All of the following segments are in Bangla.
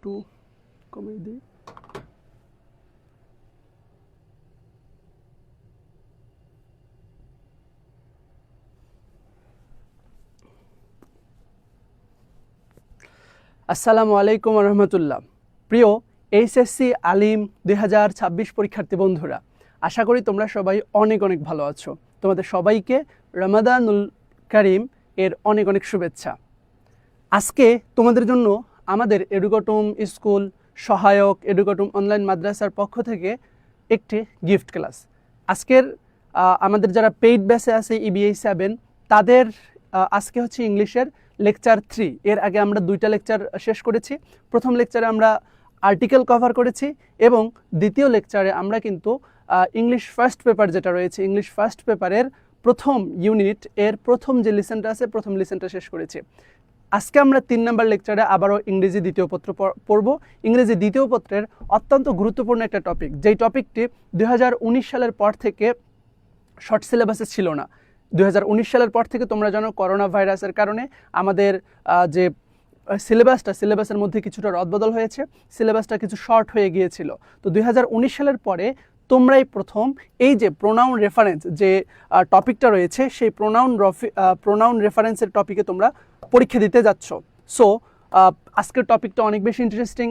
একটু কমিয়ে দিই। আসসালামু আলাইকুম রহমতুল্লাহ। প্রিয় এইচএসসি আলিম 2026 পরীক্ষার্থী বন্ধুরা, আশা করি তোমরা সবাই অনেক অনেক ভালো আছো। তোমাদের সবাইকে রমাদানুল কারিম এর অনেক অনেক শুভেচ্ছা। আজকে তোমাদের জন্য আমাদের এডুকটুম স্কুল সহায়ক এডুকটুম অনলাইন মাদ্রাসার পক্ষ থেকে একটি গিফট ক্লাস। আজকের আমাদের যারা পেইড ব্যাচে আছে EBA 7 তাদের আজকে হচ্ছে ইংলিশের লেকচার 3। এর আগে আমরা 2টা লেকচার শেষ করেছি। প্রথম লেকচারে আমরা আর্টিকেল কভার করেছি এবং দ্বিতীয় লেকচারে আমরা কিন্তু ইংলিশ ফার্স্ট পেপার যেটা রয়েছে, ইংলিশ ফার্স্ট পেপারের প্রথম ইউনিট এর প্রথম যে লিসেনটা আছে, প্রথম লিসেনটা শেষ করেছি। আজকে আমরা 3 নম্বর লেকচারে আবারও ইংরেজি দ্বিতীয় পত্র পড়ব। ইংরেজি দ্বিতীয় পত্রের অত্যন্ত গুরুত্বপূর্ণ একটা টপিক, যেই টপিকটি 2019 সালের পর থেকে শর্ট সিলেবাসে ছিল না। 2019 সালের পর থেকে তোমরা জানো করোনা ভাইরাসের কারণে আমাদের যে সিলেবাসের মধ্যে কিছুটা রদবদল হয়েছে, সিলেবাসটা কিছু শর্ট হয়ে গিয়েছিল। তো 2019 সালের পরে তোমরাই প্রথম এই যে প্রোনাউন রেফারেন্স যে টপিকটা রয়েছে, সেই প্রোনাউন রেফারেন্সের টপিকে তোমরা পরীক্ষা দিতে যাচ্ছ। সো আজকের টপিকটা অনেক বেশি ইন্টারেস্টিং।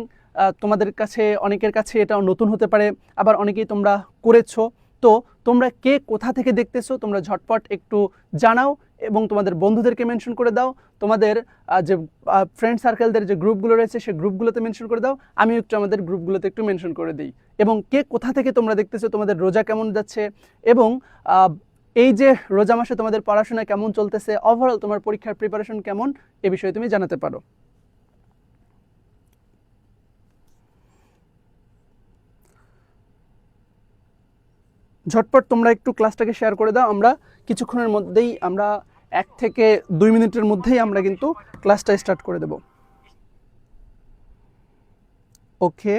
তোমাদের কাছে অনেকের কাছে এটা নতুন হতে পারে, আবার অনেকেই তোমরা করেছো। তো তোমরা কে কোথা থেকে দেখতেছো তোমরা ঝটপট একটু জানাও এবং তোমাদের বন্ধুদেরকে মেনশন করে দাও। তোমাদের যে ফ্রেন্ড সার্কেলদের যে গ্রুপগুলো রয়েছে সেই গ্রুপগুলোতে মেনশন করে দাও। আমি একটু আমাদের গ্রুপগুলোতে একটু মেনশন করে দিই। এবং কে কোথা থেকে তোমরা দেখতেছো, তোমাদের রোজা কেমন যাচ্ছে এবং এই যে রোজা মাসে তোমাদের পড়াশোনা কেমন চলতেছে, ওভারঅল তোমার পরীক্ষার প্রিপারেশন কেমন, এ বিষয়ে তুমি জানাতে পারো। ঝটপট তোমরা একটু ক্লাসটাকে শেয়ার করে দাও। আমরা কিছুক্ষণের মধ্যেই, আমরা 1 থেকে 2 মিনিটের মধ্যেই আমরা কিন্তু ক্লাসটা স্টার্ট করে দেব। ওকে,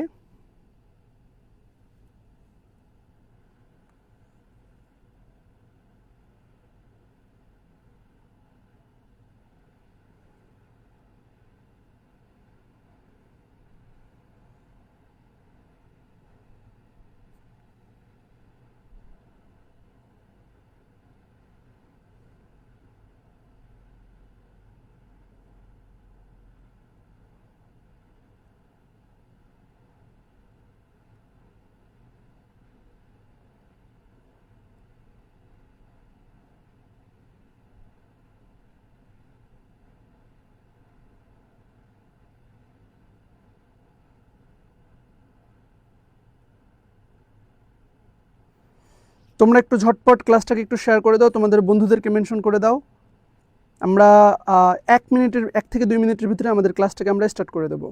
তোমরা একটু ঝটপট ক্লাসটাকে একটু শেয়ার করে দাও, তোমাদের বন্ধুদেরকে মেনশন করে দাও। আমরা 1 থেকে 2 মিনিটের ভিতরে আমাদের ক্লাসটাকে আমরা স্টার্ট করে দেব।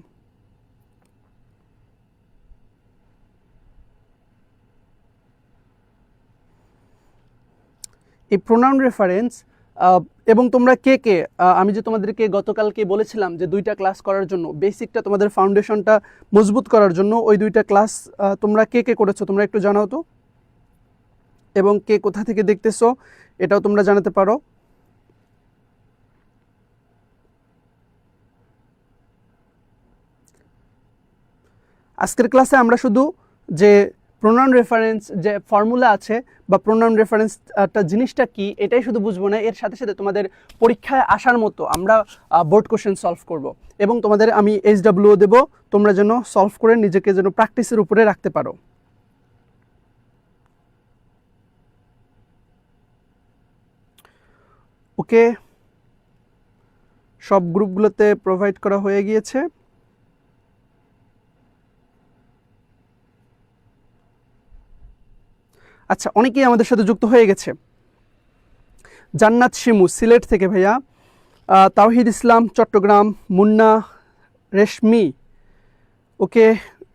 এই প্রোনাউন রেফারেন্স এবং তোমরা কে কে, আমি যে তোমাদেরকে গতকালকে বলেছিলাম যে 2টা ক্লাস করার জন্য, বেসিকটা তোমাদের ফাউন্ডেশনটা মজবুত করার জন্য ওই 2টা ক্লাস তোমরা কে কে করেছো তোমরা একটু জানাও তো, এবং কে কোথা থেকে দেখতেছো এটাও তোমরা জানাতে পারো। আজকের ক্লাসে আমরা শুধু যে প্রোনাউন রেফারেন্স যে ফর্মুলা আছে বা প্রোনাউন রেফারেন্সটা জিনিসটা কি এটাই শুধু বুঝবো না, এর সাথে সাথে তোমাদের পরীক্ষায় আসার মতো আমরা বোর্ড কোশ্চেন সলভ করব এবং তোমাদের আমি HW দেব, তোমরা যেন সলভ করে নিজেকে যেন প্র্যাকটিসের উপরে রাখতে পারো। ওকে, সব গ্রুপগুলোতে প্রোভাইড করা হয়ে গিয়েছে। আচ্ছা, অনেকেই আমাদের সাথে যুক্ত হয়ে গেছে। জান্নাত শিমু সিলেট থেকে ভাইয়া, তাওহিদ ইসলাম চট্টগ্রাম, মুন্না, রেশমি, ওকে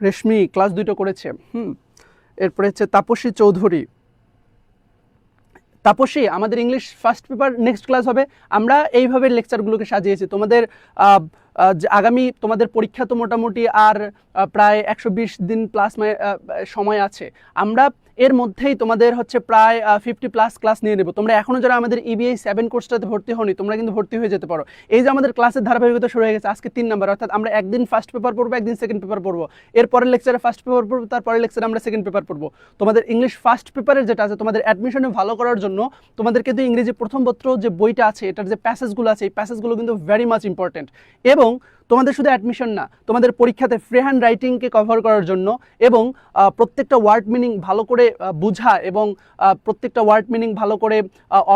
রেশমি ক্লাস 2টা করেছে। এরপরে হচ্ছে তাপসী চৌধুরী। তাপসী, আমাদের English first paper next class হবে। আমরা এইভাবে লেকচারগুলোকে সাজিয়েছি। তোমাদের আগামী তোমাদের পরীক্ষা তো মোটামুটি আর প্রায় 120 দিন প্লাস সময় আছে। আমরা এর মধ্যেই তোমাদের হচ্ছে প্রায় 50+ ক্লাস নিয়ে নেব। তোমরা এখনো যারা আমাদের EBA 7 কোর্সটাতে ভর্তি হওনি তোমরা কিন্তু ভর্তি হয়ে যেতে পারো। এই যে আমাদের ক্লাসের ধারাবাহিকতা শুরু হয়ে গেছে, আজকে 3 নাম্বার, অর্থাৎ আমরা একদিন ফার্স্ট পেপার পড়বো, একদিন সেকেন্ড পেপার পড়বো, এর পরের লেকচারে ফার্স্ট পেপার পড়বো, তারপরের লেকচারে আমরা সেকেন্ড পেপার পড়বো। তোমাদের ইংলিশ ফার্স্ট পেপারের যেটা আছে তোমাদের অ্যাডমিশনে ভালো করার জন্য তোমাদের কিন্তু ইংরেজি প্রথম পত্র যে বইটা আছে এটার যে প্যাসেজগুলো আছে এই প্যাসেজগুলো কিন্তু ভেরি মাচ ইম্পর্টেন্ট। এবং তোমাদের শুধু অ্যাডমিশন না, তোমাদের পরীক্ষাতে ফ্রি হ্যান্ড রাইটিংকে কভার করার জন্য এবং প্রত্যেকটা ওয়ার্ড মিনিং ভালো করে বোঝা এবং প্রত্যেকটা ওয়ার্ড মিনিং ভালো করে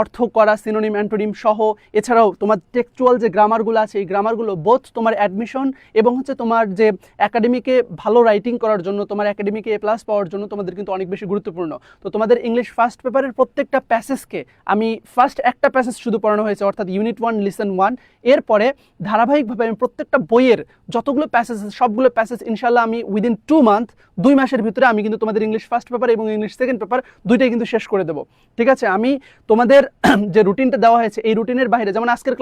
অর্থ করা, সিনোনিম অ্যান্টোনিম সহ, এছাড়াও তোমার টেক্সচুয়াল যে গ্রামারগুলো আছে এই গ্রামারগুলো বোথ তোমার অ্যাডমিশন এবং হচ্ছে তোমার যে একাডেমিকে ভালো রাইটিং করার জন্য, তোমার একাডেমিকে A+ পাওয়ার জন্য তোমাদের কিন্তু অনেক বেশি গুরুত্বপূর্ণ। তো তোমাদের ইংলিশ ফার্স্ট পেপারের প্রত্যেকটা প্যাসেজকে আমি ফার্স্ট একটা প্যাসেজ শুধু পড়ানো হয়েছে, অর্থাৎ ইউনিট 1 লিসন 1। এরপরে ধারাবাহিকভাবে আমি প্রত্যেকটা বইয়ের যতগুলো প্যাসেজ সবগুলো প্যাসেজ ইনশাল্লাহ আমি উইদিন 2 মান্থ 2 মাসের ভিতরে আমি কিন্তু তোমাদের ইংলিশ ফার্স্ট পেপার এবং ইংলিশ সেকেন্ড পেপার দুইটাই কিন্তু শেষ করে দেবো। ঠিক আছে, আমি তোমাদের যে রুটিনটা দেওয়া হয়েছে এই রুটিনের বাইরে, যেমন আজকের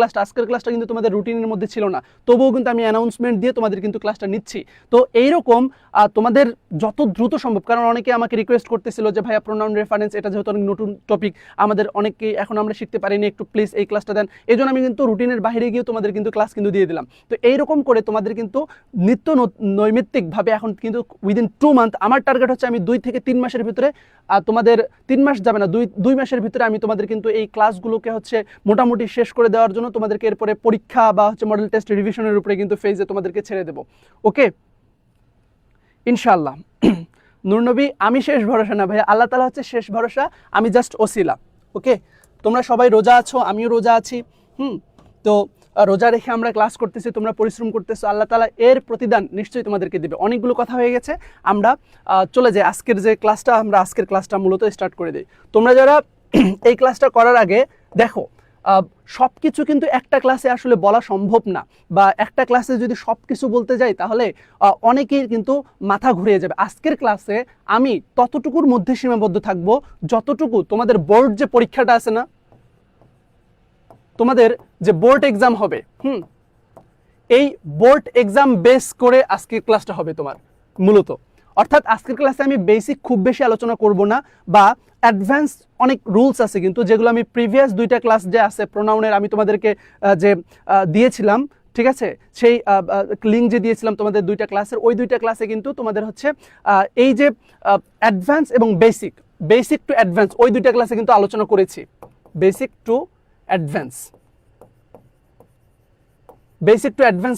ক্লাসটা কিন্তু তোমাদের রুটিনের মধ্যে ছিল না, তবুও কিন্তু আমি অ্যানাউন্সমেন্ট দিয়ে তোমাদের কিন্তু ক্লাসটা নিচ্ছি। তো এইরকম তোমাদের যত দ্রুত সম্ভব, কারণ অনেকে আমাকে রিকোয়েস্ট করতেছিল যে ভাইয়া প্রোনাউন রেফারেন্স এটা যেহেতু অনেক নতুন টপিক, আমাদের অনেককে এখন আমরা শিখতে পারিনি, একটু প্লিজ এই ক্লাসটা দেন। এই জন্য আমি কিন্তু রুটিনের বাইরে গিয়ে তোমাদের কিন্তু ক্লাস কিন্তু দিয়ে দিলাম। তো এইরকম করে তোমাদের কিন্তু নিত্য নৈমিত্তিকভাবে এখন কিন্তু উইদিন 2 মান্থ, আমার টার্গেট হচ্ছে আমি 2 থেকে 3 মাসের ভিতরে, তোমাদের 3 মাস যাবে না, 2 মাসের ভিতরে আমি তোমাদের কিন্তু এই ক্লাসগুলোকে হচ্ছে মোটামুটি শেষ করে দেওয়ার জন্য তোমাদেরকে এরপরে পরীক্ষা বা হচ্ছে মডেল টেস্ট রিভিশনের উপরে কিন্তু ফেজে তোমাদেরকে ছেড়ে দেবো। ওকে, ইনশাআল্লাহ। নূরনবী, আমি শেষ ভরসা না ভাইয়া, আল্লাহ তাআলা হচ্ছে শেষ ভরসা, আমি জাস্ট ওসিলা। ওকে, তোমরা সবাই রোজা আছো, আমিও রোজা আছি। তো রোজা রেখে আমরা ক্লাস করতেছি, তোমরা পরিশ্রম করতেছো, আল্লাহ তাআলা এর প্রতিদান নিশ্চয়ই তোমাদেরকে দেবে। অনেকগুলো কথা হয়ে গেছে, আমরা চলে যাই আজকের যে ক্লাসটা, আমরা আজকের ক্লাসটা মূলত স্টার্ট করে দিই। তোমরা যারা এই ক্লাসটা করার আগে দেখো, সব কিছু কিন্তু একটা ক্লাসে আসলে বলা সম্ভব না, বা একটা ক্লাসে যদি সব কিছু বলতে যাই তাহলে অনেকেই কিন্তু মাথা ঘুরিয়ে যাবে। আজকের ক্লাসে আমি ততটুকুর মধ্যে সীমাবদ্ধ থাকবো যতটুকু তোমাদের বোর্ড যে পরীক্ষাটা আছে না, তোমাদের যে বোর্ড এক্সাম হবে, এই বোর্ড এক্সাম বেস করে আজকের ক্লাসটা হবে তোমার মূলত। অর্থাৎ আজকের ক্লাসে আমি বেসিক খুব বেশি আলোচনা করব না, বা অ্যাডভান্স অনেক রুলস আছে কিন্তু যেগুলো আমি প্রিভিয়াস 2টা ক্লাস যে আছে প্রোনাউনের আমি তোমাদেরকে যে দিয়েছিলাম, ঠিক আছে, সেই লিঙ্ক যে দিয়েছিলাম তোমাদের 2টা ক্লাসের, ওই 2টা ক্লাসে কিন্তু তোমাদের হচ্ছে এই যে অ্যাডভান্স এবং বেসিক টু অ্যাডভান্স ওই 2টা ক্লাসে কিন্তু আলোচনা করেছি। বেসিক টু অ্যাডভান্স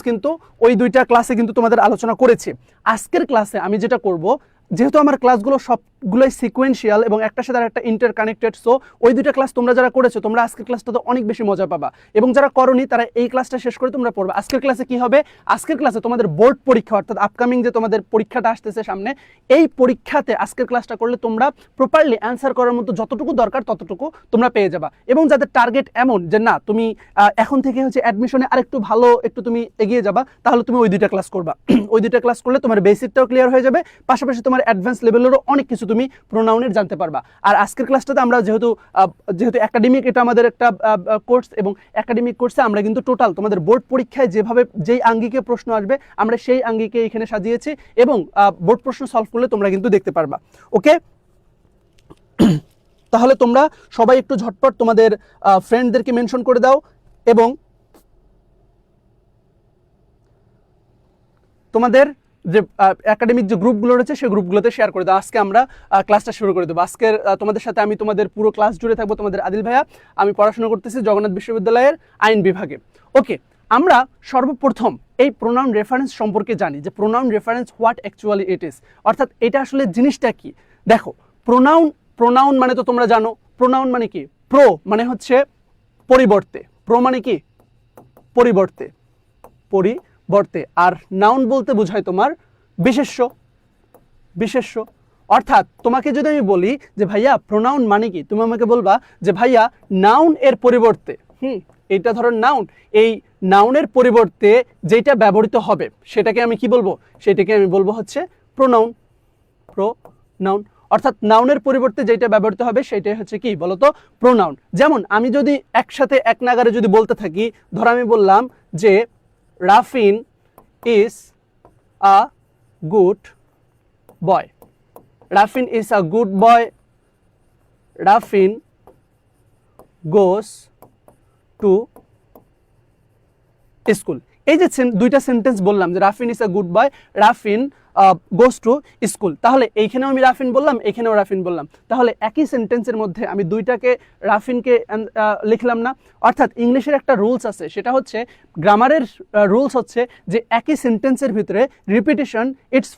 কিন্তু ওই 2টা ক্লাসে কিন্তু তোমাদের আলোচনা করেছি। আজকের ক্লাসে আমি যেটা করব, যেহেতু আমার ক্লাসগুলো সবগুলোই সিকোয়েন্সিয়াল এবং একটার সাথে একটা ইন্টারকানেক্টেড, সো ওই 2টা ক্লাস তোমরা যারা করেছো তোমরা আজকের ক্লাসটাতে অনেক বেশি মজা পাবা, এবং যারা করোনি তারা এই ক্লাসটা শেষ করে তোমরা পড়বে। আজকের ক্লাসে কি হবে, আজকের ক্লাসে তোমাদের বোর্ড পরীক্ষা, অর্থাৎ আপকামিং যে তোমাদের পরীক্ষাটা আসতেছে সামনে, এই পরীক্ষাতে আজকের ক্লাসটা করলে তোমরা প্রপারলি অ্যান্সার করার মতো যতটুকু দরকার ততটুকু তোমরা পেয়ে যাবা। এবং যাদের টার্গেট এমন যে না তুমি এখন থেকে হচ্ছে অ্যাডমিশনে আরেকটু ভালো একটু তুমি এগিয়ে যাবা, তাহলে তুমি ওই 2টা ক্লাস করবা। ওই 2টা ক্লাস করলে তোমার বেসিকটাও ক্লিয়ার হয়ে যাবে, পাশাপাশি তোমার অ্যাডভান্স লেভেলেরও অনেক কিছু তুমি প্রোনাউনের জানতে পারবা। আর আজকের ক্লাসটাতে আমরা যেহেতু একাডেমিক, এটা আমাদের একটা কোর্স, এবং একাডেমিক কোর্সে আমরা কিন্তু টোটাল তোমাদের বোর্ড পরীক্ষায় যেই আঙ্গিকে প্রশ্ন আসবে আমরা সেই আঙ্গিকে এখানে সাজিয়েছি, এবং বোর্ড প্রশ্ন সলভ করলে তোমরা কিন্তু দেখতে পারবা। ওকে, তাহলে তোমরা সবাই একটু ঝটপট তোমাদের ফ্রেন্ডদেরকে মেনশন করে দাও, এবং তোমাদের যে একাডেমিক যে গ্রুপগুলো রয়েছে সেই গ্রুপগুলোতে শেয়ার করে দাও। আজকে আমরা ক্লাসটা শুরু করে দেবো। আজকের তোমাদের সাথে আমি তোমাদের পুরো ক্লাস জুড়ে থাকবো। তোমাদের আদিল ভাইয়া, আমি পড়াশোনা করতেছি জগন্নাথ বিশ্ববিদ্যালয়ের আইন বিভাগে। ওকে, আমরা সর্বপ্রথম এই প্রোনাউন রেফারেন্স সম্পর্কে জানি, যে pronoun reference what actually it is, অর্থাৎ এটা আসলে জিনিসটা কি। দেখো, প্রোনাউন মানে তো তোমরা জানো, প্রোনাউন মানে কি, প্রো মানে হচ্ছে পরিবর্তে, প্রো মানে কি পরিবর্তে, আর নাউন বলতে বোঝায় তোমার বিশেষ্য। অর্থাৎ তোমাকে যদি আমি বলি যে ভাইয়া প্রোনাউন মানে কি, তুমি আমাকে বলবা যে ভাইয়া নাউন এর পরিবর্তে, এইটা ধরো নাউন, এই নাউনের পরিবর্তে যেটা ব্যবহৃত হবে সেটাকে আমি কি বলবো, সেটাকে আমি বলবো হচ্ছে প্রোনাউন। অর্থাৎ নাউনের পরিবর্তে যেটা ব্যবহৃত হবে সেটাই হচ্ছে কি বলতো, প্রোনাউন। যেমন আমি যদি একসাথে এক নাগারে যদি বলতে থাকি, ধরো আমি বললাম যে রাফিন ইজ আ গুড বয়। রাফিন ইজ আ গুড বয়, রাফিন গোস টু স্কুল। এই যে দুইটা সেন্টেন্স বললাম যে রাফিন ইজ আ গুড বয়, রাফিন গোস টু স্কুল, তাহলে এইখানেও আমি রাফিন বললাম, এখানেও রাফিন বললাম, তাহলে একই সেন্টেন্সের মধ্যে আমি দুইটাকে রাফিনকে লিখলাম না। অর্থাৎ ইংলিশের একটা রুলস আছে, সেটা হচ্ছে গ্রামারের রুলস হচ্ছে যে একই সেন্টেন্সের ভিতরে রিপিটেশন ইটস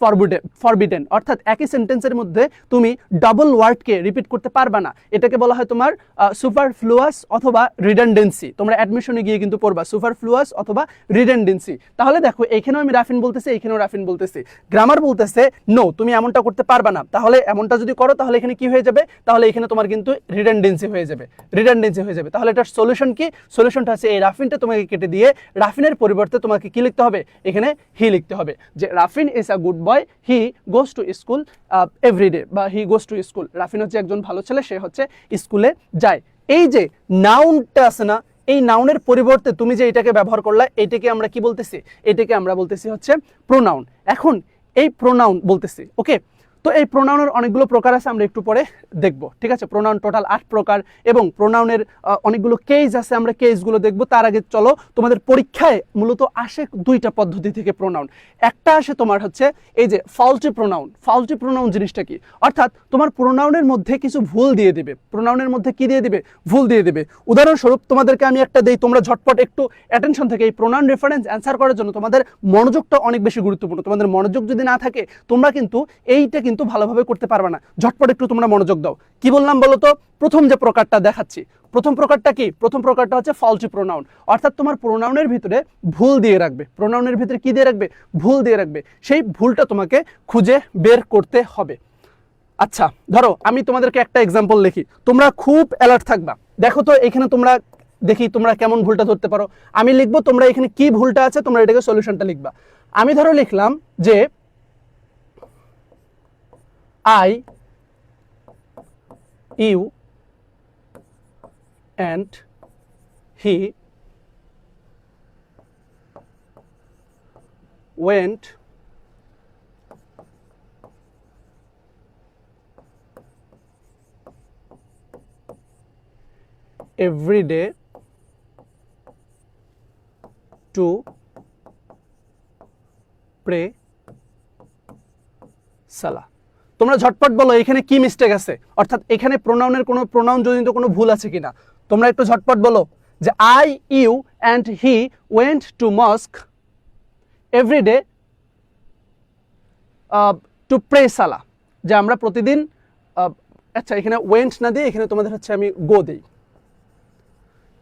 ফরবিডেন, অর্থাৎ একই সেন্টেন্সের মধ্যে তুমি ডাবল ওয়ার্ডকে রিপিট করতে পারবা না। এটাকে বলা হয় তোমার সুপারফ্লুয়াস অথবা রিডান্ডেন্সি। তোমরা অ্যাডমিশনে গিয়ে কিন্তু পড়বা সুপারফ্লুয়াস অথবা রিডান্ডেন্সি। তাহলে দেখো এখানেও আমি রাফিন বলতেছি, এখানেও রাফিন বলতেছি, গ্রামার বলতেছে নো তুমি এমনটা করতে পারবা না। তাহলে এমনটা যদি করো তাহলে এখানে কি হয়ে যাবে, তাহলে এখানে তোমার কিন্তু রিডান্ডেন্সি হয়ে যাবে, রিডান্ডেন্সি হয়ে যাবে। তাহলে এটার সলিউশন কি? সলিউশনটা হচ্ছে এই রাফিনটা তোমাকে কেটে দিয়ে রাফিনের পরিবর্তে তোমাকে কি লিখতে হবে, এখানে হি লিখতে হবে, যে Rafin is a good boy, he goes to school every day, বা হি গোস টু স্কুল। রাফিন হচ্ছে একজন ভালো ছেলে, সে হচ্ছে স্কুলে যায়। এই যে নাউনটা আছে না, এই নাউনের পরিবর্তে তুমি যে এটাকে ব্যবহার করলা, এটাকে আমরা কি বলতেছি, এটাকে আমরা বলতেছি হচ্ছে প্রোনাউন। এখন এই প্রোনাউন বলতেছি, ওকে। তো এই প্রোনাউনের অনেকগুলো প্রকার আছে, আমরা একটু পরে দেখব, ঠিক আছে। প্রোনাউন টোটাল 8 প্রকার, এবং প্রোনাউনের অনেকগুলো কেস আছে, আমরা কেসগুলো দেখব। তার আগে চলো, তোমাদের পরীক্ষায় মূলত আসে দুইটা পদ্ধতি থেকে প্রোনাউন। একটা আসে তোমার হচ্ছে এই যে ফল্টি প্রোনাউন। ফল্টি প্রোনাউন জিনিসটা কি? অর্থাৎ তোমার প্রোনাউনের মধ্যে কিছু ভুল দিয়ে দিবে, প্রোনাউনের মধ্যে কি দিয়ে দিবে, ভুল দিয়ে দিবে। উদাহরণস্বরূপ তোমাদেরকে আমি একটা দেই, তোমরা ঝটপট একটু অ্যাটেনশন থেকে এই প্রোনাউন রেফারেন্স অ্যান্সার করার জন্য তোমাদের মনোযোগটা অনেক বেশি গুরুত্বপূর্ণ। তোমাদের মনোযোগ যদি না থাকে, তোমরা কিন্তু এইটা কিন্তু ভালোভাবে করতে পারবে না। ঝটপট একটু তোমরা মনোযোগ দাও। কি বললাম বলো তো? প্রথম যে প্রকারটা দেখাচ্ছি, প্রথম প্রকারটা কি? প্রথম প্রকারটা হচ্ছে ফল্টি প্রোনাউন। অর্থাৎ তোমার প্রোনাউনের ভিতরে ভুল দিয়ে রাখবে, প্রোনাউনের ভিতরে কি দিয়ে রাখবে, ভুল দিয়ে রাখবে। সেই ভুলটা তোমাকে খুঁজে বের করতে হবে। আচ্ছা, ধরো আমি তোমাদেরকে একটা এক্সাম্পল লিখি, তোমরা খুব অ্যালার্ট থাকবা। দেখো তো এখানে তোমরা, দেখি তোমরা কেমন ভুলটা ধরতে পারো। আমি লিখবো, তোমরা এখানে কি ভুলটা আছে তোমরা এটাকে সলিউশনটা লিখবা। আমি ধরো লিখলাম যে I, you and he went every day to pray salah. তোমরা ঝটপট বলো এখানে কি মিস্টেক আছে, অর্থাৎ এখানে প্রোনাউনের কোনো প্রোনাউন জনিত কোনো ভুল আছে কিনা। তোমরা একটু ঝটপট বলো যে I, you and he went to mosque every day to pray সালা, যে আমরা প্রতিদিন, আচ্ছা এখানে ওয়েন্ট না দিয়ে এখানে তোমাদের হচ্ছে আমি গো দেই,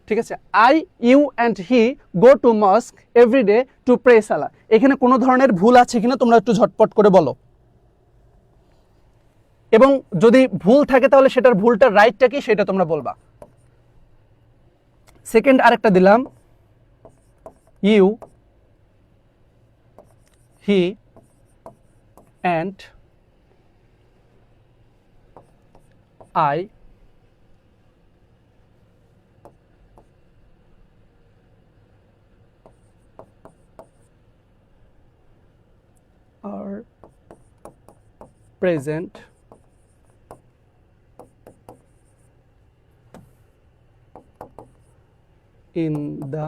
ঠিক আছে। I, you and he go to mosque every day to pray সালা। এখানে কোনো ধরনের ভুল আছে কিনা তোমরা একটু ঝটপট করে বলো, এবং যদি ভুল থাকে তাহলে সেটার ভুলটা রাইটটা কি সেটা তোমরা বলবা। সেকেন্ড আরেকটা দিলাম, you, he and I are present in the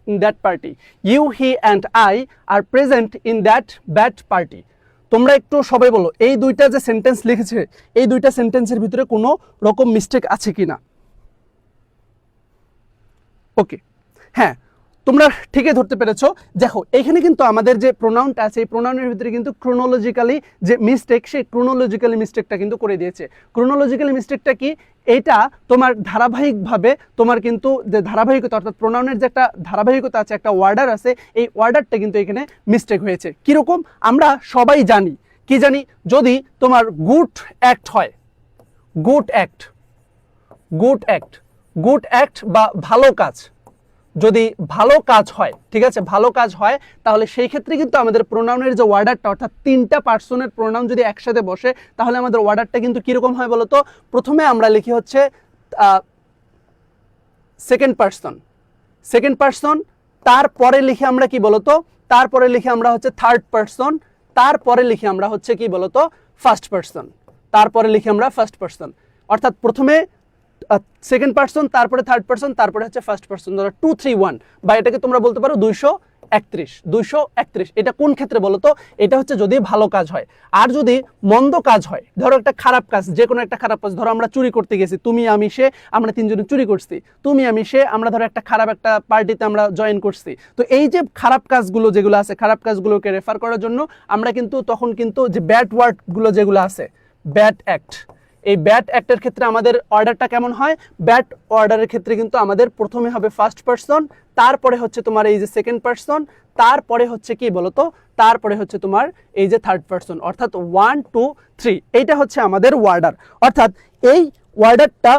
in that party. You, he and I are present in that bad party. তোমরা একটু সবাই বলো এই দুইটা যে সেন্টেন্স লিখেছে, এই দুইটা সেন্টেন্সের ভিতরে কোনো রকম মিস্টেক আছে কিনা। ওকে, হ্যাঁ তোমরা ঠিকই ধরতে পেরেছো। দেখো এখানে কিন্তু আমাদের যে প্রোনাউনটা আছে, এই প্রোনাউনের ভিতরে কিন্তু ক্রোনোলজিক্যালি যে মিস্টেক, সেই ক্রোনোলজিক্যালি মিস্টেকটা কিন্তু করে দিয়েছে। ক্রোনোলজিক্যালি মিস্টেকটা কি? এটা তোমার ধারাবাহিকভাবে তোমার কিন্তু যে ধারাবাহিকতা, অর্থাৎ প্রোনাউনের যে একটা ধারাবাহিকতা আছে, একটা ওয়ার্ডার আছে, এই ওয়ার্ডারটা কিন্তু এখানে মিস্টেক হয়েছে। কীরকম? আমরা সবাই জানি, কি জানি, যদি তোমার গুড অ্যাক্ট হয়, good act, good act, good act বা ভালো কাজ, যদি ভালো কাজ হয়, ঠিক আছে, ভালো কাজ হয়, তাহলে সেই ক্ষেত্রে কিন্তু আমাদের প্রোনাউনের যে ওয়ার্ডারটা, অর্থাৎ তিনটা পার্সনের প্রোনাউন যদি একসাথে বসে, তাহলে আমাদের ওয়ার্ডারটা কিন্তু কিরকম হয় বলতো? প্রথমে আমরা লিখি হচ্ছে সেকেন্ড পার্সন, তারপরে লিখি আমরা কি বলতো, তারপরে লিখি আমরা হচ্ছে থার্ড পার্সন, তারপরে লিখি আমরা হচ্ছে কি বলতো ফার্স্ট পার্সন, তারপরে লিখি আমরা ফার্স্ট পার্সন। অর্থাৎ প্রথমে সেকেন্ড পার্সন, তারপরে থার্ড পার্সন, তারপরে হচ্ছে ফার্স্ট পার্সন। ধরো 231, বা এটাকে তোমরা বলতে পারো 231। এটা কোন ক্ষেত্রে বলো তো? এটা হচ্ছে যদি ভালো কাজ হয়। আর যদি মন্দ কাজ হয়, ধরো একটা খারাপ কাজ, যে কোনো একটা খারাপ কাজ, ধরো আমরা চুরি করতে গেছি, তুমি আমি সে, আমরা তিনজনে চুরি করছি, তুমি আমি সে, আমরা ধরো একটা খারাপ একটা পার্টিতে আমরা জয়েন করছি। তো এই যে খারাপ কাজগুলো যেগুলো আছে, খারাপ কাজগুলোকে রেফার করার জন্য আমরা কিন্তু তখন কিন্তু যে ব্যাড ওয়ার্ডগুলো যেগুলো আছে, ব্যাড অ্যাক্ট, এই ব্যাড অ্যাক্টের ক্ষেত্রে আমাদের অর্ডারটা কেমন হয়? ব্যাড অর্ডারের ক্ষেত্রে কিন্তু আমাদের প্রথমে হবে ফার্স্ট পার্সন, তারপরে হচ্ছে তোমার এই যে সেকেন্ড পার্সন, তারপরে হচ্ছে কি বলতো, তারপরে হচ্ছে তোমার এই যে থার্ড পার্সন, অর্থাৎ 1 2 3। এইটা হচ্ছে আমাদের ওয়ার্ডার। অর্থাৎ এই ওয়ার্ডারটা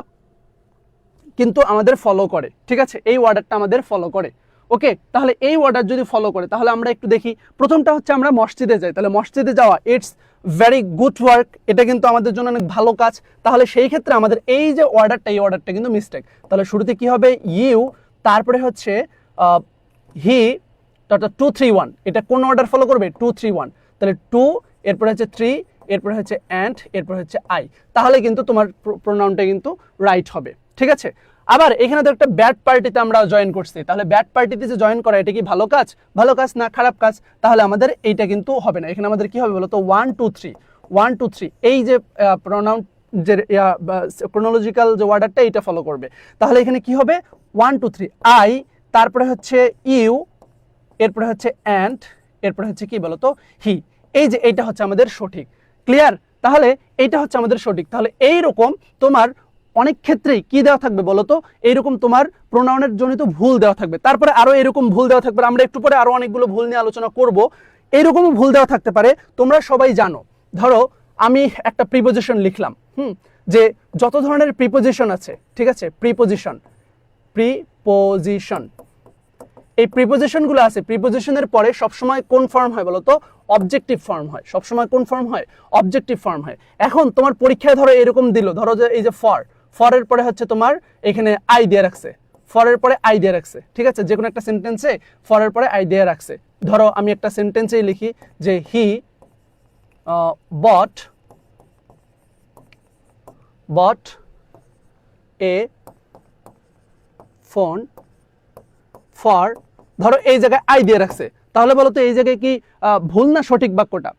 কিন্তু আমাদের ফলো করে, ঠিক আছে, এই ওয়ার্ডারটা আমাদের ফলো করে। ওকে, তাহলে এই ওয়ার্ডার যদি ফলো করে, তাহলে আমরা একটু দেখি। প্রথমটা হচ্ছে আমরা মসজিদে যাই, তাহলে মসজিদে যাওয়া ইটস ভেরি গুড ওয়ার্ক, এটা কিন্তু আমাদের জন্য অনেক ভালো কাজ। তাহলে সেই ক্ষেত্রে আমাদের এই যে অর্ডারটা, এই অর্ডারটা কিন্তু মিস্টেক। তাহলে শুরুতে কি হবে? ইউ, তারপরে হচ্ছে হি, অর্থাৎ 231। এটা কোন অর্ডার ফলো করবে? 231। তাহলে 2, এরপরে হচ্ছে 3, এরপরে হচ্ছে অ্যান্ড, এরপরে হচ্ছে আই। তাহলে কিন্তু তোমার প্রোনাউনটা কিন্তু রাইট হবে, ঠিক আছে। আবার এখানে তো একটা ব্যাড পার্টিতে আমরা জয়েন করছি, তাহলে ব্যাড পার্টিতে যে জয়েন করা, এটা কি ভালো কাজ? ভালো কাজ না খারাপ কাজ? তাহলে আমাদের এইটা কিন্তু হবে না। এখানে আমাদের কি হবে বলতো? 1 2 3, এই যে প্রোনাউন যে ক্রোনোলজিক্যাল যে ওয়ার্ডারটা, এইটা ফলো করবে। তাহলে এখানে কি হবে? 1 2 3 আই, তারপরে হচ্ছে ইউ, এরপরে হচ্ছে অ্যান্ড, এরপরে হচ্ছে কি বলতো? হি। এই যে এইটা হচ্ছে আমাদের সঠিক। ক্লিয়ার? তাহলে এইটা হচ্ছে আমাদের সঠিক। তাহলে এইরকম তোমার অনেক ক্ষেত্রেই কি দেওয়া থাকবে বলতো? এইরকম তোমার প্রোনাউনের জনিত ভুল দেওয়া থাকবে, তারপরে আরো এরকম ভুল দেওয়া থাকবে। আমরা একটু পরে আরো অনেকগুলো ভুল নিয়ে আলোচনা করব। এইরকমও ভুল দেওয়া থাকতে পারে। তোমরা সবাই জানো, ধরো আমি একটা প্রিপোজিশন লিখলাম, যে যত ধরনের প্রিপোজিশন আছে, ঠিক আছে, প্রিপোজিশন, এই প্রিপোজিশনগুলো আছে, প্রিপোজিশনের পরে সবসময় কোন ফর্ম হয় বলতো? অবজেক্টিভ ফর্ম হয়। সবসময় কোন ফর্ম হয়? অবজেক্টিভ ফর্ম হয়। এখন তোমার পরীক্ষায় ধরো এরকম দিল, ধরো যে এই যে ফরের পরে হচ্ছে তোমার এখানে আই দিয়ে রাখছে, ফরের পরে আই দিয়ে রাখছে, ঠিক আছে, যে কোনো একটা সেন্টেন্সে ফরের পরে আই দিয়ে রাখছে। ধরো আমি একটা সেন্টেন্সেই লিখি যে হি বট এ ফোন ফর, ধরো এই জায়গায় আই দিয়ে রাখছে। তাহলে বলো তো এই জায়গায় কি ভুল না সঠিক বাক্যটা?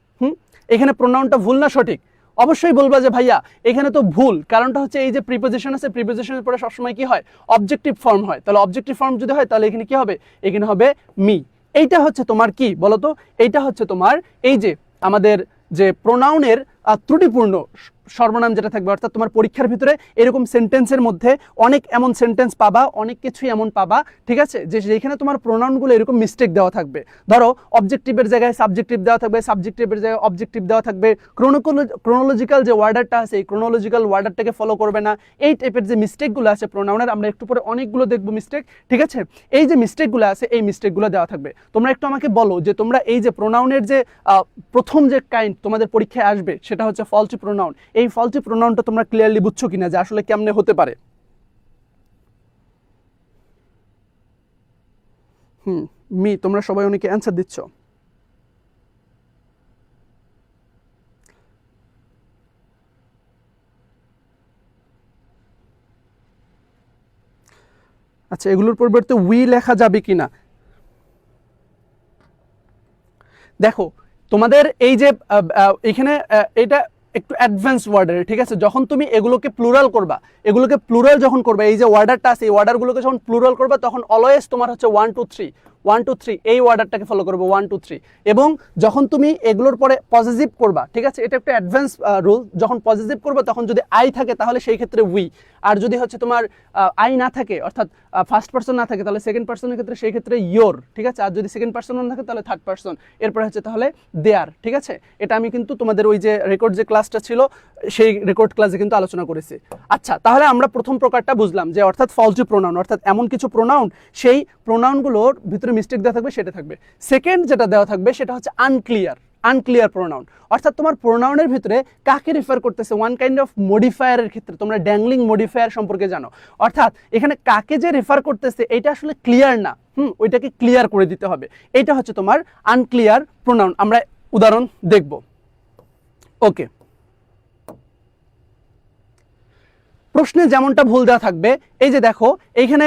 এখানে প্রোনাউনটা ভুল না সঠিক? অবশ্যই বলবা যে ভাইয়া এখানে তো ভুল। কারণটা হচ্ছে এই যে প্রিপোজিশন আছে, প্রিপোজিশনের পরে সবসময় কি হয়? অবজেক্টিভ ফর্ম হয়। তাহলে অবজেক্টিভ ফর্ম যদি হয়, তাহলে এখানে কি হবে? এখানে হবে মি। এইটা হচ্ছে তোমার কি বলতো? এইটা হচ্ছে তোমার এই যে আমাদের যে প্রোনাউনের ত্রুটিপূর্ণ সর্বনাম যেটা থাকবে, অর্থাৎ তোমার পরীক্ষার ভিতরে এরকম সেন্টেন্সের মধ্যে অনেক এমন সেন্টেন্স পাবা, অনেক কিছুই এমন পাবা, ঠিক আছে, যে যেখানে তোমার প্রোনাউনগুলো এরকম মিস্টেক দেওয়া থাকবে। ধরো অবজেক্টিভের জায়গায় সাবজেক্টিভ দেওয়া থাকবে, সাবজেক্টিভের জায়গায় অবজেক্টিভ দেওয়া থাকবে, ক্রোনোলজিক্যাল যে ওয়ার্ডারটা আছে, এই ক্রোনোলজিক্যাল ওয়ার্ডারটাকে ফলো করবে না। এই টাইপের যে মিস্টেকগুলো আছে প্রোনাউনের, আমরা একটু পরে অনেকগুলো দেখবো মিস্টেক, ঠিক আছে। এই যে মিস্টেকগুলো আছে, এই মিস্টেকগুলো দেওয়া থাকবে। তোমরা একটু আমাকে বলো যে তোমরা এই যে প্রোনাউনের যে প্রথম যে কাইন্ড তোমাদের পরীক্ষায় আসবে, সেটা হচ্ছে ফলটি প্রোনাউন। এই ফলটি প্রোনাউনটা তোমরা ক্লিয়ারলি বুঝছো কিনা যে আসলে কেমনে হতে পারে? মি, তোমরা সবাই অনেকে অ্যান্সার দিচ্ছ। আচ্ছা, এগুলোর পরিবর্তে উই লেখা যাবে কিনা দেখো। তোমাদের এই যে এখানে এটা একটু অ্যাডভান্স ওয়ার্ডার, ঠিক আছে। যখন তুমি এগুলোকে প্লুরাল করবা, এগুলোকে প্লুরাল যখন করবা, এই যে ওয়ার্ডারটা আছে, এই ওয়ার্ডারগুলোকে যখন প্লুরাল করবা, তখন অলওয়েজ তোমার হচ্ছে 1 2 3 1 2 3 এই অর্ডারটাকে ফলো করবে 1 2 3। এবং যখন তুমি এগুলোর পরে পজিটিভ করবা, ঠিক আছে, এটা একটা অ্যাডভান্স রুল, যখন পজিটিভ করবে তখন যদি আই থাকে তাহলে সেই ক্ষেত্রে উই, আর যদি হচ্ছে তোমার আই না থাকে অর্থাৎ ফার্স্ট পার্সন না থাকে তাহলে সেকেন্ড পার্সনের ক্ষেত্রে সেই ক্ষেত্রে ইয়োর, ঠিক আছে, আর যদি সেকেন্ড পার্সন না থাকে তাহলে থার্ড পার্সন, এরপরে হচ্ছে তাহলে দেয়ার, ঠিক আছে। এটা আমি কিন্তু তোমাদের ওই যে রেকর্ড যে ক্লাসটা ছিল সেই রেকর্ড ক্লাসে কিন্তু আলোচনা করেছি। আচ্ছা, তাহলে আমরা প্রথম প্রকারটা বুঝলাম যে অর্থাৎ ফলটি প্রোনাউন, অর্থাৎ এমন কিছু প্রোনাউন সেই প্রোনাউনগুলোর ভিতরে মিস্টেক দেওয়া থাকবে সেটা থাকবে। সেকেন্ড যেটা দেওয়া থাকবে সেটা হচ্ছে আনক্লিয়ার প্রোনাউন, অর্থাৎ তোমার প্রোনাউনের ভিতরে কাকে রেফার করতেছে, ওয়ান কাইন্ড অফ মডিফায়ারের ক্ষেত্রে তোমরা ড্যাংলিং মডিফায়ার সম্পর্কে জানো, অর্থাৎ এখানে কাকে যে রেফার করতেছে এটা আসলে ক্লিয়ার না, ওইটাকে ক্লিয়ার করে দিতে হবে, এটা হচ্ছে তোমার আনক্লিয়ার প্রোনাউন। আমরা উদাহরণ দেখব। ওকে, প্রশ্নে যেমনটা ভুল দেওয়া থাকবে, এই যে দেখো এইখানে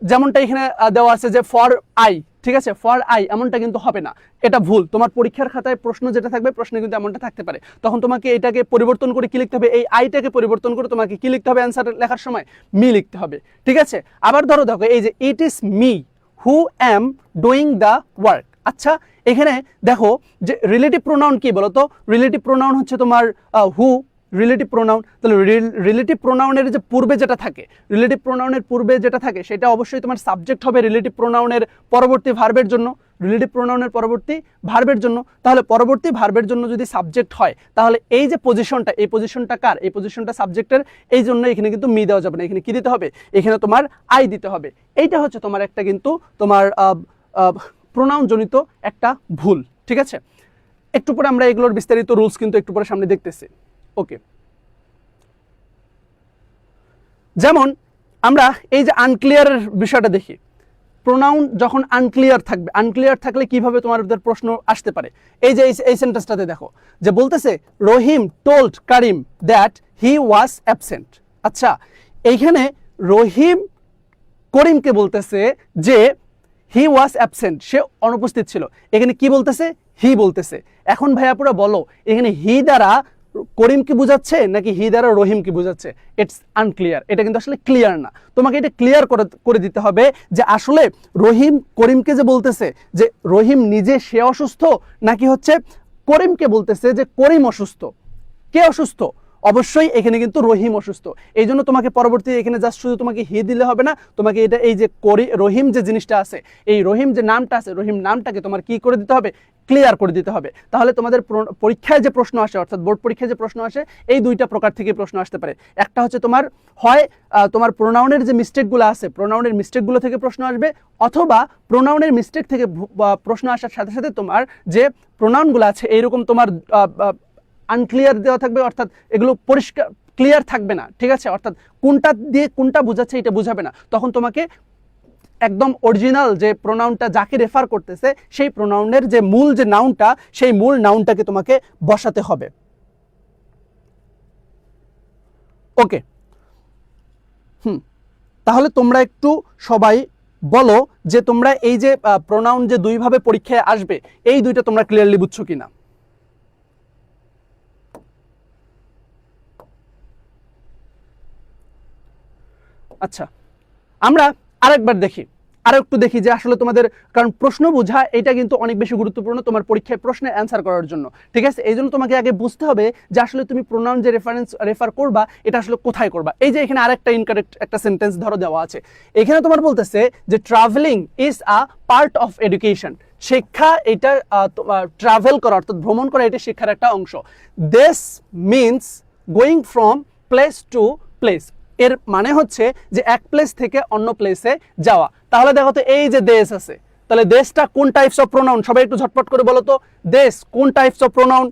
যেমনটা এখানে দেওয়া আছে যে ফর আই, ঠিক আছে, ফর আই এমনটা কিন্তু হবে না, এটা ভুল। তোমার পরীক্ষার খাতায় প্রশ্ন যেটা থাকবে প্রশ্নে কিন্তু এমনটা থাকতে পারে, তখন তোমাকে এটাকে পরিবর্তন করে কি লিখতে হবে, এই আইটাকে পরিবর্তন করে তোমাকে কি লিখতে হবে, অ্যান্সার লেখার সময় মি লিখতে হবে, ঠিক আছে। আবার ধরো দেখো এই যে it is me who am doing the work. আচ্ছা, এখানে দেখো যে রিলেটিভ প্রোনাউন কি বলতো, রিলেটিভ প্রোনাউন হচ্ছে তোমার হু রিলেটিভ প্রোনাউন, তাহলে রিলেটিভ প্রোনাউনের যে পূর্বে যেটা থাকে, রিলেটিভ প্রোনাউনের পূর্বে যেটা থাকে সেটা অবশ্যই তোমার সাবজেক্ট হবে রিলেটিভ প্রোনাউনের পরবর্তী ভার্বের জন্য, রিলেটিভ প্রোনাউনের পরবর্তী ভার্বের জন্য। তাহলে পরবর্তী ভার্বের জন্য যদি সাবজেক্ট হয় তাহলে এই যে পজিশনটা, এই পজিশনটা কার, এই পজিশনটা সাবজেক্টের, এই জন্য এখানে কিন্তু মি দেওয়া যাবে না, এখানে কি দিতে হবে, এখানে তোমার আই দিতে হবে। এইটা হচ্ছে তোমার একটা কিন্তু তোমার প্রোনাউন জনিত একটা ভুল, ঠিক আছে। একটু পরে আমরা এগুলোর বিস্তারিত রুলস কিন্তু একটু পরে সামনে দেখতেছি। ওকে, যেমন আমরা এই যে আনক্লিয়ারের বিষয়টা দেখি, প্রোনাউন যখন আনক্লিয়ার থাকবে, আনক্লিয়ার থাকলে কিভাবে তোমাদের প্রশ্ন আসতে পারে, এই যে এই সেন্টেন্সটাতে দেখো যে বলতেছে Rahim told Karim that he was absent. আচ্ছা, এইখানে রহিম করিমকে বলতেছে যে হি ওয়াজ অ্যাবসেন্ট, সে অনুপস্থিত ছিল, এখানে কি বলতেছে, হি বলতেছে। এখন ভাইয়াপুরা বলো এখানে হি দ্বারা করিমকে বোঝাচ্ছে নাকি হি দ্বারা রহিমকে বোঝাচ্ছে, ইটস আনক্লিয়ার, এটা কিন্তু আসলে ক্লিয়ার না। তোমাকে এটা ক্লিয়ার করে দিতে হবে যে আসলে রহিম করিমকে যে বলতেছে যে রহিম নিজে সে অসুস্থ, নাকি হচ্ছে করিমকে বলতেছে যে করিম অসুস্থ। কে অসুস্থ? অবশ্যই এখানে কিন্তু রহিম অসুস্থ। এই জন্য তোমাকে পরবর্তী এখানে জাস্ট শুধু তোমাকে হি দিলে হবে না, তোমাকে এটা এই যে রহিম যে জিনিসটা আছে, এই রহিম যে নামটা আছে, রহিম নামটাকে তোমার কি করে দিতে হবে, ক্লিয়ার করে দিতে হবে। তাহলে তোমাদের পরীক্ষায় যে প্রশ্ন আসে, অর্থাৎ বোর্ড পরীক্ষায় যে প্রশ্ন আসে, এই দুইটা প্রকার থেকে প্রশ্ন আসতে পারে। একটা হচ্ছে তোমার হয় তোমার প্রোনাউনের যে মিস্টেকগুলো আছে, প্রোনাউনের মিস্টেকগুলো থেকে প্রশ্ন আসবে, অথবা প্রোনাউনের মিস্টেক থেকে প্রশ্ন আসার সাথে সাথে তোমার যে প্রোনাউনগুলো আছে এইরকম তোমার আনক্লিয়ার দেওয়া থাকবে, অর্থাৎ এগুলো পরিষ্কার ক্লিয়ার থাকবে না, ঠিক আছে, অর্থাৎ কোনটা দিয়ে কোনটা বোঝাচ্ছে এটা বোঝাবে না। তখন তোমাকে একদম অরিজিনাল যে প্রোনাউনটা যাকে রেফার করতেছে সেই প্রোনাউনের যে মূল যে নাউনটা, সেই মূল নাউনটাকে তোমাকে বসাতে হবে। ওকে, তাহলে তোমরা একটু সবাই বলো যে তোমরা এই যে প্রোনাউন যে দুইভাবে পরীক্ষায় আসবে এই দুইটা তোমরা ক্লিয়ারলি বুঝছো কিনা। আচ্ছা, আমরা আরেকবার দেখি, আরো একটু দেখি যে আসলে তোমাদের, কারণ প্রশ্ন বোঝা এটা কিন্তু অনেক বেশি গুরুত্বপূর্ণ তোমার পরীক্ষায় প্রশ্নের অ্যান্সার করার জন্য, ঠিক আছে। এই জন্য তোমাকে আগে বুঝতে হবে যে আসলে তুমি প্রোনাউন যে রেফার করবা এটা আসলে কোথায় করবা। এই যে এখানে আরেকটা ইনকারেক্ট একটা সেন্টেন্স ধরো দেওয়া আছে, এখানে তোমার বলতেছে যে travelling is a part of education, শিক্ষা এটা ট্রাভেল করা অর্থাৎ ভ্রমণ করা এটা শিক্ষার একটা অংশ। This means going from place to place, এর মানে হচ্ছে যে এক প্লেস থেকে অন্য প্লেসে যাওয়া। তাহলে দেখো তো এই যে দেশ আছে, তাহলে দেশটা কোন টাইপস অফ প্রোনাউন, সবাই একটু ঝটপট করে বলো তো, দেশ কোন টাইপস অফ প্রোনাউন,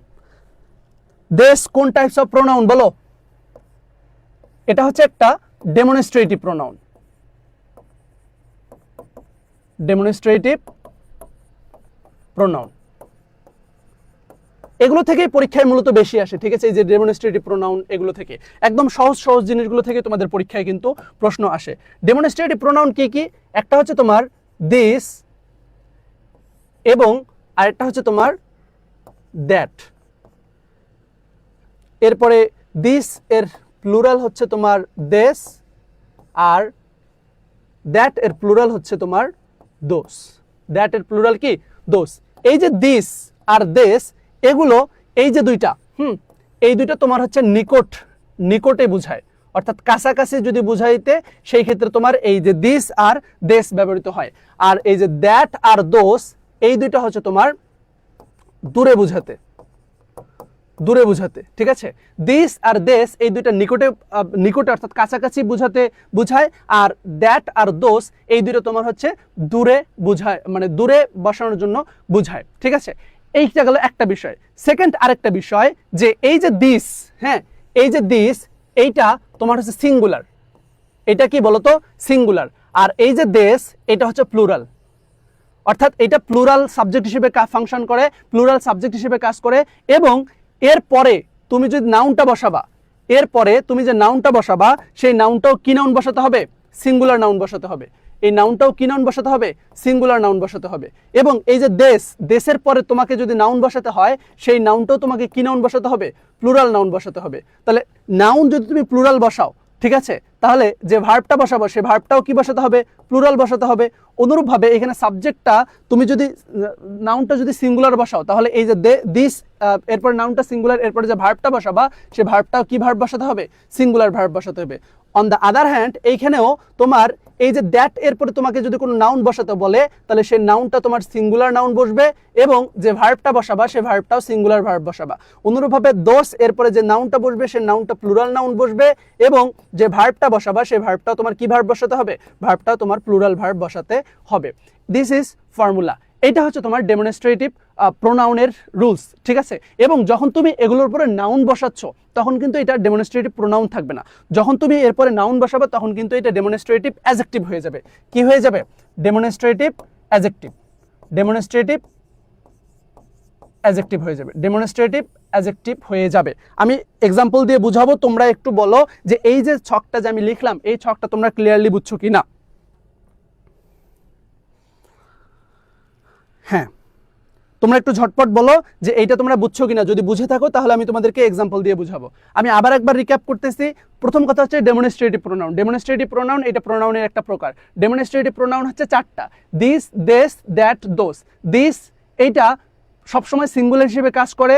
দেশ কোন টাইপস অফ প্রোনাউন বলো। এটা হচ্ছে একটা ডেমনস্ট্রেটিভ প্রোনাউন, ডেমনস্ট্রেটিভ প্রোনাউন, এগুলো থেকেই পরীক্ষায় মূলত বেশি আসে, ঠিক আছে। এই যে ডেমনস্ট্রেটিভ প্রোনাউন এগুলো থেকে একদম সহজ সহজ জিনিসগুলো থেকে তোমাদের পরীক্ষায় কিন্তু প্রশ্ন আসে। ডেমনস্ট্রেটিভ প্রোনাউন কি কি? একটা হচ্ছে তোমার দিস এবং আরেকটা হচ্ছে তোমার দ্যাট। এরপরে দিস এর প্লুরাল হচ্ছে তোমার দেশ, আর দ্যাট এর প্লুরাল হচ্ছে তোমার দোস। দ্যাট এর প্লুরাল কি? দোস। এই যে দিস আর দেশ, এগুলো এই যে দুইটা, এই দুইটা তোমার হচ্ছে নিকট, নিকটে বুঝায়, অর্থাৎ কাছাকাছি যদি বুঝাইতে সেই ক্ষেত্রে তোমার এই যে দিস আর দেশ ব্যবহৃত হয়। আর এই যে দ্যাট আর দোস, এই দুইটা হচ্ছে তোমার দূরে বুঝাতে, দূরে বুঝাতে, ঠিক আছে। দিস আর দেশ এই দুইটা নিকটে, নিকটে অর্থাৎ কাছাকাছি বুঝাতে বুঝায়। আর দ্যাট আর দোস এই দুইটা তোমার হচ্ছে দূরে বুঝায়, মানে দূরে বসানোর জন্য বুঝায়, ঠিক আছে। এইটা গেল একটা বিষয়। সেকেন্ড আরেকটা বিষয় যে এই যে দিস, হ্যাঁ, এই যে দিস, এইটা তোমার হচ্ছে সিঙ্গুলার। এটা কি বলতো? সিঙ্গুলার। আর এই যে দেশ, এটা হচ্ছে প্লুরাল, অর্থাৎ এটা প্লুরাল সাবজেক্ট হিসেবে ফাংশন করে, প্লুরাল সাবজেক্ট হিসেবে কাজ করে। এবং এরপরে তুমি যদি নাউনটা বসাবা, এরপরে তুমি যে নাউনটা বসাবা সেই নাউনটাও কি নাউন বসাতে হবে? সিঙ্গুলার নাউন বসাতে হবে। এই নাউনটাও কি নাউন বসাতে হবে? সিঙ্গুলার নাউন বসাতে হবে। এবং এই যে দেশ, দেশের পরে তোমাকে যদি নাউন বসাতে হয় সেই নাউনটাও তোমাকে কি নাউন বসাতে হবে? প্লুরাল নাউন বসাতে হবে। তাহলে নাউন যদি তুমি প্লুরাল বসাও, ঠিক আছে, তাহলে যে ভার্বটা বসাবো সেই ভার্বটাও কি বসাতে হবে? প্লুরাল বসাতে হবে। অনুরূপভাবে এখানে সাবজেক্টটা তুমি যদি নাউনটা যদি সিঙ্গুলার বসাও, তাহলে এই যে দিস, এরপর নাউনটা সিঙ্গুলার, এরপরে যে ভার্বটা বসাবা সেই ভার্বটাও কি ভার্ব বসাতে হবে? সিঙ্গুলার ভার্ব বসাতে হবে। অন দ্য আদার হ্যান্ড, এইখানেও তোমার এই যে দ্যাট এরপরে তোমাকে যদি কোনো নাউন বসাতে বলে, তাহলে সেই নাউনটা তোমার সিঙ্গুলার নাউন বসবে এবং যে ভার্বটা বসাবা সেই ভার্বটাও সিঙ্গুলার ভার্ব বসাবা। অনুরূপভাবে দোস এরপরে যে নাউনটা বসবে সেই নাউনটা প্লুরাল নাউন বসবে এবং যে ভার্বটা বসাবা সেই ভার্বটাও তোমার কি ভার্ব বসাতে হবে? ভার্বটাও তোমার প্লুরাল ভার্ব বসাতে হবে। This is formula. এটা হচ্ছে তোমার ডেমনস্ট্রেটিভ প্রোনাউনের রুলস, ঠিক আছে। এবং যখন তুমি এগুলোর উপরে নাউন বসাচ্ছ তখন কিন্তু এটা ডেমনস্ট্রেটিভ প্রোনাউন থাকবে না। যখন তুমি এরপরে নাউন বসাবে তখন কিন্তু এটা ডেমনস্ট্রেটিভ অ্যাডজেক্টিভ হয়ে যাবে। কি হয়ে যাবে? ডেমনস্ট্রেটিভ অ্যাডজেক্টিভ, ডেমনস্ট্রেটিভ অ্যাডজেক্টিভ হয়ে যাবে, ডেমনস্ট্রেটিভ অ্যাডজেক্টিভ হয়ে যাবে। আমি এক্সাম্পল দিয়ে বুঝাবো, তোমরা একটু বলো যে এই যে ছকটা যে আমি লিখলাম এই ছকটা তোমরা ক্লিয়ারলি বুঝছো কিনা। হ্যাঁ, তোমরা একটু ঝটপট বলো যে এইটা তোমরা বুঝছো কিনা। যদি বুঝে থাকো তাহলে আমি তোমাদেরকে এক্সাম্পল দিয়ে বুঝাবো। আমি আবার একবার রিক্যাপ করতেছি। প্রথম কথা হচ্ছে ডেমনস্ট্রেটিভ প্রোনাউন। ডেমনস্ট্রেটিভ প্রোনাউন এটা প্রোনাউনের একটা প্রকার। ডেমনস্ট্রেটিভ প্রোনাউন হচ্ছে চারটা: দিস, দেশ, দ্যাট, দোস। দিস এইটা সবসময় সিঙ্গুলার হিসেবে কাজ করে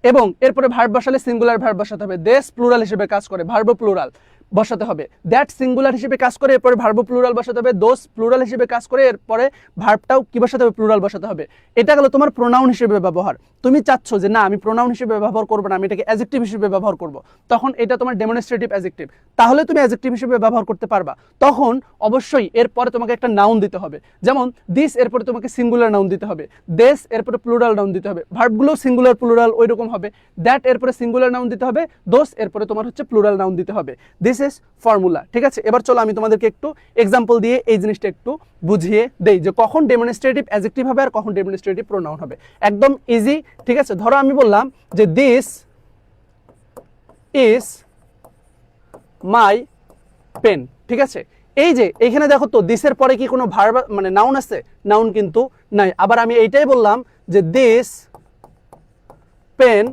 এবং এরপরে ভার্ব বসালে সিঙ্গুলার ভার্ব বসাতে হবে। দেশ প্লুরাল হিসেবে কাজ করে, ভার্ব প্লুরাল বসাতে হবে। দ্যাট সিঙ্গুলার হিসেবে কাজ করে, এরপরে ভার্ব প্লুরাল বসাতে হবে। দোস প্লুরাল হিসেবে কাজ করে, এরপরে ভার্বটাও কি বসাতে হবে? প্লুরাল বসাতে হবে। এটা গেল তোমার প্রোনাউন হিসেবে ব্যবহার। তুমি চাচ্ছ যে না আমি প্রোনাউন হিসেবে ব্যবহার করবো না, আমি এটাকে অ্যাডজেক্টিভ হিসেবে ব্যবহার করব, তখন এটা তোমার ডেমনস্ট্রেটিভ অ্যাডজেক্টিভ। তাহলে তুমি অ্যাডজেক্টিভ হিসেবে ব্যবহার করতে পারবা। তখন অবশ্যই এরপরে তোমাকে একটা নাউন দিতে হবে। যেমন দিস এরপরে তোমাকে সিঙ্গুলার নাউন দিতে হবে, দেশ এরপরে প্লুরাল নাউন দিতে হবে, ভার্বগুলো সিঙ্গুলার প্লুরাল ওই রকম হবে। দ্যাট এরপরে সিঙ্গুলার নাউন দিতে হবে, দোস এরপরে তোমার হচ্ছে প্লুরাল নাউন দিতে হবে। দিস ইজ ফর্মুলা, ঠিক আছে। এবার চলো আমি তোমাদেরকে একটু এক্সাম্পল দিয়ে এই জিনিসটা একটু বুঝিয়ে দেই যে কখন ডেমনস্ট্রেটিভ অ্যাডজেক্টিভ হবে আর কখন ডেমনস্ট্রেটিভ প্রোনাউন হবে। একদম ইজি, ঠিক আছে। ধরো আমি বললাম যে দিস ইজ মাই পেন, ঠিক আছে। এই যে এখানে দেখো তো দিসের পরে কি কোনো ভার্ব মানে নাউন আছে? নাউন কিন্তু নাই। আবার আমি এইটাই বললাম যে দিস পেন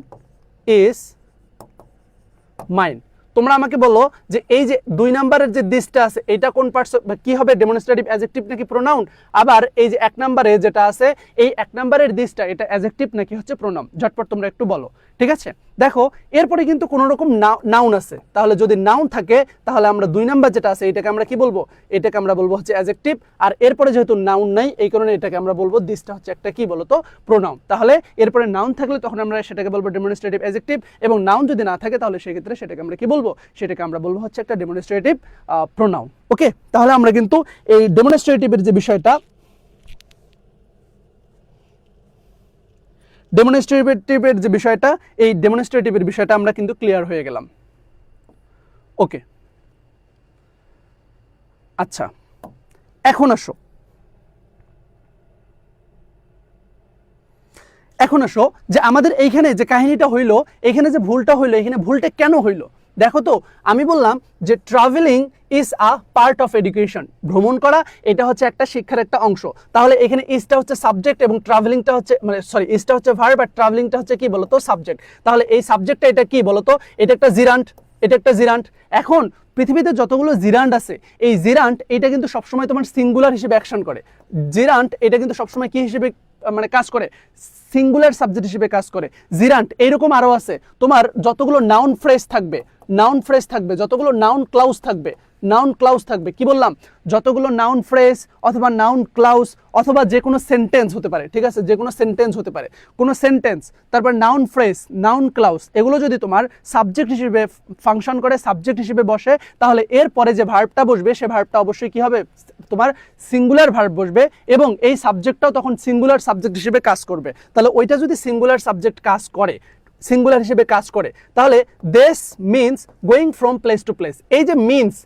ইজ মাইন। তোমরা আমাকে বলো যে এই যে 2 নম্বরের যে দিসটা আছে এটা কোন পার্টস কি হবে? ডেমনস্ট্রেটিভ অ্যাডজেক্টিভ নাকি প্রোনাউন? আবার এই যে 1 নম্বরে যেটা আছে এই 1 নম্বরের দিসটা এটা অ্যাডজেক্টিভ নাকি হচ্ছে প্রোনাউন? ঝটপট তোমরা একটু বলো, ঠিক আছে। দেখো এরপরে কিন্তু কোনো রকম নাউন আছে, তাহলে যদি নাউন থাকে তাহলে আমরা 2 নম্বর যেটা আছে এটাকে আমরা কি বলবো? এটাকে আমরা বলবো হচ্ছে অ্যাডজেক্টিভ। আর এরপরে যেহেতু নাউন নাই এই কারণে এটাকে আমরা বলবো দিসটা হচ্ছে একটা কি বলতো? প্রোনাউন। তাহলে এরপরে নাউন থাকলে তখন আমরা সেটাকে বলবো ডেমনস্ট্রেটিভ অ্যাডজেক্টিভ, এবং নাউন যদি না থাকে তাহলে সেই ক্ষেত্রে সেটাকে আমরা কি বলবো? সেটাকে আমরা বলবো হচ্ছে একটা ডেমনস্ট্রেটিভ প্রোনাউন। ওকে, তাহলে আমরা কিন্তু এই ডেমনস্ট্রেটিভের যে বিষয়টা, ডেমনস্ট্রেটিভের যে বিষয়টা, এই ডেমনস্ট্রেটিভের বিষয়টা আমরা কিন্তু ক্লিয়ার হয়ে গেলাম। ওকে, আচ্ছা এখন আসো যে আমাদের এইখানে যে কাহিনীটা হইলো, এখানে যে ভুলটা হইলো, এখানে ভুলটা কেন হইলো? দেখো তো, আমি বললাম যে travelling is a part of education. ভ্রমণ করা এটা হচ্ছে একটা শিক্ষার একটা অংশ। তাহলে এখানে ইজটা হচ্ছে সাবজেক্ট এবং ট্রাভেলিংটা হচ্ছে ইজটা হচ্ছে ভার্ব আর ট্রাভেলিংটা হচ্ছে কি বলতো? সাবজেক্ট। তাহলে এই সাবজেক্টটা এটা কি বলতো? এটা একটা জিরান্ট, এটা একটা জিরান্ট। এখন পৃথিবীতে যতগুলো জিরান্ট আছে, এই জিরান্ট এটা কিন্তু সবসময় তোমার সিঙ্গুলার হিসেবে অ্যাকশন করে। জিরান্ট এটা কিন্তু সবসময় কি হিসেবে মানে কাজ করে, সিঙ্গুলার সাবজেক্ট হিসেবে কাজ করে। জিরান্ট এইরকম আরো আছে, তোমার যতগুলো নাউন ফ্রেজ থাকবে, যতগুলো নাউন ক্লাউজ থাকবে, কি বললাম, যতগুলো নাউন ফ্রেজ অথবা নাউন ক্লাউজ অথবা যে কোনো সেন্টেন্স হতে পারে, ঠিক আছে, যে কোনো সেন্টেন্স হতে পারে, কোনো সেন্টেন্স, তারপর নাউন ফ্রেজ, নাউন ক্লাউজ, এগুলো যদি তোমার সাবজেক্ট হিসেবে ফাংশন করে, সাবজেক্ট হিসেবে বসে, তাহলে এর পরে যে ভার্বটা বসবে সে ভার্বটা অবশ্যই কি হবে, তোমার সিঙ্গুলার ভার্ব বসবে, এবং এই সাবজেক্টটাও তখন সিঙ্গুলার সাবজেক্ট হিসেবে কাজ করবে। তাহলে ওইটা যদি সিঙ্গুলার সাবজেক্ট কাজ করে, সিঙ্গুলার হিসেবে কাজ করে, তাহলে this means going from place to place. এই যে মিন্স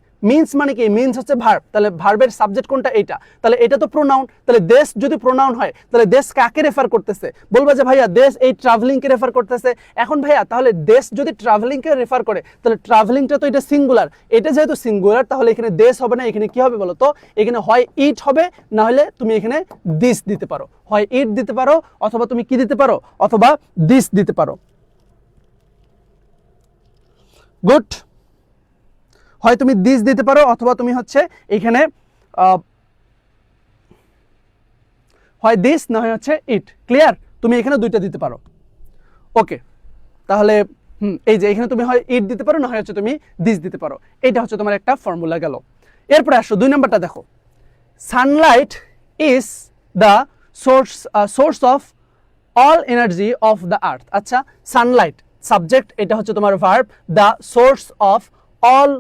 মানে কি, মিন্স হচ্ছে ভার্ব, তাহলে ভার্বের সাবজেক্ট কোনটা, এইটা, তাহলে এটা তো প্রোনাউন। তাহলে দেশ যদি প্রোনাউন হয়, তাহলে দেশ কাকে রেফার করতেছে, বলবা যে ভাইয়া দেশ এই ট্রাভেলিংকে রেফার করতেছে। এখন ভাইয়া তাহলে দেশ যদি ট্রাভেলিংকে রেফার করে, তাহলে ট্রাভেলিংটা তো এটা সিঙ্গুলার, এটা যেহেতু সিঙ্গুলার, তাহলে এখানে দেশ হবে না, এখানে কি হবে বলো তো, এখানে হয় ইট হবে, না হলে তুমি এখানে দিস দিতে পারো, হয় ইট দিতে পারো অথবা তুমি কি দিতে পারো, অথবা দিস দিতে পারো। গুড, হয় তুমি দিস দিতে পারো অথবা তুমি হচ্ছে এখানে হয় দিস না হয় হচ্ছে ইট। ক্লিয়ার, তুমি এখানে দুইটা দিতে পারো। ওকে, তাহলে এই যে এখানে তুমি হয় ইট দিতে পারো, না হয় হচ্ছে তুমি দিস দিতে পারো। এটা হচ্ছে তোমার একটা ফর্মুলা গেল। এরপরে আসো 2 নাম্বারটা দেখো, Sunlight is the source of all energy of the earth. আচ্ছা, সানলাইট সাবজেক্ট, এটা হচ্ছে তোমার verb, the source of all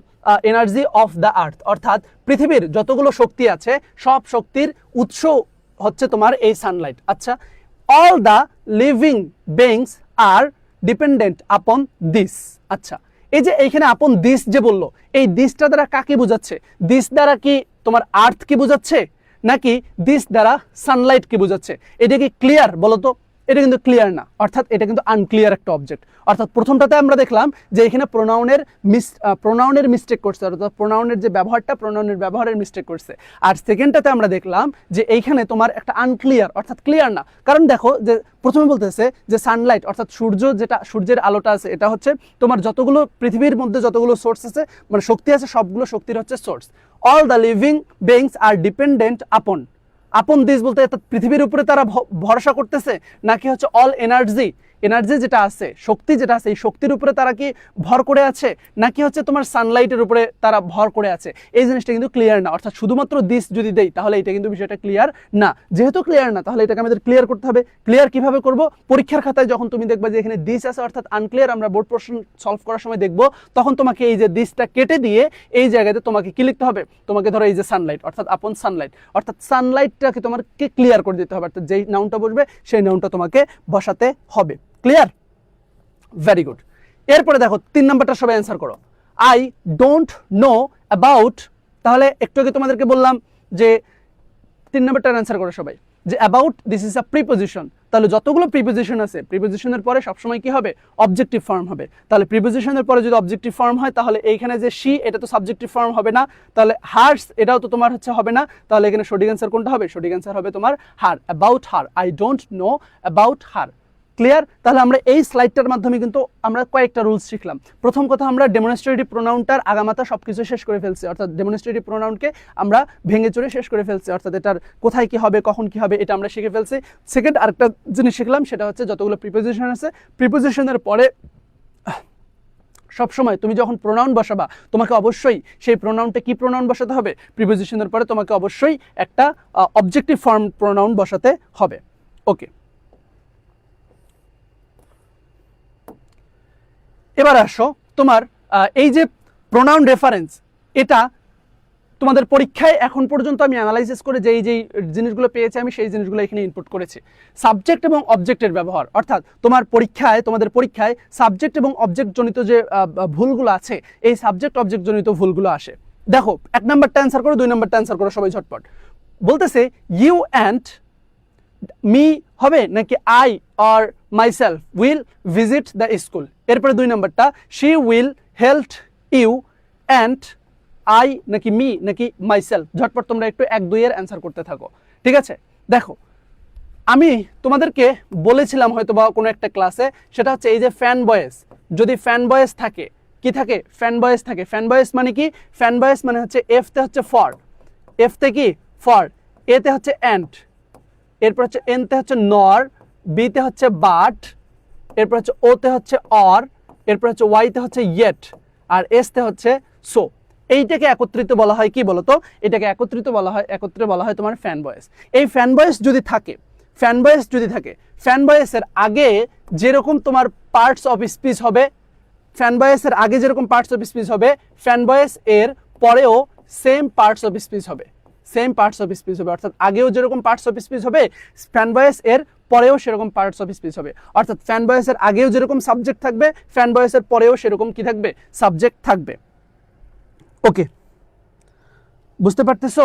energy of the earth, অর্থাৎ পৃথিবীর যতগুলো শক্তি আছে সব শক্তির উৎস হচ্ছে তোমার এই সানলাইট। আচ্ছা, all the living beings are dependent আপন দিস। আচ্ছা, এই যে এইখানে আপন দিস যে বললো, এই দিসটা দ্বারা কাকে বোঝাচ্ছে, দিস দ্বারা কি তোমার আর্থ কি বোঝাচ্ছে, নাকি দিস দ্বারা সানলাইট কি বোঝাচ্ছে? এটা কি ক্লিয়ার বলো তো? এটা কিন্তু ক্লিয়ার না, অর্থাৎ এটা কিন্তু আনক্লিয়ার একটা অবজেক্ট। অর্থাৎ প্রথমটাতে আমরা দেখলাম যে এখানে প্রোনাউনের মিস্টেক করছে, অর্থাৎ প্রোনাউনের যে ব্যবহারটা, প্রোনাউনের ব্যবহারের মিস্টেক করছে। আর সেকেন্ডটাতে আমরা দেখলাম যে এইখানে তোমার একটা আনক্লিয়ার, অর্থাৎ ক্লিয়ার না। কারণ দেখো যে প্রথমে বলতেছে যে সানলাইট অর্থাৎ সূর্য, যেটা সূর্যের আলোটা আছে, এটা হচ্ছে তোমার যতগুলো পৃথিবীর মধ্যে যতগুলো সোর্স আছে, মানে শক্তি আছে, সবগুলো শক্তির হচ্ছে source. All the living beings are dependent আপন দিস বলতে পৃথিবীর উপরে তারা ভরসা করতেছে, নাকি হচ্ছে অল এনার্জি যেটা আছে, শক্তি যেটা আছে, এই শক্তির উপরে তারা কি ভর করে আছে, নাকি হচ্ছে তোমার সানলাইটের উপরে তারা ভর করে আছে? এই জিনিসটা কিন্তু ক্লিয়ার না। অর্থাৎ শুধুমাত্র দিস যদি দেই তাহলে এটা কিন্তু বিষয়টা ক্লিয়ার না। যেহেতু ক্লিয়ার না, তাহলে এটাকে আমাদের ক্লিয়ার করতে হবে। ক্লিয়ার কিভাবে করব? পরীক্ষার খাতায় যখন তুমি দেখবা যে এখানে দিস আছে অর্থাৎ আনক্লিয়ার, আমরা বোর্ড প্রশ্ন সলভ করার সময় দেখবো, তখন তোমাকে এই যে দিসটা কেটে দিয়ে এই জায়গাতে তোমাকে কি লিখতে হবে, তোমাকে ধরো এই যে সানলাইট অর্থাৎ আপন সানলাইট, অর্থাৎ সানলাইটটাকে তোমাকে ক্লিয়ার করে দিতে হবে, অর্থাৎ যেই নাউনটা বসবে সেই নাউনটা তোমাকে বসাতে হবে। ক্লিয়ার? Very good. এরপরে দেখো 3 নাম্বারটা সবাই অ্যান্সার করো। আই ডোন্ট নো অ্যাবাউট, তাহলে একটু আগে তোমাদেরকে বললাম যে 3 নাম্বারটার অ্যান্সার করো সবাই, যে about this is a preposition. তাহলে যতগুলো প্রিপোজিশন আছে, প্রিপোজিশনের পরে সবসময় কি হবে, অবজেক্টিভ ফর্ম হবে। তাহলে প্রিপোজিশনের পরে যদি অবজেক্টিভ ফর্ম হয়, তাহলে এইখানে যে শি, এটা তো সাবজেক্টিভ ফর্ম হবে না, তাহলে হার্স এটাও তো তোমার হচ্ছে হবে না, তাহলে এখানে সঠিক অ্যান্সার কোনটা হবে? সঠিক অ্যান্সার হবে তোমার her, about her. I don't know about her. Clear? তাহলে আমরা এই স্লাইডটার মাধ্যমে কিন্তু আমরা কয়েকটা রুলস শিখলাম। প্রথম কথা, আমরা ডেমনস্ট্রেটিভ প্রোনাউনটার আগামাথা সবকিছু শেষ করে ফেলছি, অর্থাৎ ডেমনস্ট্রেটিভ প্রোনাউনকে আমরা ভেঙে চুরে শেষ করে ফেলছি, অর্থাৎ এটার কোথায় কি হবে, কখন কি হবে, এটা আমরা শিখে ফেলছি। সেকেন্ড আরেকটা জিনিস শিখলাম, সেটা হচ্ছে যতগুলো প্রিপোজিশন আছে, প্রিপোজিশনের পরে সবসময় তুমি যখন প্রোনাউন বসাবা, তোমাকে অবশ্যই সেই প্রোনাউনটা কি প্রোনাউন বসাতে হবে, প্রিপোজিশনের পরে তোমাকে অবশ্যই একটা অবজেক্টিভ ফর্ম প্রোনাউন বসাতে হবে। ওকে, এবার আসো তোমার এই যে প্রোনাউন রেফারেন্স, এটা তোমাদের পরীক্ষায় এখন পর্যন্ত আমি অ্যানালাইসিস করে যেই জিনিসগুলো পেয়েছি, আমি সেই জিনিসগুলো এখানে ইনপুট করেছি। সাবজেক্ট এবং অবজেক্টের ব্যবহার, অর্থাৎ তোমাদের পরীক্ষায় সাবজেক্ট এবং অবজেক্ট জনিত যে ভুলগুলো আছে, এই সাবজেক্ট অবজেক্ট জনিত ভুলগুলো আসে। দেখো 1 নাম্বারটা অ্যান্সার করো, 2 নাম্বারটা অ্যান্সার করো সবাই ঝটপট। বলতেছে ইউ অ্যান্ড মি হবে, নাকি I or myself will visit the school? এরপরে 2 নাম্বারটা, she will help you and I, নাকি মি, নাকি মাইসেলফ? ঝটপট তোমরা একটু 1, 2 এর অ্যান্সার করতে থাকো। ঠিক আছে, দেখো আমি তোমাদেরকে বলেছিলাম হয়তো বা কোনো একটা ক্লাসে, সেটা হচ্ছে এই যে ফ্যান বয়েস, যদি ফ্যান বয়েস থাকে, কি থাকে, ফ্যান ভয়েস থাকে। ফ্যান ভয়েস মানে কি, ফ্যান ভয়েস মানে হচ্ছে এফ তে হচ্ছে ফর, এফ তে কি ফর, এ তে হচ্ছে অ্যান্ড, এরপর হচ্ছে এন তে হচ্ছে নর, বি তে হচ্ছে বাট, এরপর হচ্ছে ও তে হচ্ছে অর, এরপর হচ্ছে ওয়াই তে হচ্ছে ইয়েট, আর এস তে হচ্ছে সো। এইটাকে একত্রিত বলা হয় কি বলতো, এটাকে একত্রিত বলা হয়, একত্রে বলা হয় তোমার ফ্যান ভয়েস। এই ফ্যান ভয়েস যদি থাকে, ফ্যান ভয়েস যদি থাকে, ফ্যান ভয়েসের আগে যেরকম তোমার পার্টস অফ স্পিচ হবে, ফ্যান ভয়েসের আগে যেরকম পার্টস অফ স্পিচ হবে, ফ্যান ভয়েস এর পরেও সেম পার্টস অফ স্পিচ হবে, সেম পার্টস অফ স্পিচ হবে। অর্থাৎ আগেও যেরকম পার্টস অফ স্পিচ হবে, ফ্যান ভয়েস এর পরেও সেরকম পার্টস অফ স্পিচ হবে। অর্থাৎ ফ্যান ভয়েসের আগেও যেরকম সাবজেক্ট থাকবে, ফ্যান ভয়েসের পরেও সেরকম কি থাকবে, সাবজেক্ট থাকবে। ওকে, বুঝতে পারতেছো?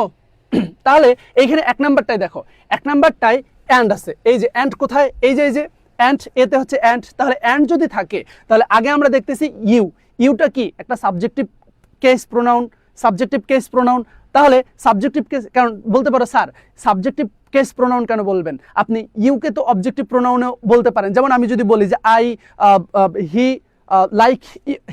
তাহলে এইখানে এক নাম্বারটাই দেখো, এক নাম্বারটাই অ্যান্ড আছে। এই যে অ্যান্ড কোথায়, এই যে অ্যান্ড, এতে হচ্ছে অ্যান্ড। তাহলে অ্যান্ড যদি থাকে, তাহলে আগে আমরা দেখতেছি ইউ, ইউটা কি একটা subjective case pronoun, subjective case pronoun. তাহলে সাবজেক্টিভ কেস, কারণ বলতে পারো স্যার সাবজেক্টিভ কেস প্রোনাউন কেন বলবেন আপনি, ইউকে তো অবজেক্টিভ প্রোনাউনেও বলতে পারেন। যেমন আমি যদি বলি যে I he like,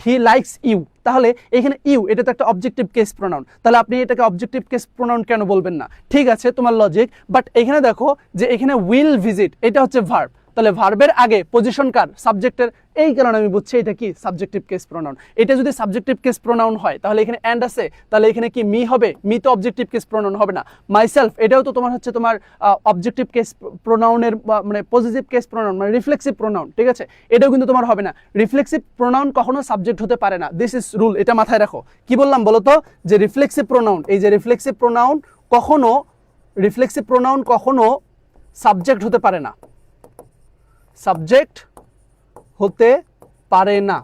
he likes you, তাহলে এখানে ইউ এটা তো একটা অবজেক্টিভ কেস প্রোনাউন, তাহলে আপনি এটাকে অবজেক্টিভ কেস প্রোনাউন কেন বলবেন না? ঠিক আছে তোমার লজিক, বাট এখানে দেখো যে এখানে উইল ভিজিট এটা হচ্ছে ভার্ব, তাহলে ভার্বের আগে পজিশন কার, সাবজেক্টের, এই কারণে আমি বুঝছি এটা কি সাবজেক্টিভ কেস প্রোনাউন। এটা যদি সাবজেক্টিভ কেস প্রোনাউন হয় তাহলে এখানে অ্যান্ড আছে, তাহলে এখানে কি মি হবে, মি তো অবজেক্টিভ কেস প্রোনাউন হবে না। মাইসেলফ এটাও তো তোমার হচ্ছে তোমার অবজেক্টিভ কেস প্রোনাউনের মানে পজিটিভ কেস প্রোনাউন, মানে রিফ্লেক্সিভ প্রোনাউন, ঠিক আছে, এটাও কিন্তু তোমার হবে না। রিফ্লেক্সিভ প্রোনাউন কখনো সাবজেক্ট হতে পারে না, দিস ইজ রুল, এটা মাথায় রাখো। কি বললাম বলো তো, যে রিফ্লেক্সিভ প্রোনাউন, এই যে রিফ্লেক্সিভ প্রোনাউন কখনো, রিফ্লেক্সিভ প্রোনাউন কখনো সাবজেক্ট হতে পারে না, সাবজেক্ট হতে পারে না,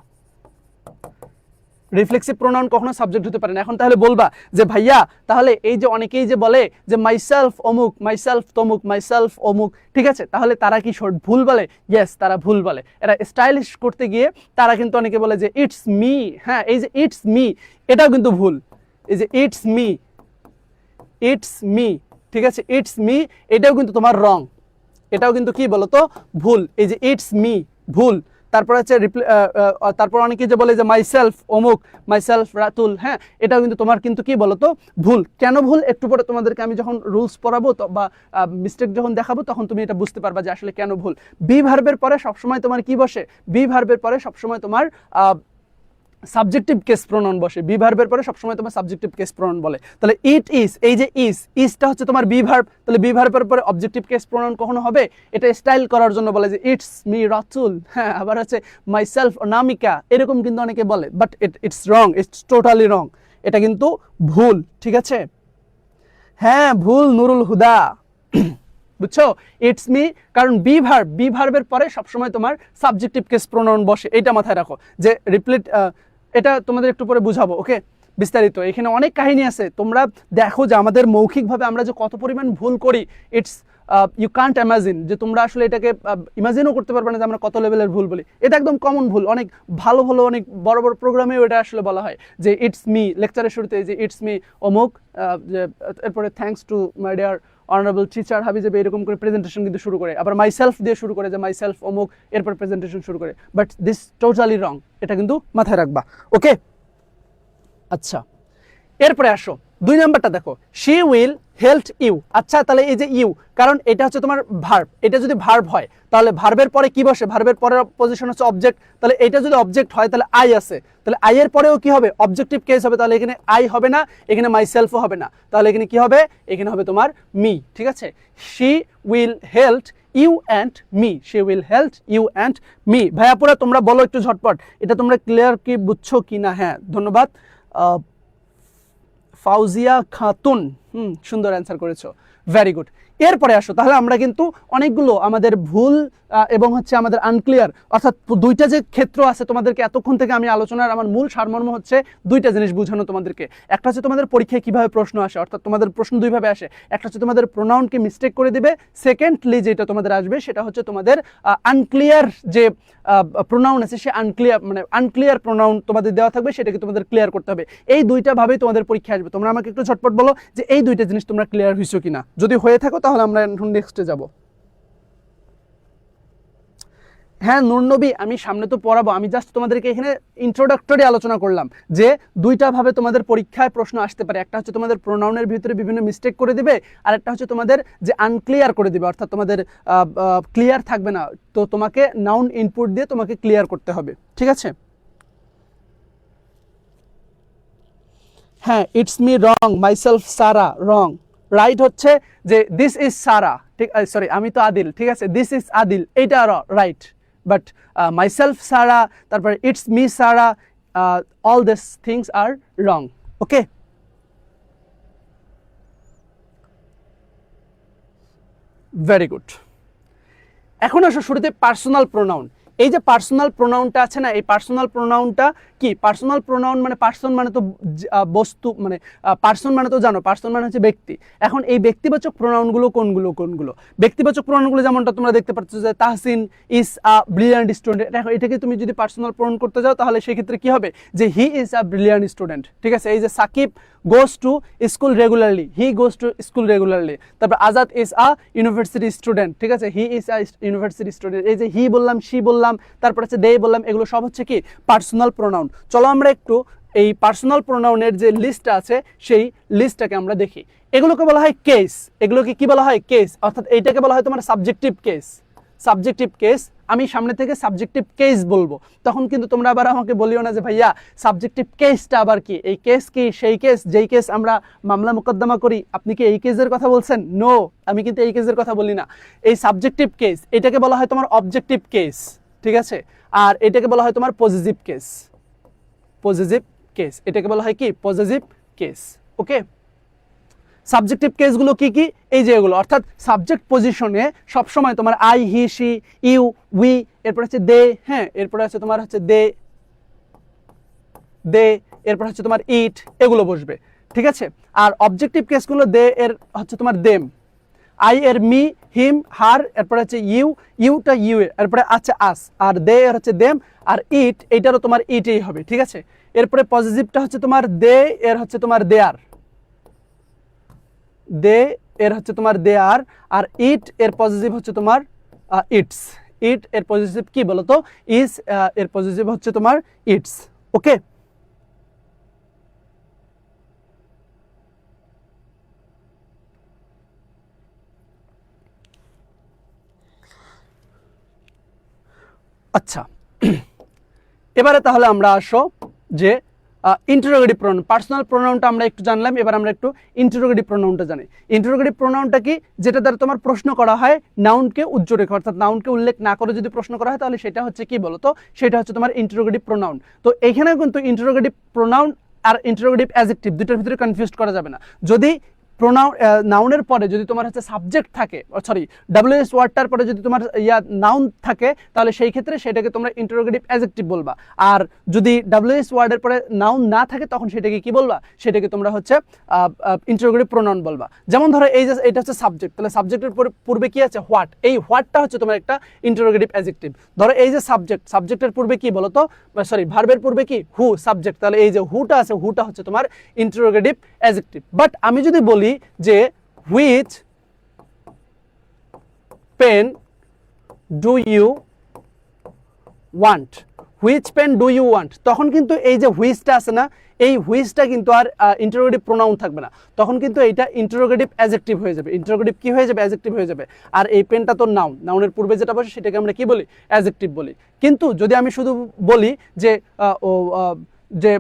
রিফ্লেক্সিভ প্রোনাউন কখনো সাবজেক্ট হতে পারে না। এখন তাহলে বলবা যে ভাইয়া তাহলে এই যে অনেকেই যে বলে যে মাইসেলফ অমুক, মাইসেলফ তমুক, মাইসেলফ অমুক, ঠিক আছে, তাহলে তারা কি ভুল বলে? ইয়েস, তারা ভুল বলে। এরা স্টাইলিশ করতে গিয়ে তারা কিন্তু অনেকে বলে যে ইটস মি, হ্যাঁ এই যে ইটস মি এটাও কিন্তু ভুল। এই যে ইটস মি, ইটস মি, ঠিক আছে, ইটস মি এটাও কিন্তু তোমার রং, এটাও কিন্তু কি বলতো ভুল। এই যে ইটস মি ভুল, তারপর হচ্ছে তারপর অনেকে যে বলে যে মাইসেলফ অমুক, মাইসেলফ রাতুল, হ্যাঁ এটাও কিন্তু তোমার কিন্তু কি বলতো ভুল। কেন ভুল একটু পরে তোমাদেরকে আমি যখন রুলস পড়াবো বা মিস্টেক যখন দেখাবো তখন তুমি এটা বুঝতে পারবা যে আসলে কেন ভুল। বি ভার্বের পরে সবসময় তোমার কি বসে, বি ভার্বের পরে সবসময় তোমার সাবজেক্টিভ কেস প্রোনাউন বসে, বি ভার্বের পরে সবসময় তোমার সাবজেক্টিভ কেস প্রোনাউন বলে। তাহলে ইট ইজ, এই যে ইজটা হচ্ছে তোমার বি ভার্ব, তাহলে বি ভার্বের পরে অবজেক্টিভ কেস প্রোনাউন কখনো হবে? এটা স্টাইল করার জন্য বলে যে ইটস মি রাতুল, হ্যাঁ আবার হচ্ছে মাইসেলফ অনামিকা, এরকম কিন্তু অনেকে বলে, but it's wrong, it's totally রং, এটা কিন্তু ভুল, ঠিক আছে, হ্যাঁ ভুল নুরুল হুদা। বুঝছো, ইটস মি, কারণ বি ভার্বের পরে সবসময় তোমার সাবজেক্টিভ কেস প্রোনাউন বসে, এটা মাথায় রাখো। যে রিপ্লিট, এটা তোমাদের একটু পরে বুঝাবো, ওকে বিস্তারিত। এখানে অনেক কাহিনী আছে, তোমরা দেখো যে আমাদের মৌখিকভাবে আমরা যে কত পরিমাণ ভুল করি, ইটস ইউ কান্ট ইমাজিন, যে তোমরা আসলে এটাকে ইমাজিনও করতে পারবে না যে আমরা কত লেভেলের ভুল বলি। এটা একদম কমন ভুল, অনেক ভালো ভালো অনেক বড় বড় প্রোগ্রামেও এটা আসলে বলা হয় যে ইটস মি, লেকচারের শুরুতে যে ইটস মি অমুক, যে এরপরে thanks to my dear honourable teacher হাবিজাবি, এরকম করে প্রেজেন্টেশন কিন্তু শুরু করে, আবার মাইসেলফ দিয়ে শুরু করে যে মাইসেলফ অমুক, এরপর প্রেজেন্টেশন শুরু করে, বাট দিস টোটালি রং, এটা কিন্তু মাথায় রাখবা, ওকে। আচ্ছা এরপরে আসো 2 নাম্বারটা দেখো, শি উইল হেল্প ইউ। আচ্ছা তাহলে এই যে ইউ, কারণ এটা হচ্ছে তোমার ভার্ব, এটা যদি ভার্ব হয় তাহলে ভার্বের পরে কি বসে, ভার্বের পরের পজিশন হচ্ছে অবজেক্ট, তাহলে এটা যদি অবজেক্ট হয় তাহলে আই আছে, তাহলে আই এর পরেও কি হবে, অবজেক্টিভ কেস হবে, তাহলে এখানে আই হবে না, এখানে মাইসেলফও হবে না, তাহলে এখানে কি হবে, এখানে হবে তোমার মি, ঠিক আছে। She will help you and me, she will help you and me. ভাইয়াপুরা তোমরা বলো একটু ঝটপট, এটা তোমরা ক্লিয়ার কি বুঝছো কিনা? হ্যাঁ ধন্যবাদ ফাউজিয়া খাতুন, সুন্দর অ্যান্সার করেছো, ভেরি গুড। এরপরে আসো, তাহলে আমরা কিন্তু অনেকগুলো আমাদের ভুল এবং হচ্ছে আমাদের আনক্লিয়ার, অর্থাৎ দুইটা যে ক্ষেত্র আছে তোমাদেরকে এতক্ষণ থেকে আমি আলোচনার আমার মূল সারমর্ম হচ্ছে দুইটা জিনিস বোঝানো তোমাদেরকে। একটা হচ্ছে তোমাদের পরীক্ষায় কিভাবে প্রশ্ন আসে, অর্থাৎ তোমাদের প্রশ্ন দুইভাবে আসে, একটা হচ্ছে তোমাদের প্রোনাউনকে মিস্টেক করে দিবে, সেকেন্ডলি যেটা তোমাদের আসবে সেটা হচ্ছে তোমাদের আনক্লিয়ার যে প্রোনাউন আছে, সে আনক্লিয়ার প্রোনাউন তোমাদের দেওয়া থাকবে, সেটাকে তোমাদের ক্লিয়ার করতে হবে। এই দুইটা ভাবেই তোমাদের পরীক্ষা আসবে। তোমরা আমাকে একটু ঝটপট বলো যে এই দুইটা জিনিস তোমরা ক্লিয়ার হইছো কিনা, যদি হয়ে থাকো তাহলে আমরা এখন নেক্সটে যাব। হ্যাঁ নূরনবী, আমি সামনে তো পড়াবো, আমি জাস্ট তোমাদেরকে এখানে ইন্ট্রোডাক্টরি আলোচনা করলাম যে দুইটা ভাবে তোমাদের পরীক্ষায় প্রশ্ন আসতে পারে। একটা হচ্ছে তোমাদের প্রোনাউনের ভিতরে বিভিন্ন মিস্টেক করে দিবে, আর একটা হচ্ছে তোমাদের যে আনক্লিয়ার করে দিবে, অর্থাৎ তোমাদের ক্লিয়ার থাকবে না, তো তোমাকে নাউন ইনপুট দিয়ে তোমাকে ক্লিয়ার করতে হবে, ঠিক আছে? হ্যাঁ, it's me wrong, myself Sara wrong, right হচ্ছে যে দিস ইজ সারা, ঠিক সরি আমি তো আদিল, ঠিক আছে, দিস ইজ আদিল এইটা রাইট, বাট মাইসেলফ সারা, তারপরে it's me Sara, all this things are wrong. Okay, very good. এখন আসো শুরুতে পার্সোনাল প্রোনাউন। এই যে পার্সোনাল প্রোনাউনটা আছে না, এই পার্সোনাল প্রোনাউনটা কি? পার্সোনাল প্রোনাউন মানে পার্সন মানে তো বস্তু, মানে পার্সন মানে তো জানো, পার্সন মানে হচ্ছে ব্যক্তি। এখন এই ব্যক্তিবাচক প্রোনাউনগুলো কোনগুলো কোনগুলো? ব্যক্তিবাচক প্রোনাউনগুলো যেমনটা তোমরা দেখতে পাচ্ছ যে Tahsin is a brilliant student, দেখো এটাকে তুমি যদি পার্সোনাল প্রোনাউন করতে যাও তাহলে সেক্ষেত্রে কি হবে যে he is a brilliant student, ঠিক আছে? এই যে Sakib goes to school regularly, he goes to school regularly. তারপর Azad is a university student, ঠিক আছে, he is a university student. এই যে হি বললাম, শি বললাম, তারপর হচ্ছে দে বললাম, এগুলো সব হচ্ছে কি পার্সোনাল প্রোনাউন। চলো আমরা একটু এই পার্সোনাল প্রোনাউনের যে লিস্টটা আছে সেই লিস্টটাকে আমরা দেখি। এগুলোকে বলা হয় কেস, এগুলোকে কি বলা হয়? কেস, অর্থাৎ এইটাকে বলা হয় তোমার সাবজেক্টিভ কেস। সাবজেক্টিভ কেস, আমি সামনে থেকে সাবজেক্টিভ কেস বলবো, তখন কিন্তু তোমরা আবার আমাকে বলিও না যে ভাইয়া সাবজেক্টিভ কেসটা আবার কি? এই কেস কি সেই কেস যেই কেস আমরা মামলা মোকদ্দমা করি? আপনি কি এই কেসের কথা বলছেন? নো, আমি কিন্তু এই কেসের কথা বলি না। এই সাবজেক্টিভ কেস এটাকে বলা হয় তোমার অবজেক্টিভ কেস, ঠিক আছে? আর এটাকে বলা হয় তোমার পজিটিভ কেস। পজিটিভ কেস এটাকে বলা হয় কি? Positive case. ওকে, সাবজেক্টিভ কেসগুলো কি কি? এই যে এগুলো, অর্থাৎ সাবজেক্ট পজিশনে সবসময় তোমার I, he, she, you, we, এরপর হচ্ছে দে, হ্যাঁ, এরপরে হচ্ছে তোমার হচ্ছে দে, এরপর হচ্ছে তোমার ইট, এগুলো বসবে, ঠিক আছে? আর অবজেক্টিভ কেসগুলো দে এর হচ্ছে তোমার দেম, আই এর মি, হিম, হার, এরপরে হচ্ছে ইউ, ইউটা ইউ, এরপরে আছে আস, আর দে এর হচ্ছে দেম, আর ইট এইটারও তোমার ইটেই হবে, ঠিক আছে? এরপরে পজিটিভটা হচ্ছে তোমার দে এর হচ্ছে তোমার দেয়ার, দে এর হচ্ছে তোমার দেয়ার, আর ইট এর পজিটিভ হচ্ছে তোমার ইটস। ইট এর পজিটিভ কি বলতো? ইজ, এর পজিটিভ হচ্ছে তোমার ইটস। ওকে, আচ্ছা এবারে তাহলে আমরা আসো যে ইন্টারোগেটিভ প্রোনাউন। পার্সোনাল প্রোনাউনটা আমরা একটু জানলাম, এবার আমরা একটু ইন্টারোগেটিভ প্রোনাউনটা জানি। ইন্টারোগেটিভ প্রোনাউনটা কি? যেটা দ্বারা তোমার প্রশ্ন করা হয় নাউনকে উজ্জ্ব রেখে, অর্থাৎ নাউনকে উল্লেখ না করে যদি প্রশ্ন করা হয় তাহলে সেটা হচ্ছে কি বলতো? সেটা হচ্ছে তোমার ইন্টারোগেটিভ প্রোনাউন। তো এখানে কিন্তু ইন্টারোগেটিভ প্রোনাউন আর ইন্টারোগেটিভ অ্যাডজেক্টিভ দুটোর ভিতরে কনফিউজ করা যাবে না। যদি প্রোনাউন নাউনের পরে যদি তোমার হচ্ছে সাবজেক্ট থাকে, সরি ডাব্লিউএস ওয়ার্ডটার পরে যদি তোমার নাউন থাকে তাহলে সেই ক্ষেত্রে সেটাকে তোমরা ইন্টারোগেটিভ অ্যাডজেক্টিভ বলবা। আর যদি ডাব্লিউএস ওয়ার্ডের পরে নাউন না থাকে তখন সেটাকে কি বলবা? সেটাকে তোমরা হচ্ছে ইন্টারোগেটিভ প্রোনাউন বলবা। যেমন ধরো এই যে এটা হচ্ছে সাবজেক্ট, তাহলে সাবজেক্টের পূর্বে কি আছে? হোয়াট। এই হোয়াটটা হচ্ছে তোমার একটা ইন্টারোগেটিভ অ্যাডজেক্টিভ। ধরো এই যে সাবজেক্ট, সাবজেক্টের পূর্বে কি বলো তো? সরি, ভার্বের পূর্বে কি? হু, সাবজেক্ট। তাহলে এই যে হুটা আছে, হুটা হচ্ছে তোমার ইন্টারোগেটিভ অ্যাডজেক্টিভ। বাট আমি যদি বলি যে which pen do you want, which pen do you want, তখন কিন্তু এই যে হুইচটা আছে না, এই হুইচটা কিন্তু আর ইন্টারোগেটিভ প্রোনাউন থাকবে না, তখন কিন্তু এইটা ইন্টারোগেটিভ অ্যাডজেক্টিভ হয়ে যাবে। ইন্টারোগেটিভ কি হয়ে যাবে? অ্যাডজেক্টিভ হয়ে যাবে। আর এই পেনটা তো নাউন, নাউনের পূর্বে যেটা বসে সেটাকে আমরা কি বলি? অ্যাডজেক্টিভ বলি। কিন্তু যদি আমি শুধু বলি যে যে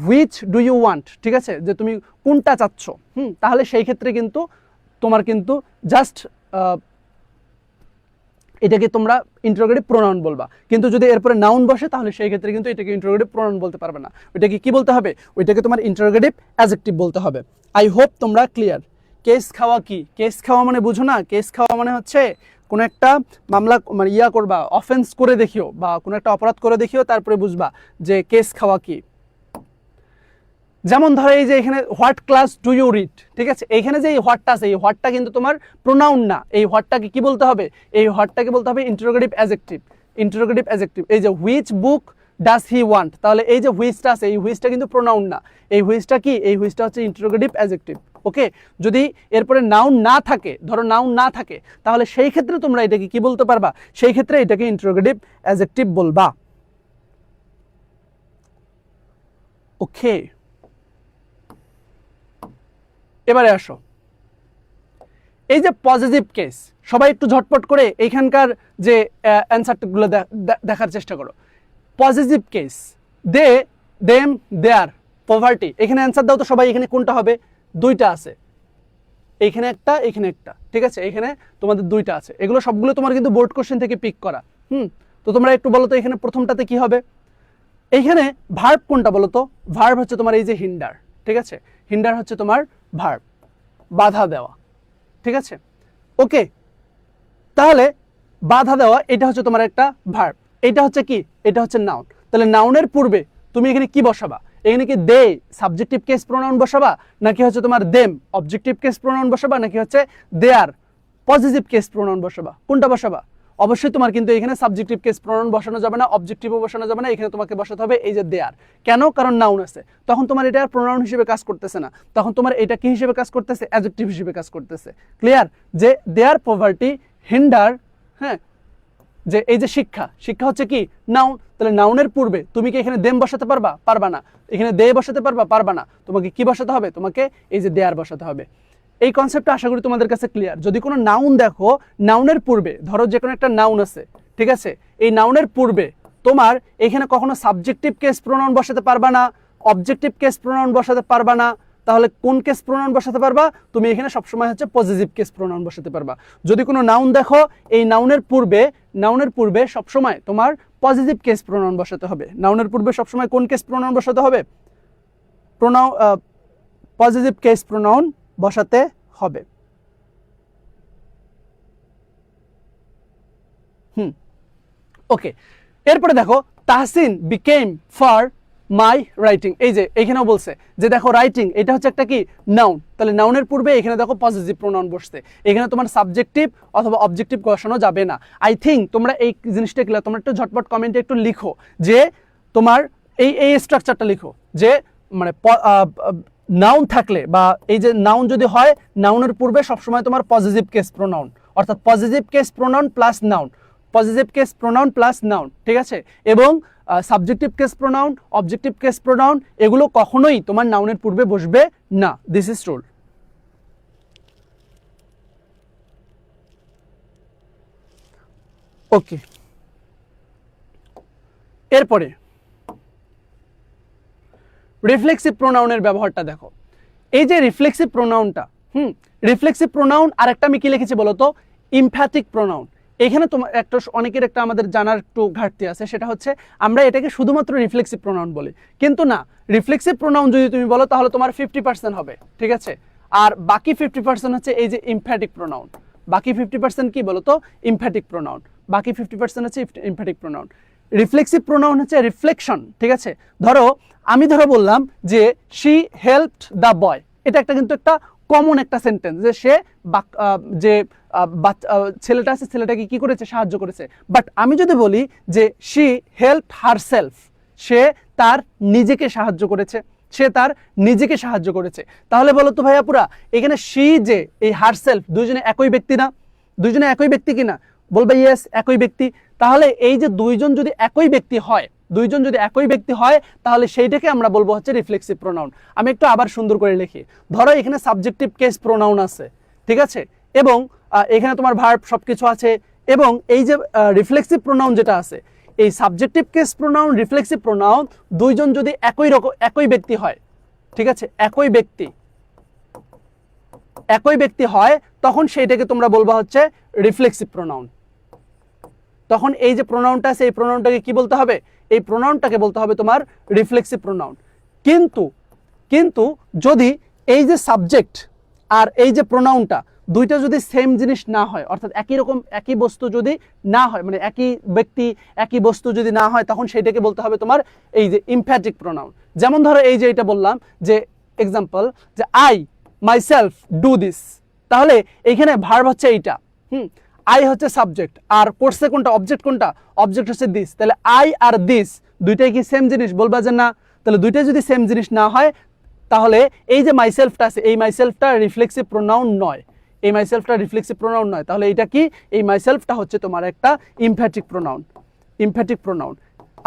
হুইচ ডু ইউ ওয়ান্ট, ঠিক আছে, যে তুমি কোনটা চাচ্ছ, তাহলে সেই ক্ষেত্রে কিন্তু তোমার কিন্তু জাস্ট এটাকে তোমরা ইন্টারোগেটিভ প্রোনাউন বলবা। কিন্তু যদি এরপরে নাউন বসে তাহলে সেই ক্ষেত্রে কিন্তু এটাকে ইন্টারোগেটিভ প্রোনাউন বলতে পারবে না, ওইটাকে কি বলতে হবে? ওইটাকে তোমার ইন্টারোগেটিভ অ্যাডজেক্টিভ বলতে হবে। আই হোপ তোমরা ক্লিয়ার। কেস খাওয়া কি? কেস খাওয়া মানে বুঝো না? কেস খাওয়া মানে হচ্ছে কোনো একটা মামলা মানে করবা, অফেন্স করে দেখিও বা কোনো একটা অপরাধ করে দেখিও, তারপরে বুঝবা যে কেস খাওয়া কি। যেমন ধরো এই যে এখানে what class do you read, ঠিক আছে, এইখানে যে এই হোয়াটটা আছে, এই হোয়াটটা কিন্তু তোমার প্রোনাউন না। এই হোয়াটটাকে কি বলতে হবে? এই হোয়াটটাকে বলতে হবে ইন্টারোগেটিভ অ্যাডজেক্টিভ। Interrogative adjective. এই যে which book does he want, তাহলে এই যে হুইচটা আছে এই হুইচটা কিন্তু প্রোনাউন না। এই হুইচটা কি? এই হুইচটা হচ্ছে ইন্টারোগেটিভ অ্যাডজেক্টিভ। ওকে, যদি এরপরে নাউন না থাকে, ধরো নাউন না থাকে, তাহলে সেই ক্ষেত্রে তোমরা এটাকে কি বলতে পারবা, সেই ক্ষেত্রে এটাকে ইন্টারোগেটিভ অ্যাডজেক্টিভ বলবা। ওকে, এবারে আসো, এই যে পজিটিভ কেস, সবাই একটু ঝটপট করে এইখানকার যে অ্যান্সারগুলো দেখার চেষ্টা করো। পজিটিভ কেস, দে, দেম, দেয়ার, পভার্টি, এখানে অ্যান্সার দাও তো সবাই। এখানে কোনটা হবে? দুইটা আছে, এইখানে একটা, এখানে একটা, ঠিক আছে, এখানে তোমাদের দুইটা আছে। এগুলো সবগুলো তোমার কিন্তু বোর্ড কোশ্চেন থেকে পিক করা। তো তোমরা একটু বলো তো এখানে প্রথমটাতে কি হবে? এইখানে ভার্ব কোনটা বলো তো? ভার্ব হচ্ছে তোমার এই যে হিন্ডার, ঠিক আছে, হিন্ডার হচ্ছে তোমার ভার্ব, বাধা দেওয়া, ঠিক আছে। ওকে, তাহলে বাধা দেওয়া এটা হচ্ছে তোমার একটা ভার্ব, এটা হচ্ছে কি, এটা হচ্ছে নাউন। তাহলে নাউনের পূর্বে তুমি এখানে কি বসাবা? এখানে কি দে সাবজেক্টিভ কেস প্রোনাউন বসাবা, নাকি হচ্ছে তোমার দেম অবজেক্টিভ কেস প্রোনাউন বসাবা, নাকি হচ্ছে দেয়ার পজিটিভ কেস প্রোনাউন বসাবা? কোনটা বসাবা? অবশ্যই তোমার কিন্তু এখানে সাবজেক্টিভ কেস প্রোনাউন বসানো যাবে না, অবজেক্টিভও বসানো যাবে না, এখানে তোমাকে বসাতে হবে এই যে দেয়ার। কেন? কারণ নাউন আছে, তখন তোমার এটা আর প্রোনাউন হিসেবে কাজ করতেছে না, তখন তোমার এটা কি হিসেবে কাজ করতেছে? অ্যাডজেক্টিভ হিসেবে কাজ করতেছে। ক্লিয়ার? যে দেয়ার পভার্টি হিন্ডার, হ্যাঁ, যে এই যে শিক্ষা, শিক্ষা হচ্ছে কি নাউন। তাহলে নাউনের পূর্বে তুমি কি এখানে দেম বসাতে পারবা? পারবা না। এখানে দে বসাতে পারবা? পারবা না। তোমাকে কি বসাতে হবে? তোমাকে এই যে দেয়ার বসাতে হবে। এই কনসেপ্টটা আশা করি তোমাদের কাছে ক্লিয়ার। যদি কোনো নাউন দেখো, নাউনের পূর্বে, ধরো যে কোনো একটা নাউন আছে, ঠিক আছে, এই নাউনের পূর্বে তোমার এখানে কখনো সাবজেক্টিভ কেস প্রোনাউন বসাতে পারবা না, অবজেক্টিভ কেস প্রোনাউন বসাতে পারবা না। তাহলে কোন কেস প্রোনাউন বসাতে পারবা? তুমি এখানে সবসময় হচ্ছে পজিটিভ কেস প্রোনাউন বসাতে পারবা। যদি কোনো নাউন দেখো, এই নাউনের পূর্বে সবসময় তোমার পজিটিভ কেস প্রোনাউন বসাতে হবে। নাউনের পূর্বে সবসময় কোন কেস প্রোনাউন বসাতে হবে? পজিটিভ কেস প্রোনাউন বসাতে হবে। ওকে, এরপরে দেখো, Tahsin became for my writing. এই যে এখানেও বলছে যে দেখো রাইটিং এটা হচ্ছে একটা কি নাউন, তাহলে নাউনের পূর্বে এখানে দেখো পজিটিভ প্রোনাউন বসছে, এখানে তোমার সাবজেক্টিভ অথবা অবজেক্টিভ বসানো যাবে না। আই থিঙ্ক তোমরা এই জিনিসটা কি, তোমরা একটু ঝটপট কমেন্টে একটু লিখো যে তোমার এই স্ট্রাকচারটা লিখো, যে মানে নাউন থাকলে বা এই যে নাউন যদি হয়, নাউনের পূর্বে সবসময় তোমার পজিটিভ কেস প্রোনাউন, অর্থাৎ positive case pronoun plus noun, positive case pronoun plus noun, ঠিক আছে। এবং subjective case pronoun, objective case pronoun এগুলো কখনোই তোমার নাউনের পূর্বে বসবে না। This is rule. ওকে, এরপরে রিফ্লেক্সিভ প্রোনাউনের ব্যবহারটা দেখো। এই যে রিফ্লেক্সিভ প্রোনাউনটা, রিফ্লেক্সিভ প্রোনাউন আরেকটা আমি কি লিখেছি বলতো? Emphatic pronoun. এখানে তোমার একটা অনেকের একটা আমাদের জানার একটু ঘাটতি আছে, সেটা হচ্ছে আমরা এটাকে শুধুমাত্র রিফ্লেক্সিভ প্রোনাউন বলি, কিন্তু না, রিফ্লেক্সিভ প্রোনাউন যদি তুমি বলো তাহলে তোমার 50% হবে, ঠিক আছে, আর বাকি 50% হচ্ছে এই যে ইমফ্যাটিক প্রোনাউন। বাকি 50% কি বলতো? Emphatic pronoun. বাকি 50% হচ্ছে ইমফ্যাটিক প্রোনাউন। রিফ্লেক্সিভ প্রোনাউন হচ্ছে রিফ্লেকশন, ঠিক আছে। ধরো আমি বললাম যে শি হেল্পড দ্য বয়, এটা একটা কিন্তু একটা কমন একটা সেন্টেন্স, যে সে যে ছেলেটা আছে, ছেলেটাকে কি করেছে? সাহায্য করেছে। বাট আমি যদি বলি যে শি হেল্পড হারসেলফ, সে তার নিজেকে সাহায্য করেছে, সে তার নিজেকে সাহায্য করেছে, তাহলে বলো তো ভাইয়া পুরা এখানে শি যে এই হারসেলফ দুইজনে একই ব্যক্তি না? দুইজনে একই ব্যক্তি কিনা? বলবে ইয়েস, একই ব্যক্তি। তাহলে এই যে দুইজন যদি একই ব্যক্তি হয়, তাহলে সেইটাকে আমরা বলবো হচ্ছে রিফ্লেক্সিভ প্রোনাউন। আমি একটু আবার সুন্দর করে লিখি। ধরো এখানে সাবজেক্টিভ কেস প্রোনাউন আছে, ঠিক আছে, এবং এখানে তোমার ভার্ব সবকিছু আছে, এবং এই যে রিফ্লেক্সিভ প্রোনাউন যেটা আছে, এই subjective case pronoun, reflexive pronoun দুইজন যদি একই ব্যক্তি হয়, ঠিক আছে, একই ব্যক্তি হয়, তখন সেইটাকে তোমরা বলবা হচ্ছে রিফ্লেক্সিভ প্রোনাউন। তখন এই যে প্রোনাউনটা আছে, এই প্রোনাউনটাকে কি বলতে হবে? এই প্রোনাউনটাকে বলতে হবে তোমার রিফ্লেক্সিভ প্রোনাউন। কিন্তু যদি এই যে সাবজেক্ট আর এই যে প্রোনাউনটা দুইটা যদি সেম জিনিস না হয়, অর্থাৎ একই বস্তু যদি না হয়, মানে একই ব্যক্তি একই বস্তু যদি না হয়, তখন সেইটাকে বলতে হবে তোমার এই যে ইমফ্যাটিক প্রোনাউন। যেমন ধরো এই যে এটা বললাম যে এক্সাম্পল, যে আই মাইসেলফ ডু দিস, তাহলে এইখানে ভার্ব হচ্ছে এইটা, আই হচ্ছে সাবজেক্ট, আর করছে কোনটা? অবজেক্ট কোনটা? অবজেক্ট হচ্ছে দিস। তাহলে আই আর দিস দুইটাই কি সেম জিনিস? বলবা যে না। তাহলে দুইটাই যদি সেম জিনিস না হয়, তাহলে এই যে মাইসেলফটা আছে এই মাইসেলফটা রিফ্লেক্সিভ প্রোনাউন নয়, এই মাইসেলফটা রিফ্লেক্সিভ প্রোনাউন নয়। তাহলে এটা কি, এই মাইসেলফটা হচ্ছে তোমার একটা ইমফ্যাটিক প্রোনাউন, ইমফ্যাটিক প্রোনাউন।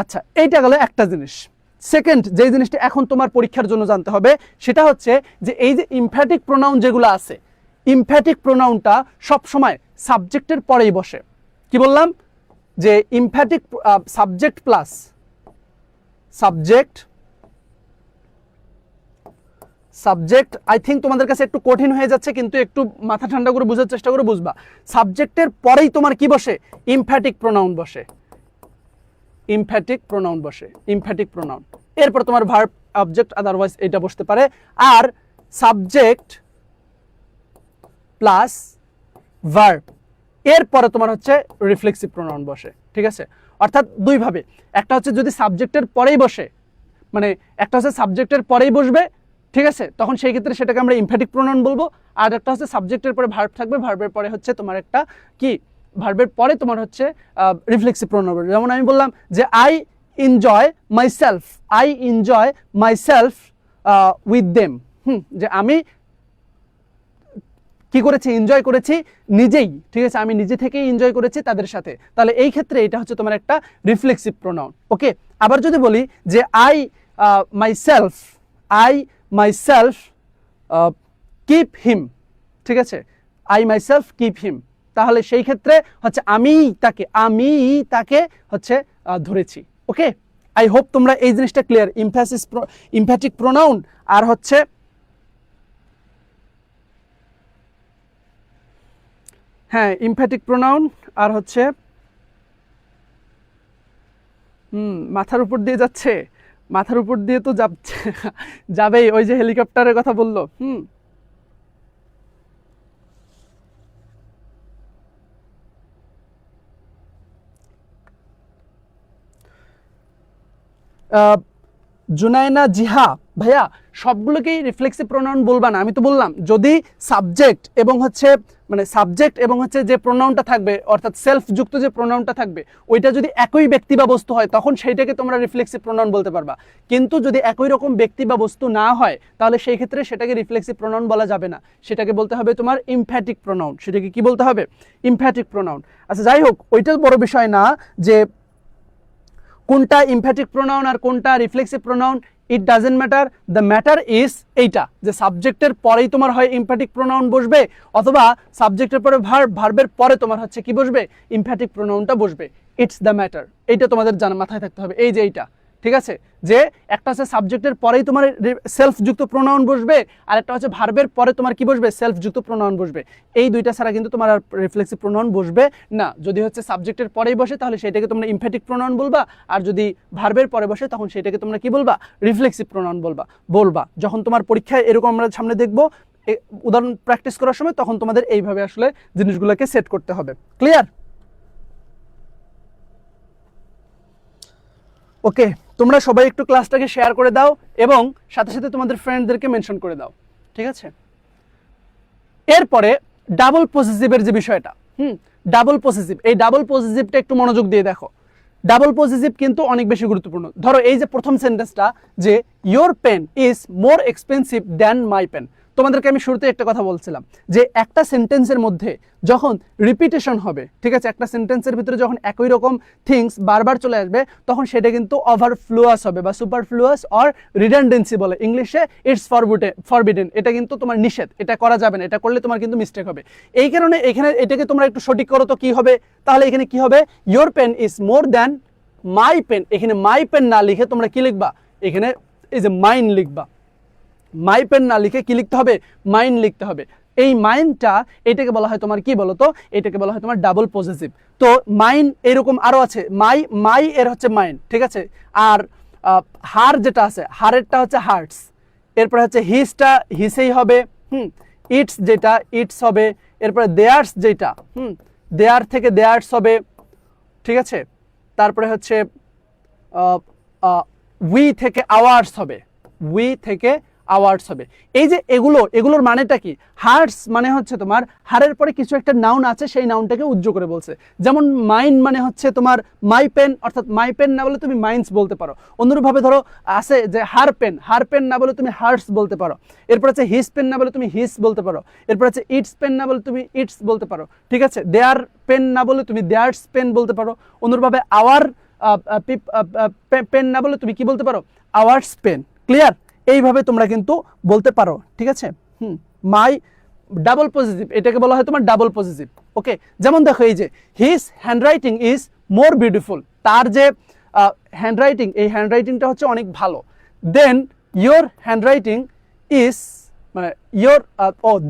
আচ্ছা, এইটা গেল একটা জিনিস। সেকেন্ড যে জিনিসটা এখন তোমার পরীক্ষার জন্য জানতে হবে সেটা হচ্ছে যে এই যে ইমফ্যাটিক প্রোনাউন যেগুলো আছে, ইমফ্যাটিক প্রোনাউনটা সবসময় সাবজেক্টের পরেই বসে। কি বললাম, যে emphatic subject plus subject, subject I think তোমাদের কাছে একটু কঠিন হয়ে যাচ্ছে, কিন্তু একটু মাথা ঠান্ডা করে বোঝার চেষ্টা করে বুঝবা। সাবজেক্টের পরেই তোমার কি বসে, ইমফ্যাটিক প্রোনাউন বসে, ইমফ্যাটিক প্রোনাউন বসে, ইমফ্যাটিক প্রোনাউন। এরপর তোমার ভার্ব, অবজেক্ট, আদারওয়াইজ এটা বসতে পারে। আর সাবজেক্ট প্লাস ভার্ব এরপরে তোমার হচ্ছে রিফ্লেক্সিভ প্রোনাউন বসে, ঠিক আছে। অর্থাৎ দুইভাবে, একটা হচ্ছে যদি সাবজেক্টের পরেই বসে, মানে একটা হচ্ছে সাবজেক্টের পরেই বসবে, ঠিক আছে, তখন সেই ক্ষেত্রে সেটাকে আমরা ইমফ্যাটিক প্রোনাউন বলবো। আর একটা হচ্ছে সাবজেক্টের পরে ভার্ব থাকবে, ভার্বের পরে হচ্ছে তোমার একটা কি, ভার্বের পরে তোমার হচ্ছে রিফ্লেক্সিভ প্রোনাউন। যেমন আমি বললাম যে I enjoy myself, I enjoy myself with them, যে আমি কি করেছি, এনজয় করেছি নিজেই, ঠিক আছে, আমি নিজে থেকেই এনজয় করেছি তাদের সাথে। তাহলে এই ক্ষেত্রে এটা হচ্ছে তোমার একটা রিফ্লেক্সিভ প্রোনাউন। ওকে, আবার যদি বলি যে I myself, I myself keep him, ঠিক আছে, আই মাইসেলফ কিপ হিম, তাহলে সেই ক্ষেত্রে হচ্ছে আমি তাকে হচ্ছে ধরেছি। ওকে, আই হোপ তোমরা এই জিনিসটা ক্লিয়ার। ইমফ্যাসিস, ইমফ্যাটিক প্রোনাউন আর হচ্ছে হ্যাঁ ইমফ্যাটিক প্রোনাউন আর হচ্ছে মাথার উপর দিয়ে যাচ্ছে, মাথার উপর দিয়ে তো যাবেই, ওই যে হেলিকপ্টারের কথা বললো। জুনায়না জিহা, ভাইয়া সবগুলোকেই রিফ্লেক্সিভ প্রোনাউন বলবা না, আমি তো বললাম যদি সাবজেক্ট এবং হচ্ছে মানে সাবজেক্ট এবং হচ্ছে যে প্রোনাউনটা থাকবে, অর্থাৎ সেলফ যুক্ত যে প্রোনাউনটা থাকবে, ওইটা যদি একই ব্যক্তি বা বস্তু হয় তখন সেইটাকে তোমরা রিফ্লেক্সিভ প্রোনাউন বলতে পারবা। কিন্তু যদি একই রকম ব্যক্তি বা বস্তু না হয় তাহলে সেই ক্ষেত্রে সেটাকে রিফ্লেক্সিভ প্রোনাউন বলা যাবে না, সেটাকে বলতে হবে তোমার ইমফ্যাটিক প্রোনাউন। সেটাকে কি বলতে হবে, ইমফ্যাটিক প্রোনাউন। আচ্ছা যাই হোক, ওইটা বড় বিষয় না যে কোনটা ইমফ্যাটিক প্রোনাউন আর কোনটা reflexive pronoun, it doesn't matter. The matter is এইটা যে সাবজেক্টের পরেই তোমার হয় ইমফ্যাটিক প্রোনাউন বসবে, অথবা সাবজেক্টের পরে ভার্ব, ভার্বের পরে তোমার হচ্ছে কি বসবে, ইমফ্যাটিক প্রোনাউনটা বসবে। ইটস দ্য ম্যাটার, এইটা তোমাদের জানা মাথায় থাকতে হবে। এই যে এইটা, ঠিক আছে, যে একটা হচ্ছে সাবজেক্টের পরেই তোমার সেলফ যুক্ত প্রোনাউন বসবে, আর একটা হচ্ছে ভার্বের পরে তোমার কি বসবে, সেলফ যুক্ত প্রোনাউন বসবে। এই দুইটা ছাড়া কিন্তু তোমার আর রিফ্লেক্সিভ প্রোনাউন বসবে না। যদি হচ্ছে সাবজেক্টের পরেই বসে তাহলে সেটাকে তোমরা ইমফ্যাটিক প্রোনাউন বলবা, আর যদি ভার্বের পরে বসে তখন সেটাকে তোমরা কি বলবা, রিফ্লেক্সিভ প্রোনাউন বলবা। যখন তোমার পরীক্ষায় এরকম আমরা সামনে দেখবো উদাহরণ প্র্যাকটিস করার সময়, তখন তোমাদের এইভাবে আসলে জিনিসগুলোকে সেট করতে হবে। ক্লিয়ার? ওকে, তোমরা সবাই একটু ক্লাসটাকে শেয়ার করে দাও এবং সাথে সাথে তোমাদের ফ্রেন্ডদেরকে মেনশন করে দাও, ঠিক আছে। এরপরে ডাবল পজিটিভের যে বিষয়টা, ডাবল পজিটিভ, এই ডাবল পজিটিভটা একটু মনোযোগ দিয়ে দেখো। ডাবল পজিটিভ কিন্তু অনেক বেশি গুরুত্বপূর্ণ। ধরো এই যে প্রথম সেন্টেন্সটা, যে your pen is more expensive than my pen, তোমাদেরকে আমি শুরুতে একটা কথা বলছিলাম যে একটা সেন্টেন্সের মধ্যে যখন রিপিটেশন হবে, ঠিক আছে, একটা সেন্টেন্সের ভিতরে যখন একই রকম থিংস বারবার চলে আসবে তখন সেটা কিন্তু ওভারফ্লুয়াস হবে বা সুপারফ্লুয়াস অর রিডান্ডেন্সি বলে ইংলিশে। ইটস ফরবিডেন, এটা কিন্তু তোমার নিষেধ, এটা করা যাবে না, এটা করলে তোমার কিন্তু মিস্টেক হবে। এই কারণে এখানে এটাকে তোমরা একটু সঠিক করো তো কি হবে, তাহলে এখানে কি হবে, your pen is more than my pen. এখানে মাই পেন না লিখে তোমরা কি লিখবা, এখানে এই যে মাইন লিখবা। মাই পেন না লিখে কি লিখতে হবে, মাইন লিখতে হবে। এই মাইনটা, এটাকে বলা হয় তোমার কি বলতো, এটাকে বলা হয় তোমার ডাবল পজিটিভ। তো মাইন এরকম আরো আছে, মাই এর হচ্ছে মাইন, ঠিক আছে। আর হার যেটা আছে, হারেরটা হচ্ছে হার্টস। এরপরে হচ্ছে হিসটা হিসেই হবে, ইটস যেটা ইটস হবে। এরপরে দেয়ার্স যেটা, দেয়ার থেকে দেয়ার্স হবে, ঠিক আছে। তারপরে হচ্ছে উই থেকে আওয়ার্স হবে, উই থেকে আওয়ার্স হবে। এই যে এগুলোর মানেটা কি? হার্টস মানে হচ্ছে তোমার হারের পরে কিছু একটা নাউন আছে, সেই নাউনটাকে উজ্জ্ব করে বলছে। যেমন মাইন মানে হচ্ছে তোমার মাই পেন, অর্থাৎ মাই পেন না বলে তুমি মাইন্স বলতে পারো। অনুরূপভাবে ধরো আছে যে হার পেন না বলে তুমি হার্টস বলতে পারো। এরপর আছে হিস পেন না বলে তুমি হিস বলতে পারো। এরপর আছে ইটস পেন না বলে তুমি ইটস বলতে পারো, ঠিক আছে। দেয়ার পেন না বলে তুমি দেয়ার্স পেন বলতে পারো। অনুরূপভাবে আওয়ার পেন না বলে তুমি কি বলতে পারো? Ours pen. ক্লিয়ার? এইভাবে তোমরা কিন্তু বলতে পারো, ঠিক আছে। মাই ডাবল পজিটিভ, এটাকে বলা হয় তোমার ডাবল পজিটিভ। ওকে, যেমন দেখো এই যে his handwriting is more beautiful, তার যে হ্যান্ডরাইটিং, এই হ্যান্ডরাইটিংটা হচ্ছে অনেক ভালো। দেন ইয়োর হ্যান্ডরাইটিং ইজ মানে ইয়োর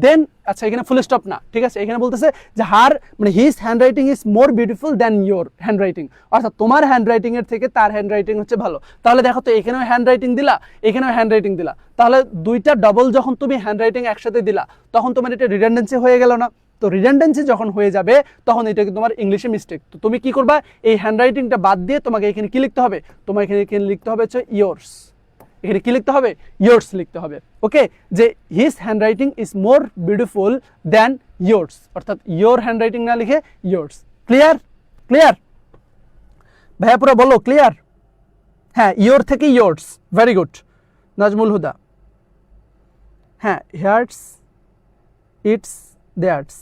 দেন, আচ্ছা এখানে ফুল স্টপ না, ঠিক আছে। এখানে বলতেছে যে হার মানে his handwriting is more beautiful then your handwriting, অর্থাৎ তোমার হ্যান্ডরাইটিং এর থেকে তার হ্যান্ডরাইটিং হচ্ছে ভালো। তাহলে দেখো তো এখানেও হ্যান্ডরাইটিং দিলা, এখানেও হ্যান্ডরাইটিং দিলা, তাহলে দুইটা ডবল যখন তুমি হ্যান্ডরাইটিং একসাথে দিলা তখন তোমার এটা রিডান্ডেন্সি হয়ে গেল না? তো রিডান্ডেন্সি যখন হয়ে যাবে তখন এটা কিন্তু তোমার ইংলিশে মিস্টেক। তো তুমি কি করবা? এই হ্যান্ডরাইটিংটা বাদ দিয়ে তোমাকে এখানে কি লিখতে হবে? তোমার এখানে লিখতে হবে হচ্ছে ইয়োর্স। এখানে কি লিখতে হবে? ইয়োর্স লিখতে হবে। ওকে, যে his handwriting is more beautiful then yours, অর্থাৎ ইয়োর হ্যান্ডরাইটিং না লিখে ইয়োর্স। ক্লিয়ার? ক্লিয়ার ভাইয়া, পুরো বলো ক্লিয়ার? হ্যাঁ, ইয়োর থেকে yours. Very good Nazmul Huda. হ্যাঁ, হিয়ার্স, ইটস, দেয়ার্স।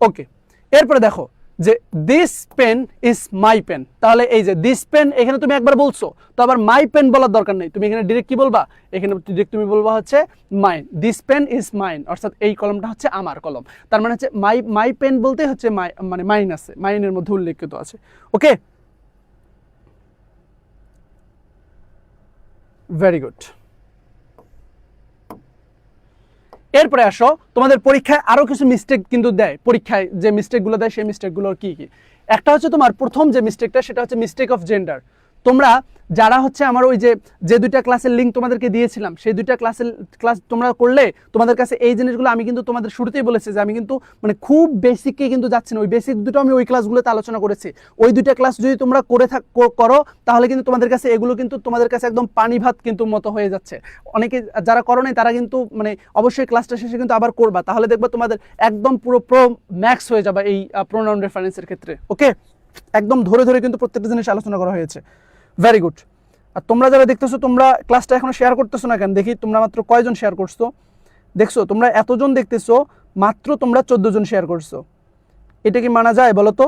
ওকে, এরপরে দেখো যে this pen is my pen, তাহলে এই যে দিস পেন এখানে তুমি একবার বলছো, তো আবার মাই পেন বলার দরকার নেই, তুমি এখানে ডিরেক্ট কি বলবা? এখানে ডিরেক্ট তুমি বলবা হচ্ছে mine. This pen is mine, অর্থাৎ এই কলমটা হচ্ছে আমার কলম। তার মানে হচ্ছে মাই পেন বলতে হচ্ছে মানে মাইন আছে, মাইনের মধ্যে উল্লেখিত আছে। ওকে, ভেরি গুড। এরপরে আসো, তোমাদের পরীক্ষায় আরো কিছু মিস্টেক কিন্তু দেয়, পরীক্ষায় যে মিস্টেকগুলো দেয় সেই মিস্টেকগুলো কি কি? একটা হচ্ছে তোমার প্রথম যে মিস্টেকটা, সেটা হচ্ছে মিস্টেক অফ জেন্ডার। তোমরা যারা হচ্ছে আমার ওই যে দুইটা ক্লাসের লিঙ্ক তোমাদেরকে দিয়েছিলাম, সেই দুইটা ক্লাস তোমরা করলে তোমাদের কাছে এই জিনিসগুলো আমি কিন্তু তোমাদের শুরুতেই বলেছি যে আমি কিন্তু মানে খুব বেসিককে কিন্তু যাচ্ছি না, ওই বেসিক দুটো আমি ওই ক্লাসগুলোতে আলোচনা করেছি। ওই দুইটা ক্লাস যদি তোমরা করো তাহলে কিন্তু তোমাদের কাছে এগুলো কিন্তু তোমাদের কাছে একদম পানি ভাত কিন্তু মতো হয়ে যাচ্ছে। অনেকে যারা করো নাই তারা কিন্তু মানে অবশ্যই ক্লাসটা শেষে কিন্তু আবার করবা, তাহলে দেখবা তোমাদের একদম পুরো ম্যাক্স হয়ে যাবে এই প্রোনাউন রেফারেন্সের ক্ষেত্রে। ওকে, একদম ধরে ধরে কিন্তু প্রত্যেকটা জিনিস আলোচনা করা হয়েছে। Very good. আর তোমরা যারা দেখতেছো, তোমরা ক্লাসটা এখনো শেয়ার করতেছো না কেন? দেখি তোমরা মাত্র কয়জন শেয়ার করছো? দেখছো তোমরা এতজন দেখতেছো, মাত্র তোমরা 14 জন শেয়ার করছো। এটা কি মানা যায় বলো তো?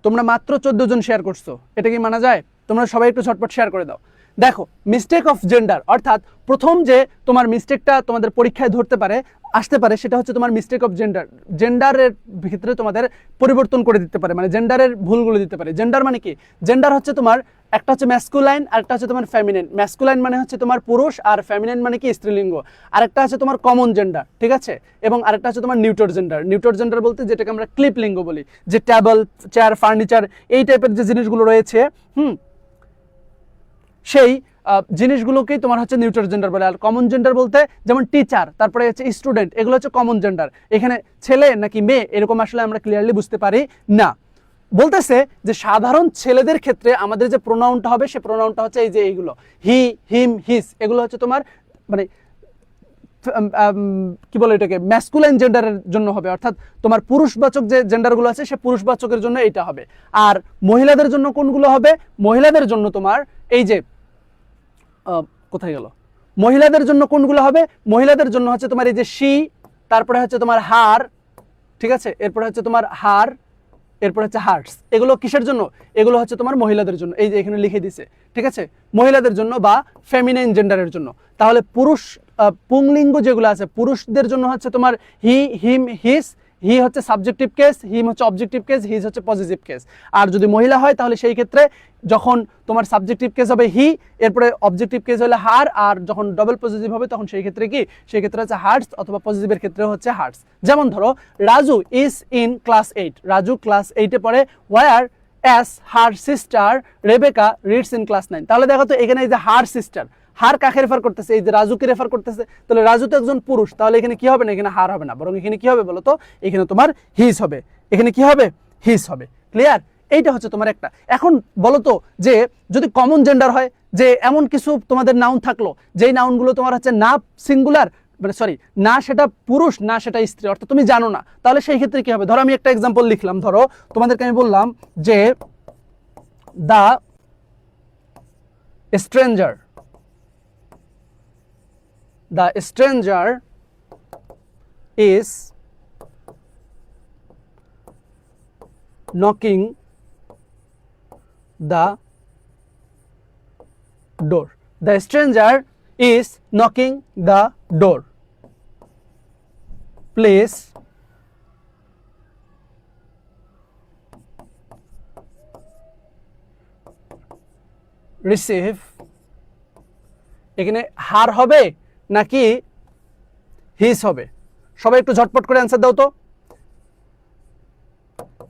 তোমরা মাত্র 14 জন শেয়ার করছো, এটা কি মানা যায়? তোমরা সবাই একটু ঝটপট শেয়ার করে দাও। দেখো, মিস্টেক অফ জেন্ডার, অর্থাৎ প্রথম যে তোমার মিস্টেকটা তোমাদের পরীক্ষায় আসতে পারে সেটা হচ্ছে তোমার মিস্টেক অফ জেন্ডার। জেন্ডারের ক্ষেত্রে তোমাদের পরিবর্তন করে দিতে পারে, মানে জেন্ডারের ভুলগুলো দিতে পারে। জেন্ডার মানে কি? জেন্ডার হচ্ছে তোমার একটা হচ্ছে ম্যাসকুলাইন আর একটা হচ্ছে তোমার ফেমিনিন। ম্যাসকুলাইন মানে হচ্ছে তোমার পুরুষ, আর ফেমিনিন মানে কি স্ত্রীলিঙ্গ। আরেকটা আছে তোমার কমন জেন্ডার, ঠিক আছে। এবং আরেকটা হচ্ছে তোমার নিউটর জেন্ডার। নিউটর জেন্ডার বলতে যেটাকে আমরা ক্লিপ লিঙ্গ বলি, যে টেবল, চেয়ার, ফার্নিচার, এই টাইপের যে জিনিসগুলো রয়েছে, সেই জিনিসগুলোকেই তোমার হচ্ছে নিউট্রাল জেন্ডার বলে। আর কমন জেন্ডার বলতে যেমন টিচার, তারপরে হচ্ছে স্টুডেন্ট, এগুলো হচ্ছে কমন জেন্ডার। এখানে ছেলে নাকি মেয়ে এরকম আসলে আমরা ক্লিয়ারলি বুঝতে পারি না। বলতেছে যে সাধারণ ছেলেদের ক্ষেত্রে আমাদের যে প্রোনাউনটা হবে, সে প্রোনাউনটা হচ্ছে এই যে এইগুলো হি, হিম, হিস, এগুলো হচ্ছে তোমার মানে কি বলে এটাকে ম্যাসকুলাইন জেন্ডারের জন্য হবে, অর্থাৎ তোমার পুরুষবাচক যে জেন্ডারগুলো আছে সে পুরুষবাচকের জন্য এটা হবে। আর মহিলাদের জন্য কোনগুলো হবে? মহিলাদের জন্য তোমার এই যে কোথায় গেল, মহিলাদের জন্য কোনগুলো হবে? মহিলাদের জন্য হচ্ছে তোমার এই যে শি, তারপরে হচ্ছে তোমার হার, ঠিক আছে, এরপরে হচ্ছে তোমার হার, এরপর হচ্ছে হার্টস। এগুলো কিসের জন্য? এগুলো হচ্ছে তোমার মহিলাদের জন্য, এই যে এখানে লিখে দিছে, ঠিক আছে, মহিলাদের জন্য বা ফেমিনাইন জেন্ডারের জন্য। তাহলে পুরুষ পুংলিঙ্গ যেগুলো আছে, পুরুষদের জন্য হচ্ছে তোমার হি, হিম, হিস। হি হচ্ছে সাবজেক্টিভ কেস, হিম হচ্ছে অবজেক্টিভ কেস, হিজ হচ্ছে পজিটিভ কেস। আর যদি মহিলা হয় তাহলে সেই ক্ষেত্রে যখন তোমার সাবজেক্টিভ কেস হবে হি, এরপরে অবজেক্টিভ কেস হলে হার, আর যখন ডবল পজিটিভ হবে তখন সেই ক্ষেত্রে কি? সেই ক্ষেত্রে হচ্ছে হার্টস, অথবা পজিটিভের ক্ষেত্রে হচ্ছে হার্টস। যেমন ধরো Raju is in class 8, Raju class 8-এ পড়ে। Whereas her sister Rebecca reads in class 9। তাহলে দেখো তো এখানে এই যে হার সিস্টার, হার কাকে রেফার করতেছে? এই যে রাজুকে রেফার করতেছে। তাহলে রাজু তো একজন পুরুষ, তাহলে এখানে কি হবে না, এখানে হার হবে না, বরং এখানে কি হবে বলো তো, এখানে তোমার হিজ হবে। এখানে কি হবে? হিজ হবে। ক্লিয়ার? এইটা হচ্ছে তোমার একটা। এখন বলো তো যে যদি কমন জেন্ডার হয়, যে এমন কিছু তোমাদের নাউন থাকলো যেই নাউনগুলো তোমার হচ্ছে না সিঙ্গুলার, মানে সরি, না সেটা পুরুষ না সেটা স্ত্রী, অর্থাৎ তুমি জানো না, তাহলে সেই ক্ষেত্রে কি হবে? ধরো আমি একটা এক্সাম্পল লিখলাম, ধরো তোমাদেরকে আমি বললাম যে the stranger, the stranger is knocking the door. The stranger is knocking the door. Please receive. এখানে হার হবে নাকি হিস হবে? সবাই একটু ঝটপট করে অ্যান্সার দাও তো।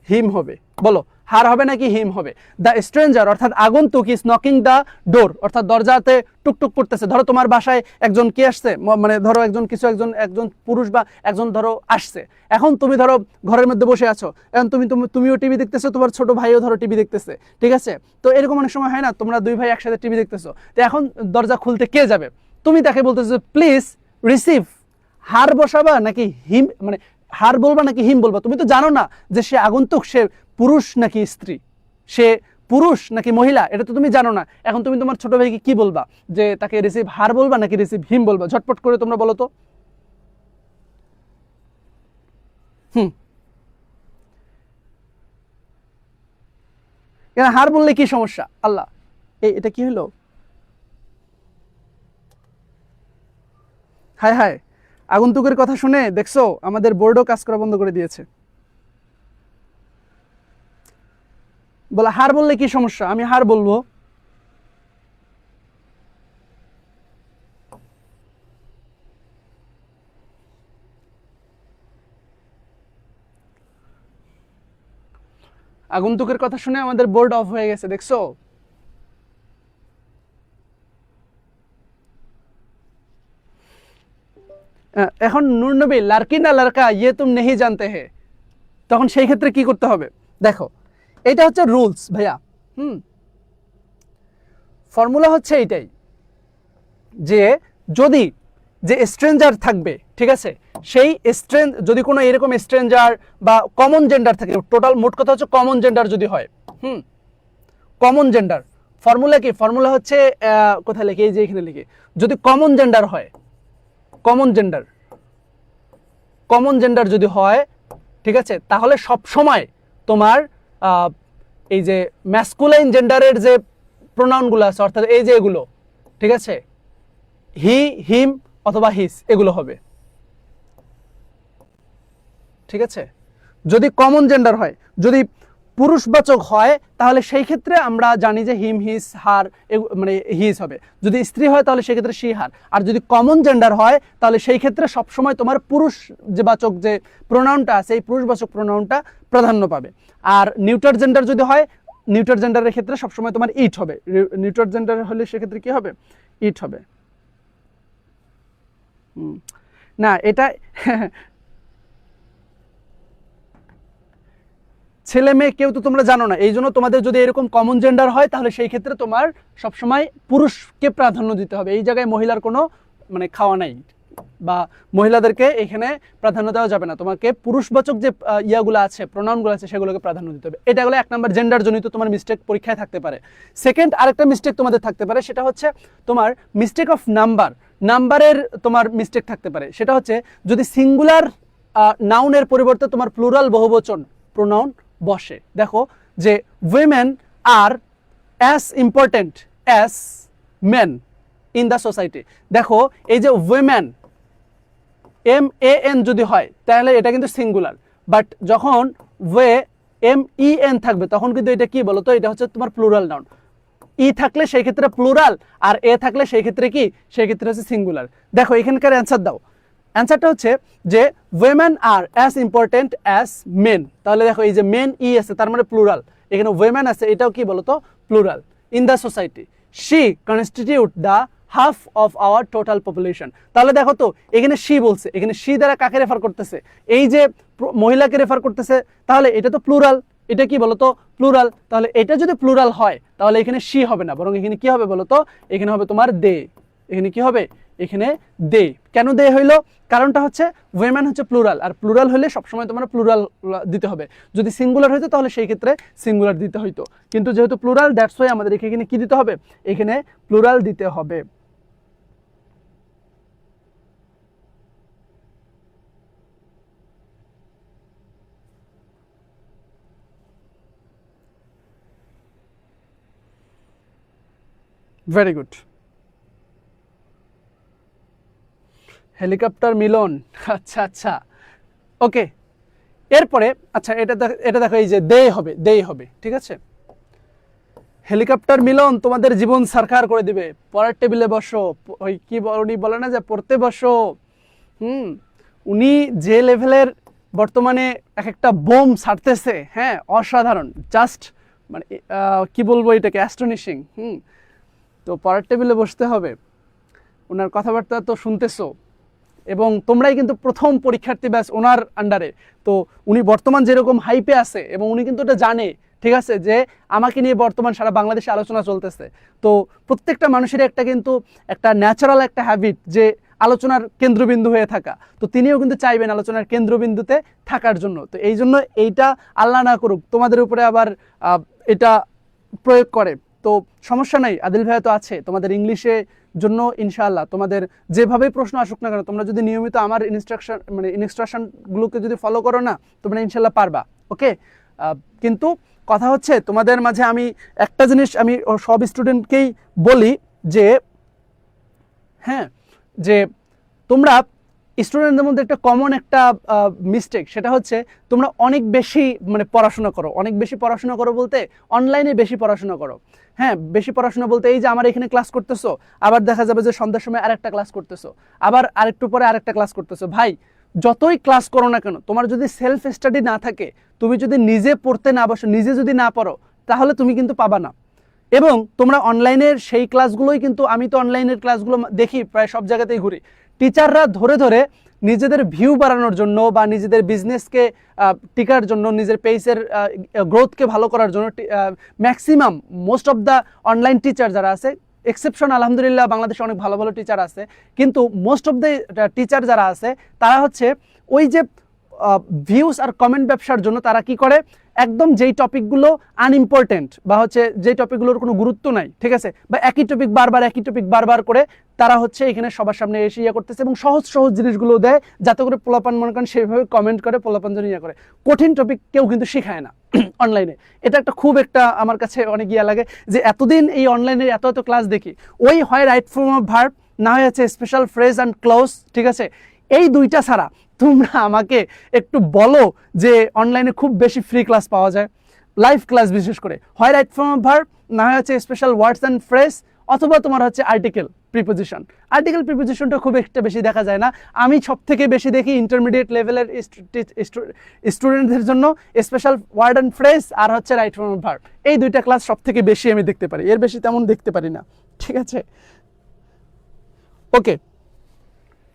হিম হবে। বলো, হার হবে নাকি হিম হবে? দ্য স্ট্রেঞ্জার অর্থাৎ আগন্তুক ইজ নকিং দ্য ডোর, অর্থাৎ দরজাতে টুকটুক করতেছে। ধরো তোমার বাসায় একজন কে আসছে, মানে ধরো একজন পুরুষ বা একজন ধরো আসছে। এখন তুমি ধরো ঘরের মধ্যে বসে আছো, এখন তুমিও টিভি দেখতেছো, তোমার ছোট ভাইও ধরো টিভি দেখতেছে, ঠিক আছে? তো এরকম অনেক সময় হয় না, তোমরা দুই ভাই একসাথে টিভি দেখতেছো, তো এখন দরজা খুলতে কে যাবে? তুমি তাকে বলতেছো প্লিজ রিসিভ। হার বসাবা নাকি হিম, মানে হার বলবা নাকি হিম বলবা? তুমি তো জানো না যে সে আগন্তুক, সে পুরুষ নাকি স্ত্রী, সে পুরুষ নাকি মহিলা, এটা তো তুমি জানো না। এখন তুমি তোমার ছোট ভাইকে কি বলবা, যে তাকে রিসিভ হার বলবা নাকি রিসিভ হিম বলবা? ঝটপট করে তোমরা বলো তো। হার বললে কি সমস্যা? আল্লাহ, এটা কি হলো? হায় হায়, আগন্তুকের কথা শুনে দেখছো আমাদের বোর্ডও কাজ করা বন্ধ করে দিয়েছে। বলে হার বললে কি সমস্যা? আমি হার বলবো। আগন্তুকের কথা শুনে আমাদের বোর্ড অফ হয়ে গেছে, দেখছো? এখন নূর নবী লাড়কি না লড়কা ইয়ে তুম নেহি জানতে হে, তখন সেই ক্ষেত্রে কি করতে হবে? দেখো, এটা হচ্ছে রুলস ভাইয়া। ফর্মুলা হচ্ছে এইটাই, যে যদি যে স্ট্রেঞ্জার থাকবে, ঠিক আছে, সেই যদি কোনো এরকম স্ট্রেঞ্জার বা কমন জেন্ডার থাকে, টোটাল মোট কথা হচ্ছে কমন জেন্ডার যদি হয়, কমন জেন্ডার ফর্মুলা কি? ফর্মুলা হচ্ছে কোথায় লিখি? এই যে এখানে লিখি, যদি কমন জেন্ডার হয়, কমন জেন্ডার যদি হয়, ঠিক আছে, তাহলে সব সময় তোমার এই যে ম্যাসকুলাইন জেন্ডারের যে প্রোনাউনগুলো আছে, অর্থাৎ এই যে এগুলো, ঠিক আছে, হি, হিম অথবা হিস, এগুলো হবে, ঠিক আছে? যদি কমন জেন্ডার হয়, যদি পুরুষবাচক হয়, তাহলে সেই ক্ষেত্রে আমরা জানি যে হিম, হিস, হার, মানে হিস হবে। যদি স্ত্রী হয় তাহলে সেই ক্ষেত্রে সি, হার। আর যদি কমন জেন্ডার হয় তাহলে সেই ক্ষেত্রে সবসময় তোমার পুরুষ যে বাচক যে প্রোনাউনটা আছে, এই পুরুষবাচক প্রোনাউনটা প্রাধান্য পাবে। আর নিউটার জেন্ডার যদি হয়, নিউটার জেন্ডারের ক্ষেত্রে সবসময় তোমার ইট হবে। নিউটার জেন্ডার হলে সেক্ষেত্রে কি হবে? ইট হবে। না, এটা ছেলে মেয়ে কেউ তো তোমরা জানো না, এই জন্য তোমাদের যদি এরকম কমন জেন্ডার হয় তাহলে সেই ক্ষেত্রে তোমার সবসময় পুরুষকে প্রাধান্য দিতে হবে। এই জায়গায় মহিলার কোনো মানে খাওয়া নাই, বা মহিলাদেরকে এখানে প্রাধান্য দেওয়া যাবে না। তোমাকে পুরুষবাচক যে ইয়াগুলো আছে, প্রোনাউনগুলো আছে, সেগুলোকে প্রাধান্য দিতে হবে। এটা হলো 1 নাম্বার জেন্ডার জনিত তোমার মিস্টেক পরীক্ষায় থাকতে পারে। সেকেন্ড আরেকটা মিস্টেক তোমাদের থাকতে পারে, সেটা হচ্ছে তোমার মিস্টেক অফ নাম্বারের তোমার মিস্টেক থাকতে পারে। সেটা হচ্ছে যদি সিঙ্গুলার নাউনের পরিবর্তে তোমার প্লুরাল বহুবচন প্রোনাউন বসে। দেখো যে women are as important as men in the society. দেখো এই যে উইমেন, MAN যদি হয় তাহলে এটা কিন্তু সিঙ্গুলার, বাট যখন MEN থাকবে তখন কিন্তু এটা কি বলতো? এটা হচ্ছে তোমার প্লুরাল নাউন। ই থাকলে সেই ক্ষেত্রে প্লুরাল, আর এ থাকলে সেই ক্ষেত্রে কি? সেই ক্ষেত্রে হচ্ছে সিঙ্গুলার। দেখো এখানকার অ্যান্সার দাও। অ্যান্সারটা হচ্ছে যে women are as important as men. তাহলে দেখো এই যে মেন ই আছে, তার মানে প্লুরাল। এখানে উইমেন আছে, এটাও কি বলতো? Plural. In the society she constitute the half of our total population. তাহলে দেখো তো এখানে শি বলছে, এখানে শি দ্বারা কাকে রেফার করতেছে? এই যে মহিলাকে রেফার করতেছে, তাহলে এটা তো প্লুরাল, এটা কি বলতো প্লুরাল। তাহলে এটা যদি প্লুরাল হয় তাহলে এখানে শি হবে না, বরং এখানে কি হবে বলতো, এখানে হবে তোমার দে। এখানে কি হবে? এখানে দে। কেন দে হইলো? কারণটা হচ্ছে ওয়েম্যান হচ্ছে প্লুরাল, আর প্লুরাল হলে সবসময় তোমার প্লুরাল দিতে হবে। যদি সিঙ্গুলার হইতো তাহলে সেই ক্ষেত্রে সিঙ্গুলার দিতে হইতো, কিন্তু যেহেতু প্লুরাল দ্যাটস ওয়াই আমাদের এখানে কি দিতে হবে? এখানে প্লুরাল দিতে হবে। Very good. হেলিকপ্টার মিলন, আচ্ছা আচ্ছা, ওকে। এরপরে আচ্ছা এটা দেখো, এই যে দে হবে, দেই হবে, ঠিক আছে। হেলিকপ্টার মিলন তোমাদের জীবন সারখার করে দিবে। পড়ার টেবিলে বসো, ওই কি উনি বলে না যে পড়তে বসো। উনি যে লেভেলের বর্তমানে এক একটা বোম ছাড়তেছে, হ্যাঁ, অসাধারণ, জাস্ট মানে কি বলবো এটাকে, অ্যাস্টনিশিং। তো পড়ার টেবিলে বসতে হবে, ওনার কথাবার্তা তো শুনতেছো, এবং তোমরাই কিন্তু প্রথম পরীক্ষার্থী ব্যাচ ওনার আন্ডারে। তো উনি বর্তমান যেরকম হাইপে আছে, এবং উনি কিন্তু এটা জানে, ঠিক আছে, যে আমাকে নিয়ে বর্তমান সারা বাংলাদেশে আলোচনা চলতেছে। তো প্রত্যেকটা মানুষের একটা কিন্তু একটা ন্যাচারাল একটা হ্যাবিট যে আলোচনার কেন্দ্রবিন্দু হয়ে থাকা। তো তিনিও কিন্তু চাইবেন আলোচনার কেন্দ্রবিন্দুতে থাকার জন্য। তো এই জন্য এইটা আল্লাহ না করুক তোমাদের উপরে আবার এটা প্রয়োগ করে, তো সমস্যা নাই, আদিল ভাইয়া তো আছে তোমাদের ইংলিশে জন্য। ইনশাআল্লাহ তোমাদের যেভাবে প্রশ্ন আসুক না কেন, তোমরা যদি নিয়মিত আমার ইনস্ট্রাকশনগুলোকে যদি ফলো করো না, তোমরা ইনশাআল্লাহ পারবা। ওকে। কিন্তু কথা হচ্ছে তোমাদের মাঝে আমি একটা জিনিস আমি সব স্টুডেন্টকেই বলি যে, হ্যাঁ, যে তোমরা স্টুডেন্টদের মধ্যে একটা কমন একটা মিস্টেক, সেটা হচ্ছে তোমরা অনেক বেশি মানে পড়াশোনা করো। অনেক বেশি পড়াশোনা করো বলতে অনলাইনে বেশি পড়াশোনা করো। হ্যাঁ, বেশি পড়াশোনা বলতে এই যে আমার এখানে ক্লাস করতেছো, আবার দেখা যাবে যে সন্ধ্যার সময় আরেকটা ক্লাস করতেছো, আবার আরেকটু পরে আরেকটা ক্লাস করতেছো। ভাই, যতই ক্লাস করো না কেন, তোমার যদি সেলফ স্টাডি না থাকে, তুমি যদি নিজে পড়তে না বসো, নিজে যদি না পড়ো, তাহলে তুমি কিন্তু পাবা না। এবং তোমরা অনলাইনের সেই ক্লাসগুলোই কিন্তু, আমি তো অনলাইনের ক্লাসগুলো দেখি প্রায় সব জায়গাতেই ঘুরি, টিচাররা ধরে ধরে নিজেদের ভিউ বাড়ানোর জন্য বা নিজেদের বিজনেসকে টিকার জন্য, নিজের পেজের গ্রোথকে ভালো করার জন্য, maximum most of the online teacher যারা আছে, এক্সেপশন আলহামদুলিল্লাহ বাংলাদেশে অনেক ভালো ভালো টিচার আছে, কিন্তু মোস্ট অফ দ্য টিচার যারা আছে তারা হচ্ছে ওই যে ভিউস আর কমেন্ট ব্যবসার জন্য তারা কি করে, একদম যেই টপিকগুলো আনইম্পর্টেন্ট বা হচ্ছে যেই টপিকগুলোর কোনো গুরুত্ব নাই, ঠিক আছে, বা একই টপিক বারবার করে তারা হচ্ছে এখানে সবার সামনে এসে ইয়ে করতেছে, এবং সহজ সহজ জিনিসগুলো দেয় যাতে করে পোলাপান মনে করেন সেইভাবে কমেন্ট করে পোলাপান যেন ইয়ে করে। কঠিন টপিক কেউ কিন্তু শেখায় না অনলাইনে। এটা একটা খুব একটা আমার কাছে অনেক ইয়া লাগে যে এতদিন এই অনলাইনের এত এত ক্লাস দেখি, ওই হয় রাইট ফর্ম অফ ভার্ব, না হয় আছে স্পেশাল ফ্রেজ অ্যান্ড ক্লোজ, ঠিক আছে, এই দুইটা ছাড়া তোমরা আমাকে একটু বলো যে অনলাইনে খুব বেশি ফ্রি ক্লাস পাওয়া যায়, লাইভ ক্লাস বিশেষ করে, হয় রাইট ফর্ম অফ ভার্ব, না হয় হচ্ছে স্পেশাল ওয়ার্ডস অ্যান্ড ফ্রেজ, অথবা তোমার হচ্ছে আর্টিকেল প্রিপোজিশন। আর্টিকেল প্রিপোজিশনটা খুব একটা বেশি দেখা যায় না। আমি সব থেকে বেশি দেখি ইন্টারমিডিয়েট লেভেলের স্টুডেন্টদের জন্য স্পেশাল ওয়ার্ড অ্যান্ড ফ্রেজ আর হচ্ছে রাইট ফর্ম অফ ভার্ব, এই দুইটা ক্লাস সব থেকে বেশি আমি দেখতে পারি, এর বেশি তেমন দেখতে পারি না, ঠিক আছে। ওকে,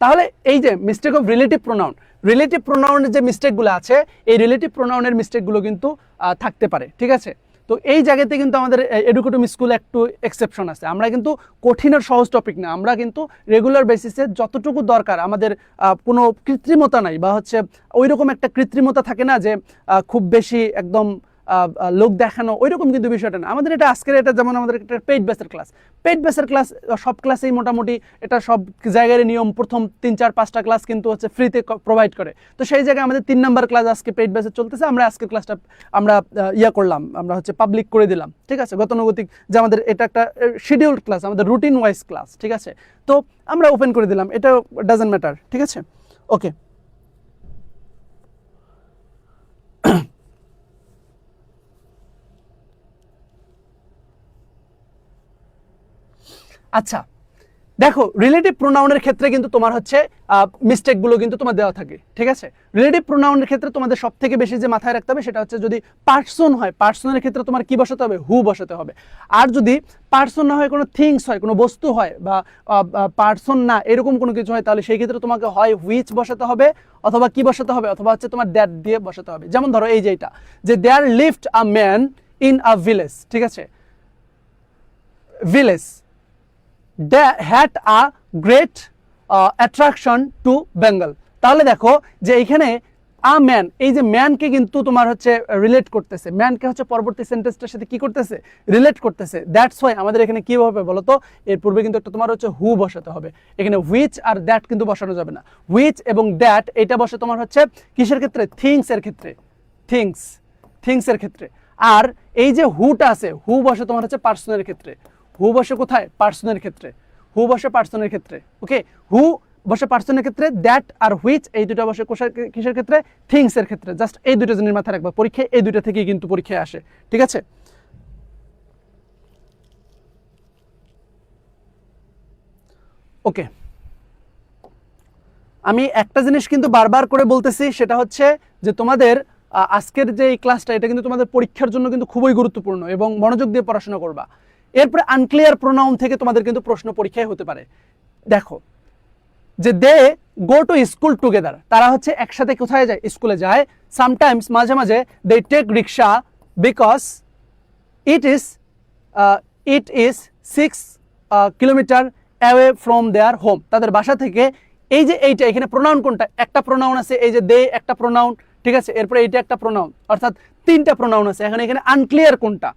তাহলে এই যে মিস্টেক অফ রিলেটিভ প্রোনাউনের যে মিস্টেকগুলো আছে, এই রিলেটিভ প্রোনাউনের মিস্টেকগুলো কিন্তু থাকতে পারে, ঠিক আছে। তো এই জায়গাতে কিন্তু আমাদের এডুকেটিভ স্কুলে একটু এক্সেপশন আছে। আমরা কিন্তু কঠিন আর সহজ টপিক না, আমরা কিন্তু রেগুলার বেসিসে যতটুকু দরকার আমাদের কোনো কৃত্রিমতা নাই, বা হচ্ছে ওই রকম একটা কৃত্রিমতা থাকে না যে খুব বেশি একদম লোক দেখানো, ওই রকম কিন্তু বিষয়টা না আমাদের। এটা আজকের এটা যেমন আমাদের একটা পেইড বেসের ক্লাস, সব ক্লাসেই মোটামুটি এটা সব জায়গার নিয়ম, প্রথম 3-4-5টা ক্লাস কিন্তু হচ্ছে ফ্রিতে প্রোভাইড করে। তো সেই জায়গায় আমাদের 3 নাম্বার ক্লাস আজকে পেইড বেসে চলতেছে, আমরা আজকের ক্লাসটা আমরা করলাম, আমরা হচ্ছে পাবলিক করে দিলাম, ঠিক আছে, গতানুগতিক যে আমাদের এটা একটা শিডিউলড ক্লাস, আমাদের রুটিন ওয়াইজ ক্লাস, ঠিক আছে। তো আমরা ওপেন করে দিলাম, এটা ডাজন্ট ম্যাটার, ঠিক আছে। ওকে, আচ্ছা, দেখো রিলেটিভ প্রোনাউনের ক্ষেত্রে কিন্তু তোমার হচ্ছে মিস্টেকগুলো কিন্তু তোমার দেওয়া থাকে, ঠিক আছে। রিলেটিভ প্রোনাউনের ক্ষেত্রে তোমাদের সব থেকে বেশি যে মাথায় রাখতে হবে সেটা হচ্ছে যদি পার্সন হয়, পার্সনের ক্ষেত্রে তোমার কি বসাতে হবে, হু বসাতে হবে। আর যদি পার্সন না হয় কোনো থিংস হয়, কোনো বস্তু হয়, বা পার্সন না এরকম কোনো কিছু হয়, তাহলে সেই ক্ষেত্রে তোমাকে হয় হুইচ বসাতে হবে, অথবা কি বসাতে হবে, অথবা হচ্ছে তোমার দ্যাট দিয়ে বসাতে হবে। যেমন ধরো এই যে এটা, যে there lived a man in a village, ঠিক আছে, village had a great attraction to Bengal। তাহলে দেখো যে এইখানে আ ম্যান, এই যে ম্যানকে কিন্তু তোমার হচ্ছে রিলেট করতেছে, ম্যানকে হচ্ছে পরবর্তী সেন্টেন্সটার সাথে কি করতেছে, রিলেট করতেছে। দ্যাটস ওয়াই আমাদের এখানে কি হবে বলতো, এর পূর্বে কিন্তু একটা তোমার হচ্ছে হু বসাতে হবে। এখানে হুইচ আর দ্যাট কিন্তু বসানো যাবে না। হুইচ এবং দ্যাট এটা বসে তোমার হচ্ছে কিসের ক্ষেত্রে, থিংস এর ক্ষেত্রে, থিংস এর ক্ষেত্রে। আর এই যে হুটা আছে, হু বসে তোমার হচ্ছে পার্সনের ক্ষেত্রে। হু বসে কোথায়, পার্সনের ক্ষেত্রে। হু বসে পার্সনের ক্ষেত্রে, ওকে। হু বসে পার্সনের ক্ষেত্রে, দ্যাট আর হুইচ এই দুটো বসে কিসের ক্ষেত্রে, থিংস এর ক্ষেত্রে। জাস্ট এই দুটো জিনিস মাথায় রাখবা, পরীক্ষায় এই দুটো থেকেই কিন্তু পরীক্ষায় আসে, ঠিক আছে। ওকে, আমি একটা জিনিস কিন্তু বারবার করে বলতেছি, সেটা হচ্ছে যে তোমাদের আজকের যে এই ক্লাসটা, এটা কিন্তু তোমাদের পরীক্ষার জন্য কিন্তু খুবই গুরুত্বপূর্ণ, এবং মনোযোগ দিয়ে পড়াশোনা করবা। এরপরে আনক্লিয়ার প্রোনাউন থেকে তোমাদের কিন্তু প্রশ্ন পরীক্ষায় হতে পারে। দেখো যে দে গো টু স্কুল টুগেদার, তারা হচ্ছে একসাথে কোথায় যায়, স্কুলে যায়। সামটাইমস মাঝে মাঝে they take rickshaw because it is it is 6 kilometre away from their home, তাদের বাসা থেকে। এই যে এইটা এখানে প্রোনাউন কোনটা, একটা প্রোনাউন আছে, এই যে দে একটা প্রোনাউন, ঠিক আছে, এরপরে এইটা একটা প্রোনাউন, অর্থাৎ তিনটা প্রোনাউন আছে। এখন এখানে আনক্লিয়ার কোনটা,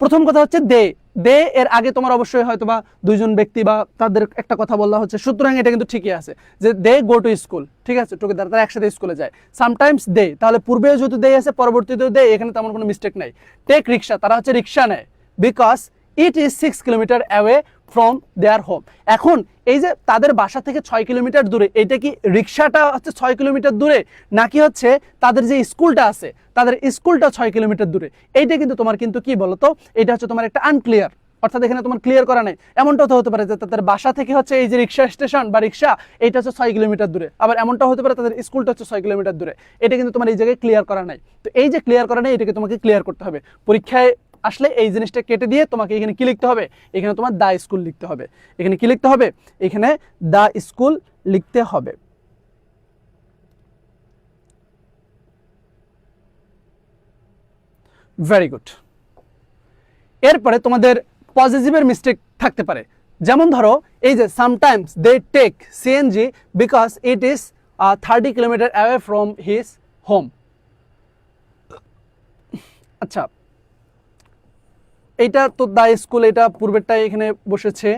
প্রথম কথা হচ্ছে দে, দে এর আগে তোমার অবশ্যই হয়তো বা দুইজন ব্যক্তি বা তাদের একটা কথা বলা হচ্ছে, সুতরাং এটা কিন্তু ঠিকই আছে যে দে গো টু স্কুল, ঠিক আছে, টুগেদার, তারা একসাথে স্কুলে যায়। সামটাইমস দে, তাহলে পূর্বেও যেহেতু দে আছে, পরবর্তীতেও দে, এখানে তেমন কোনো মিস্টেক নাই। টেক রিক্সা, তারা হচ্ছে রিক্সা নেয়, because it is 6 kilometre away from their home. এখন এই যে তাদের বাসা থেকে 6 কিলোমিটার দূরে, এটা কি রিক্সাটা হচ্ছে 6 কিলোমিটার দূরে, নাকি হচ্ছে তাদের যে স্কুলটা আছে, তাদের স্কুলটা 6 কিলোমিটার দূরে? এইটা কিন্তু তোমার কিন্তু কি বলতো, এটা হচ্ছে তোমার একটা আনক্লিয়ার, অর্থাৎ এখানে তোমার ক্লিয়ার করা নেই। এমনটাও তো হতে পারে যে তাদের বাসা থেকে হচ্ছে এই যে রিক্সা স্টেশন বা রিক্সা, এটা হচ্ছে 6 কিলোমিটার দূরে, আবার এমনটাও হতে পারে তাদের স্কুলটা হচ্ছে 6 কিলোমিটার দূরে। এটা কিন্তু তোমার এই জায়গায় ক্লিয়ার করা নাই। তো এই যে ক্লিয়ার করা নেই, এটাকে তোমাকে ক্লিয়ার করতে হবে। পরীক্ষায় আসলে এই জিনিসটা কেটে দিয়ে তোমাকে এখানে কি লিখতে হবে, এখানে তোমার দা স্কুল লিখতে হবে। এখানে কি লিখতে হবে, এখানে দা স্কুল লিখতে হবে। Very good. এরপরে তোমাদের পজিটিভের মিস্টেক থাকতে পারে। যেমন ধরো এই যে sometimes they take CNG because it is 30 kilometre away from his home. আচ্ছা, এইটা তো দা স্কুল, এটা পূর্বেরটাই এখানে বসেছে,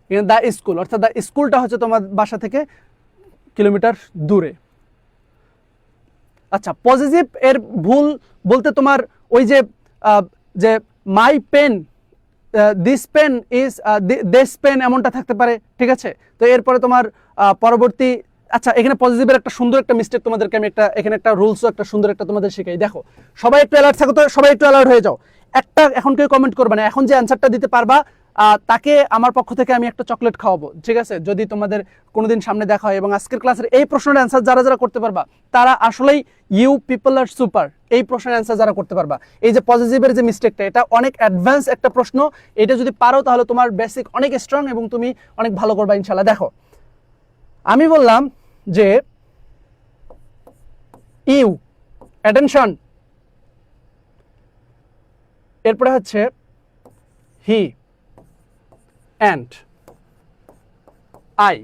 এখানে দা স্কুল, অর্থাৎ দা স্কুলটা হচ্ছে তোমার বাসা থেকে কিলোমিটার দূরে। আচ্ছা, পজিটিভ এর ভুল বলতে তোমার ওই যে যে my pen, this pen is this pen, এমনটা থাকতে পারে, ঠিক আছে। তো এরপরে তোমার পরবর্তী, আচ্ছা এখানে পজিটিভের একটা সুন্দর একটা মিস্টেক তোমাদেরকে আমি একটা এখানে একটা রুলসও একটা সুন্দর একটা তোমাদের শেখাই। দেখো সবাই একটু অ্যালার্ট থাকো, তো সবাই একটু অ্যালার্ট হয়ে যাও। একটা এখন কেউ কমেন্ট করবে না, এখন যে অ্যান্সারটা দিতে পারবা তাকে আমার পক্ষ থেকে আমি একটা চকলেট খাওয়াবো, ঠিক আছে, যদি তোমাদের কোনোদিন সামনে দেখা হয়। এবং আজকের ক্লাসের এই প্রশ্নের অ্যান্সার যারা যারা করতে পারবা, তারা আসলেই ইউ পিপল আর সুপার। এই প্রশ্নের অ্যান্সার যারা করতে পারবা, এই যে পজিটিভের যে মিস্টেকটা, এটা অনেক অ্যাডভান্স একটা প্রশ্ন, এটা যদি পারো তাহলে তোমার বেসিক অনেক স্ট্রং এবং তুমি অনেক ভালো করবা ইনশাল্লাহ। দেখো আমি বললাম যে ইউ, অ্যাটেনশন, এরপরে হচ্ছে হি and I,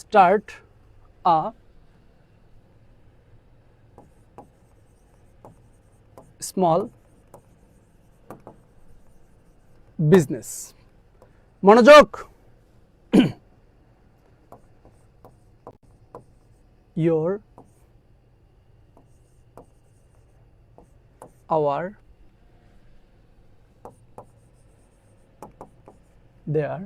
start a small business. মনোযোগ, your, our, their,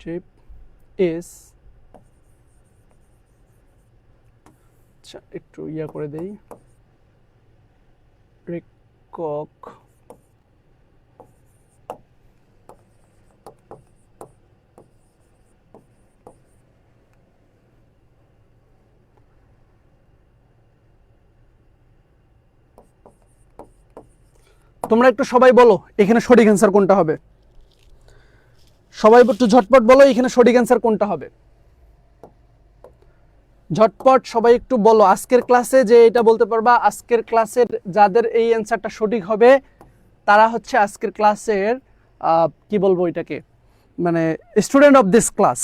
initiative is আচ্ছা একটু ইয়া করে দেই রিকক তোমরা একটু সবাই বলো এখানে সঠিক অ্যান্সার কোনটা হবে সবাই একটু ঝটপট বলো এখানে সঠিক অ্যান্সার কোনটা হবে ঝটপট সবাই একটু বলো আজকের ক্লাসে যে এটা বলতে পারবা আজকের ক্লাসের যাদের এই অ্যান্সারটা সঠিক হবে তারা হচ্ছে আজকের ক্লাসের কি বলবো এটাকে মানে স্টুডেন্ট অফ দিস ক্লাস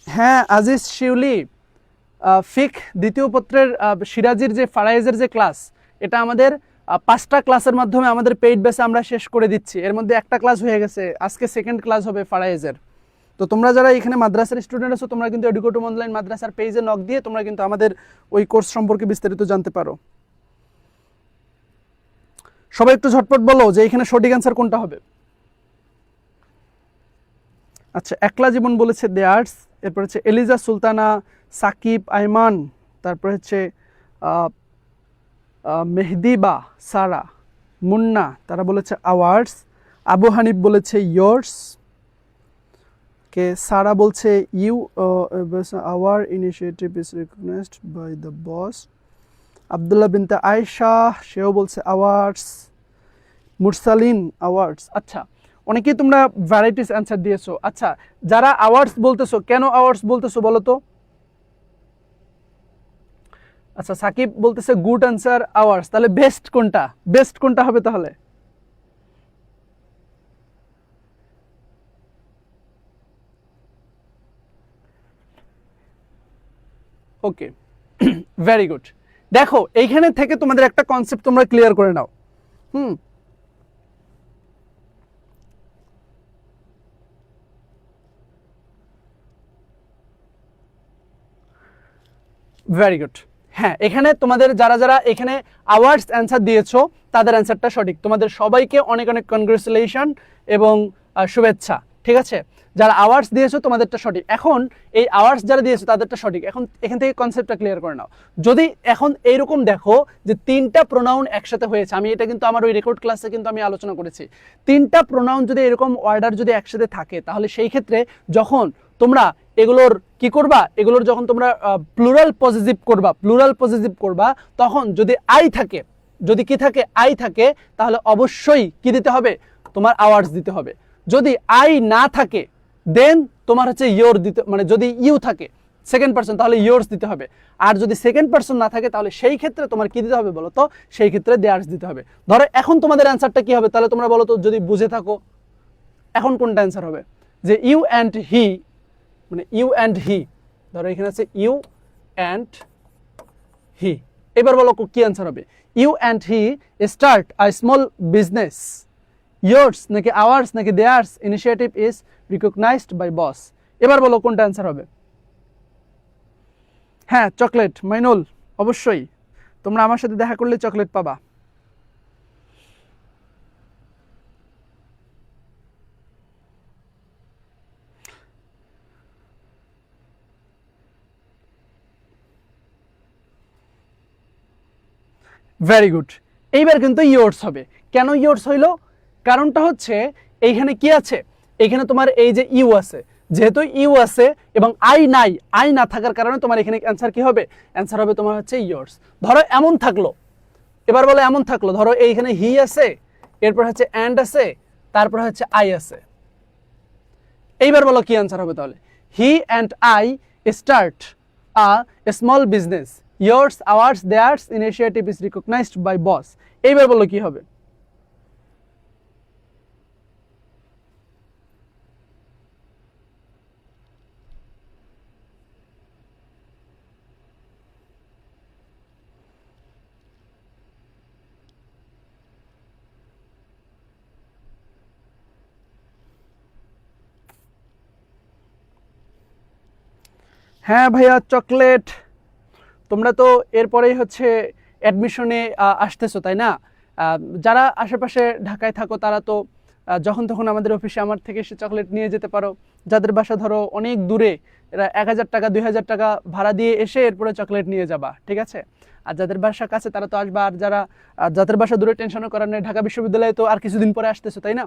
হ্যাঁ আজিজ শিউলি ফিক দ্বিতীয় পত্রের সিরাজির যে ফারাইজের যে ক্লাস এটা আমাদের 5টা ক্লাসের মাধ্যমে আমাদের পেইড বেসে আমরা শেষ করে দিচ্ছি এর মধ্যে একটা ক্লাস হয়ে গেছে আজকে সেকেন্ড ক্লাস হবে ফারাইজের তো তোমরা যারা এখানে মাদ্রাসার স্টুডেন্ট আছো তোমরা কিন্তু এডুকেটুম অনলাইন মাদ্রাসার পেজে নক দিয়ে তোমরা কিন্তু আমাদের ওই কোর্স সম্পর্কে বিস্তারিত জানতে পারো সবাই একটু ঝটপট বলো যে এখানে সঠিক অ্যান্সার কোনটা হবে আচ্ছা একলা জীবন বলেছে দেয়ার্স এরপর হচ্ছে এলিজা সুলতানা সাকিব আইমান তারপর হচ্ছে মেহদিবা সারা মুন্না তারা বলেছে আওয়ার্স আবু হানিফ বলেছে ইয়োর্স কে সারা বলছে you our initiative is recognised by the boss Abdullah Binte Ayesha সেও বলছে আওয়ার্স মুরসালিন আওয়ার্স আচ্ছা অনেকেই তোমরা ভ্যারাইটিস অ্যান্সার দিয়েছো আচ্ছা যারা আওয়ার্স বলতেছো কেন আওয়ার্স বলতেছো বলো তো আচ্ছা সাকিব বলতেছে গুড অ্যান্সার আওয়ার্স তাহলে বেস্ট কোনটা হবে তাহলে ওকে ভেরি গুড দেখো এইখানে থেকে তোমাদের একটা কনসেপ্ট তোমরা ক্লিয়ার করে নাও ভেরি গুড হ্যাঁ এখানে তোমাদের যারা যারা এখানে আওয়ার্স অ্যান্সার দিয়েছো তাদের অ্যান্সারটা সঠিক তোমাদের সবাইকে অনেক অনেক কনগ্রেচুলেশন এবং শুভেচ্ছা ঠিক আছে যারা আওয়ার্স দিয়েছো তোমাদেরটা সঠিক এখন এই আওয়ার্স যারা দিয়েছো তাদেরটা সঠিক এখন এখান থেকে কনসেপ্টটা ক্লিয়ার করে নাও যদি এখন এইরকম দেখো যে 3টা প্রোনাউন একসাথে হয়েছে আমি এটা কিন্তু আমার ওই রেকর্ড ক্লাসে কিন্তু আমি আলোচনা করেছি 3টা প্রোনাউন যদি এরকম অর্ডার যদি একসাথে থাকে তাহলে সেই ক্ষেত্রে যখন তোমরা এগুলোর কি করবা এগুলোর যখন তোমরা প্লুরাল পজিটিভ করবা তখন যদি আই থাকে যদি কি থাকে আই থাকে তাহলে অবশ্যই কি দিতে হবে তোমার আওয়ার্স দিতে হবে যদি আই না থাকে দেন তোমার হচ্ছে ইয়োর দিতে মানে যদি ইউ থাকে সেকেন্ড পারসন তাহলে ইয়োর্স দিতে হবে আর যদি সেকেন্ড পারসন না থাকে তাহলে সেই ক্ষেত্রে তোমার কি দিতে হবে বলো তো সেই ক্ষেত্রে দেয়ার্স দিতে হবে ধরো এখন তোমাদের অ্যান্সারটা কি হবে তাহলে তোমরা বলো তো যদি বুঝে থাকো এখন কোনটা অ্যান্সার হবে যে ইউ অ্যান্ড হি মানে ইউ অ্যান্ড হি ধরো এখানে আছে ইউ অ্যান্ড হি এবার বলো কি অ্যান্সার হবে you and he start a small business yours নাকি ours নাকি theirs initiative is recognized by boss এবার বলো কোনটা অ্যান্সার হবে হ্যাঁ চকলেট মাইনুল অবশ্যই তোমরা আমার সাথে দেখা করলে চকলেট পাবা ভেরি গুড এইবার কিন্তু ইয়োর্স হবে কেন ইয়োর্স হইলো কারণটা হচ্ছে এইখানে কি আছে এখানে তোমার এই যে ইউ আছে যেহেতু ইউ আছে এবং আই না থাকার কারণে তোমার এখানে অ্যান্সার কি হবে অ্যান্সার হবে তোমার হচ্ছে ইয়োর্স ধরো এমন থাকলো এবার বলো এমন থাকলো ধরো এইখানে হি আছে এরপর হচ্ছে অ্যান্ড আছে তারপর হচ্ছে আই আছে এইবার বলো কি অ্যান্সার হবে তাহলে হি and I start a small business yours ours theirs initiative is recognized by boss এইবার বলো কি হবে হ্যাঁ ভাইয়া চকলেট তোমরা তো এরপরেই হচ্ছে অ্যাডমিশনে আসতেছো, তাই না? যারা আশেপাশে ঢাকায় থাকো তারা তো যখন তখন আমাদের অফিসে আমার থেকে এসে চকলেট নিয়ে যেতে পারো। যাদের বাসা ধরো অনেক দূরে, এরা 1000 টাকা 2000 টাকা ভাড়া দিয়ে এসে এরপরে চকলেট নিয়ে যাবা, ঠিক আছে? আর যাদের বাসা কাছে তারা তো আসবা। আর যাদের বাসা দূরে, টেনশনও করার নেই, ঢাকা বিশ্ববিদ্যালয়ে তো আর কিছুদিন পরে আসতেছো, তাই না?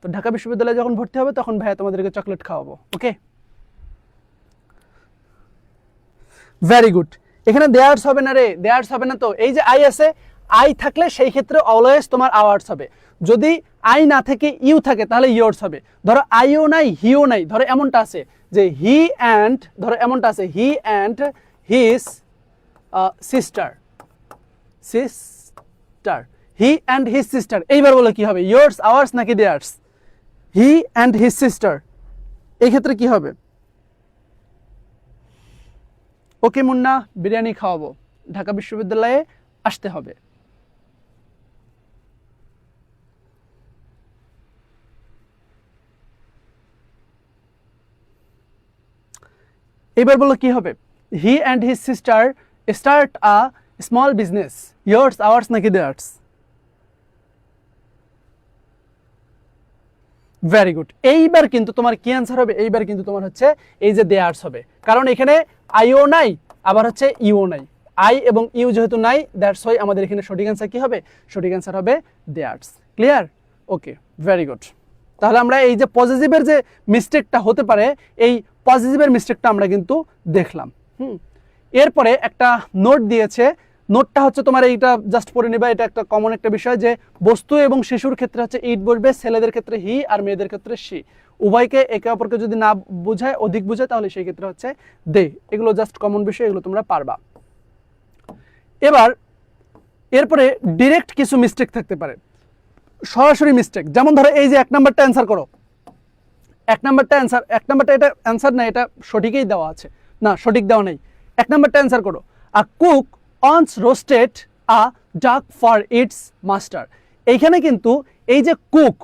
তো ঢাকা বিশ্ববিদ্যালয়ে যখন ভর্তি হবে তখন ভাইয়া তোমাদেরকে চকলেট খাওয়াবো, ওকে? Very good. এখানে দেয়ার্স হবে না রে, দেয়ার্স হবে না। তো এই যে আই আছে, আই থাকলে সেই ক্ষেত্রে অলওয়েজ তোমার আওয়ার্স হবে। যদি আই না থেকে ইউ থাকে তাহলে ইয়োর্স হবে। ধরো আইও নাই হিও নাই, ধরো এমনটা আছে যে হি অ্যান্ড, ধরো এমনটা আছে he and his sister, sister, he and his sister. এইবার বলে কি হবে, ইয়োর্স আওয়ার্স নাকি theirs? He and his sister, এই ক্ষেত্রে কি হবে? ওকে মুন্না, বিরিয়ানি খাওয়াবো, ঢাকা বিশ্ববিদ্যালয়ে আসতে হবে। এবার বলো কি হবে, হি and his sister start a small business, years hours নাকি দেয়ার্স? Very good. এইবার কিন্তু তোমার কি অ্যান্সার হবে, এইবার কিন্তু তোমার হচ্ছে এই যে দেয়ার্স হবে, কারণ এখানে আইও নাই আবার হচ্ছে ইউ নাই। আই এবং ইউ যেহেতু নাই, দ্যাটস ওয়াই আমাদের এখানে সঠিক অ্যান্সার কি হবে, সঠিক অ্যান্সার হবে দেয়ার্স। ক্লিয়ার? ওকে, ভেরি গুড। তাহলে আমরা এই যে পজিটিভের যে মিস্টেকটা হতে পারে, এই পজিটিভের মিস্টেকটা আমরা কিন্তু দেখলাম। এরপরে একটা নোট দিয়েছে, নোটটা হচ্ছে তোমার এইটা জাস্ট পড়ে নিবা। এটা একটা কমন একটা বিষয় যে বস্তু এবং শিশুর ক্ষেত্রে হচ্ছে ইট বসবে, ছেলেদের ক্ষেত্রে হি আর মেয়েদের ক্ষেত্রে সি। উভয়কে একে অপরকে যদি না বোঝায়, অধিক বোঝায়, তাহলে সেই ক্ষেত্রে হচ্ছে দে। এগুলো জাস্ট কমন বিষয়, এগুলো তোমরা পারবা। এবার এরপরে ডিরেক্ট কিছু মিস্টেক থাকতে পারে, সরাসরি মিস্টেক। যেমন ধরো এই যে 1 নাম্বারটা অ্যান্সার করো, 1 নাম্বারটা অ্যান্সার, 1 নাম্বারটা এটা অ্যান্সার না, এটা সঠিকই দেওয়া আছে, না সঠিক দেওয়া নেই। 1 নাম্বারটা অ্যান্সার করো, আ cook once roasted a duck for its master। এইখানে কিন্তু এই যে কুক,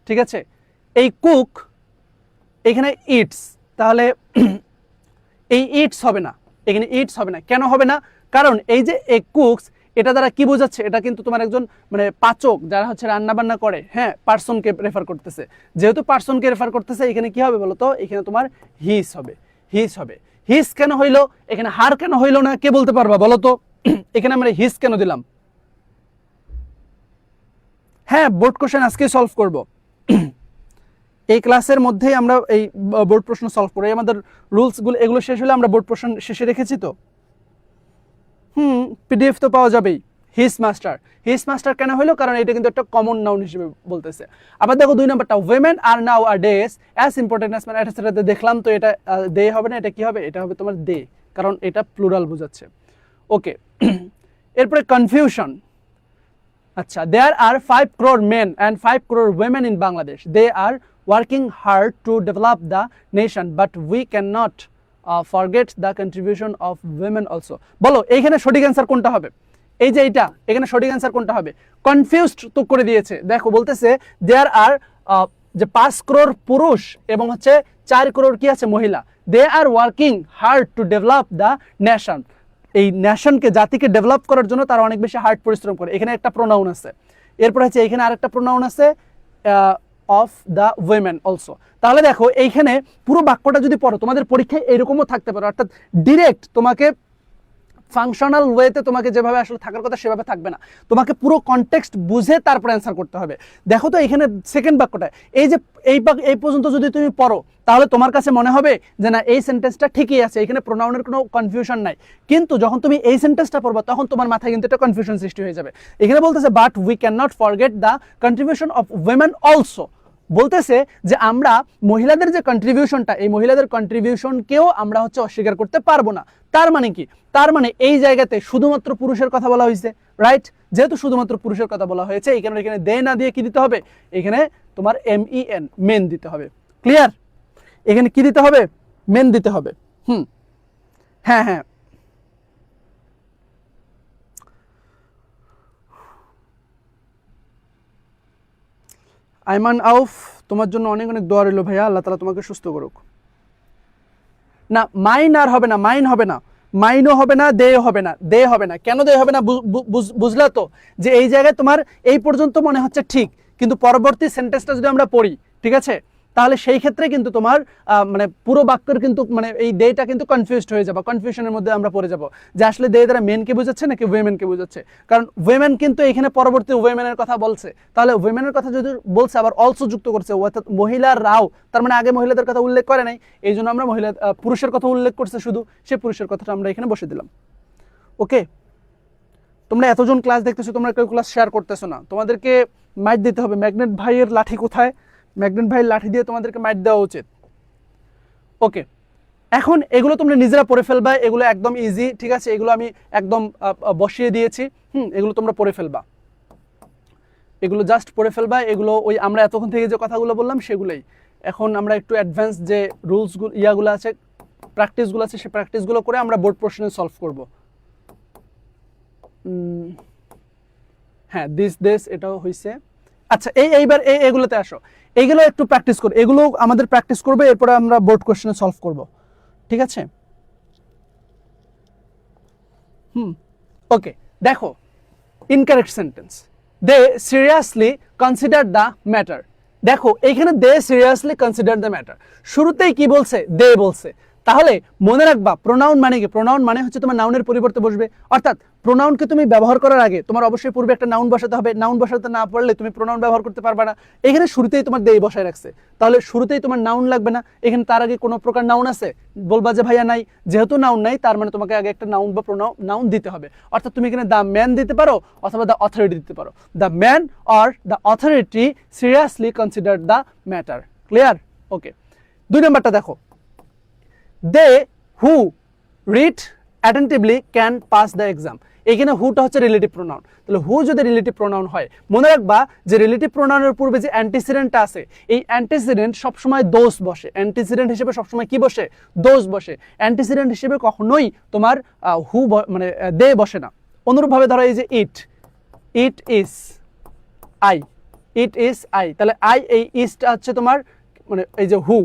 ঠিক আছে, এই কুক এখানে ইটস, তাহলে এই ইটস হবে না, এখানে ইটস হবে না। কেন হবে না? কারণ এই যে এ কুকস, এটা দ্বারা কি বোঝাচ্ছে, এটা কিন্তু তোমার একজন মানে পাচক যারা হচ্ছে রান্না বান্না করে, হ্যাঁ, পার্সনকে রেফার করতেছে। যেহেতু পার্সনকে রেফার করতেছে, এখানে কি হবে বলো তো, এখানে তোমার হিস হবে, হিস হবে। হিস কেন হইলো, এখানে হার কেন হইলো না, কে বলতে পারবা বলো তো? এখানে আমরা হিস কেন দিলাম? হ্যাঁ, বোর্ড কোশ্চেন আজকে সলভ করব। এই ক্লাসের মধ্যেই আমরা এই বোর্ড প্রশ্ন সলভ করি। আমাদের রুলসগুলো এগুলো শেষ হলে আমরা বোর্ড প্রশ্ন শেষে রেখেছি তো। পিডিএফ তো পাওয়া যাবেই। হিস মাস্টার, হিস মাস্টার কেন হলো, কারণ এটা কিন্তু একটা কমন নাউন হিসেবে বলতেছে। আবার দেখো 2 নাম্বারটা, women are nowadays as important as man, এটা সেটাতে দেখলাম তো, এটা দে হবে না, এটা কি হবে, এটা হবে তোমার দে, কারণ এটা প্লুরাল বোঝাচ্ছে। ওকে, এরপরে কনফিউশন। আচ্ছা, দেয়ার আর 5 crore men and 5 crore women in Bangladesh. They are working hard to develop the nation, but we cannot forget the contribution of women also. বলো এইখানে সঠিক অ্যান্সার কোনটা হবে? এই যে এইটা, এখানে সঠিক অ্যান্সার কোনটা হবে? কনফিউজড তো করে দিয়েছে। দেখো বলতেছে দেয়ার আর যে 5 crore পুরুষ এবং হচ্ছে 4 crore কি আছে, মহিলা। They are working hard to develop the nation. এই ন্যাশনকে, জাতিকে ডেভেলপ করার জন্য তারা অনেক বেশি হার্ড পরিশ্রম করে। এখানে একটা প্রোনাউন আছে, এরপর হচ্ছে এখানে আরেকটা প্রোনাউন আছে অফ দ্য উইমেন অলসো। তাহলে দেখো এইখানে পুরো বাক্যটা যদি পড়ো, তোমাদের পরীক্ষায় এরকমও থাকতে পারে, অর্থাৎ ডিরেক্ট তোমাকে ফাংশনাল ওয়েতে তোমাকে যেভাবে আসলে থাকার কথা সেভাবে থাকবে না, তোমাকে পুরো কনটেক্সট বুঝে তারপর অ্যান্সার করতে হবে। দেখো তো এখানে সেকেন্ড বাক্যটা, এই যে এই পর্যন্ত যদি তুমি পড়ো, তাহলে তোমার কাছে মনে হবে যে না, এই সেন্টেন্সটা ঠিকই আছে, এখানে প্রোনাউনের কোনো কনফিউশন নাই। কিন্তু যখন তুমি এই সেন্টেন্সটা পড়বা, তখন তোমার মাথায় কিন্তু একটা কনফিউশন সৃষ্টি হয়ে যাবে। এখানে বলতেছে but we can not forget the contribution of women also. বলতেছে যে আমরা মহিলাদের যে কন্ট্রিবিউশনটা, এই মহিলাদের কন্ট্রিবিউশনকেও আমরা হচ্ছে অস্বীকার করতে পারবো না। তার মানে কি? তার মানে এই জায়গাতে শুধুমাত্র পুরুষের কথা বলা হয়েছে, রাইট? যেহেতু শুধুমাত্র পুরুষের কথা বলা হয়েছে, এই কারণে এখানে দে না দিয়ে কি দিতে হবে, এখানে তোমার MEN, মেন দিতে হবে। ক্লিয়ার? এখানে কি দিতে হবে, মেন দিতে হবে। হ্যাঁ হ্যাঁ, আইমান আউফ, তোমার জন্য অনেক অনেক দোয়া রইল ভাইয়া, আল্লাহ তাআলা তোমাকে সুস্থ করুক। না, মাইন আর হবে না, মাইন হবে না, মাইনও হবে না, দে হবে না, দে হবে না। কেন দে হবে না বুঝলা তো? যে এই জায়গায় তোমার এই পর্যন্ত মনে হচ্ছে ঠিক, কিন্তু পরবর্তী সেন্টেন্সটা যদি আমরা পড়ি, ঠিক আছে, তাহলে সেই ক্ষেত্রে কিন্তু তোমার মানে পুরো বাক্যের কিন্তু মানে এই দেটা কিন্তু কনফিউজড হয়ে যাবে, কনফিউশনের মধ্যে আমরা পড়ে যাব যে আসলে দে দ্বারা মেনকে বোঝাচ্ছে নাকি উইমেনকে বোঝাচ্ছে। কারণ উইমেন কিন্তু এখানে পরবর্তী উইমেনের কথা বলছে, তাহলে উইমেনের কথা যদি বলছে আবার অলসো যুক্ত করছে, অর্থাৎ মহিলারাও, তার মানে আগে মহিলাদের কথা উল্লেখ করে নাই, এই জন্য আমরা পুরুষের কথা উল্লেখ করছে শুধু, সে পুরুষের কথাটা আমরা এখানে বসে দিলাম। ওকে, তোমরা এতজন ক্লাস দেখতেছো, তোমরা কেউ ক্লাস শেয়ার করতেছো না, তোমাদেরকে মাইট দিতে হবে। ম্যাগনেট ভাইয়ের লাঠি কোথায়? ম্যাগনেট ভাইয়ের লাঠি দিয়ে তোমাদেরকে মাইট দেওয়া উচিত। ওকে, এখন এগুলো তোমরা নিজেরা পড়ে ফেলবা, এগুলো একদম ইজি, ঠিক আছে, এগুলো আমি একদম বসিয়ে দিয়েছি। এগুলো তোমরা পড়ে ফেলবা, এগুলো জাস্ট পড়ে ফেলবা। এগুলো ওই আমরা এতক্ষণ থেকে যে কথাগুলো বললাম সেগুলোই। এখন আমরা একটু অ্যাডভান্স যে রুলসগুলো ইয়াগুলো আছে, প্র্যাকটিসগুলো আছে, সেই প্র্যাকটিসগুলো করে আমরা বোর্ড প্রশ্নে সলভ করব। হ্যাঁ, দিস এটাও হয়েছে। আচ্ছা, এইবার এগুলোতে আসো, এইগুলো একটু প্র্যাকটিস করো, এগুলো আমাদের প্র্যাকটিস করবে, এরপরে আমরা বোর্ড কোশ্চেনে সলভ করব, ঠিক আছে? ওকে, দেখো incorrect sentence, they seriously consider the matter. দেখো এইখানে they seriously consider the matter, শুরুতেই কি বলছে? দে বলছে। তাহলে মনে রাখবা প্রোনাউন মানে কি? প্রোনাউন মানে হচ্ছে তোমার নাউনের পরিবর্তে বসবে, অর্থাৎ প্রোনাউনকে তুমি ব্যবহার করার আগে তোমার অবশ্যই পূর্বে একটা নাউন বসাতে হবে। নাউন বসাতে না পারলে তুমি প্রোনাউন ব্যবহার করতে পারবে না। এখানে শুরুতেই তোমার দে বসায় রাখছে, তাহলে শুরুতেই তোমার নাউন লাগবে না। এখানে তার আগে কোনো প্রকার নাউন আছে? বলবা যে ভাইয়া নাই, যেহেতু নাউন নাই তার মানে তোমাকে আগে একটা নাউন বা নাউন দিতে হবে। অর্থাৎ তুমি এখানে দ্য ম্যান দিতে পারো অথবা দ্য অথরিটি দিতে পারো। The man or the authority seriously consider the matter. Clear? Okay, 2 নম্বরটা দেখো, they who read attentively can pass the exam. এখানে হুটা হচ্ছে রিলেটিভ প্রোনাউন, তাহলে হু যদি রিলেটিভ প্রোনাউন হয়, মনে রাখবা যে রিলেটিভ প্রোনাউনের পূর্বে যে অ্যান্টিসিডেন্টটা আছে, এই অ্যান্টিসিডেন্ট সবসময় দোষ বসে। অ্যান্টিসিডেন্ট হিসেবে সবসময় কি বসে? দোষ বসে। অ্যান্টিসিডেন্ট হিসেবে কখনোই তোমার হু মানে দে বসে না। অনুরূপভাবে ধরো এই যে it is I, it is I, তাহলে আই, এই ইজটা হচ্ছে তোমার মানে এই যে হু,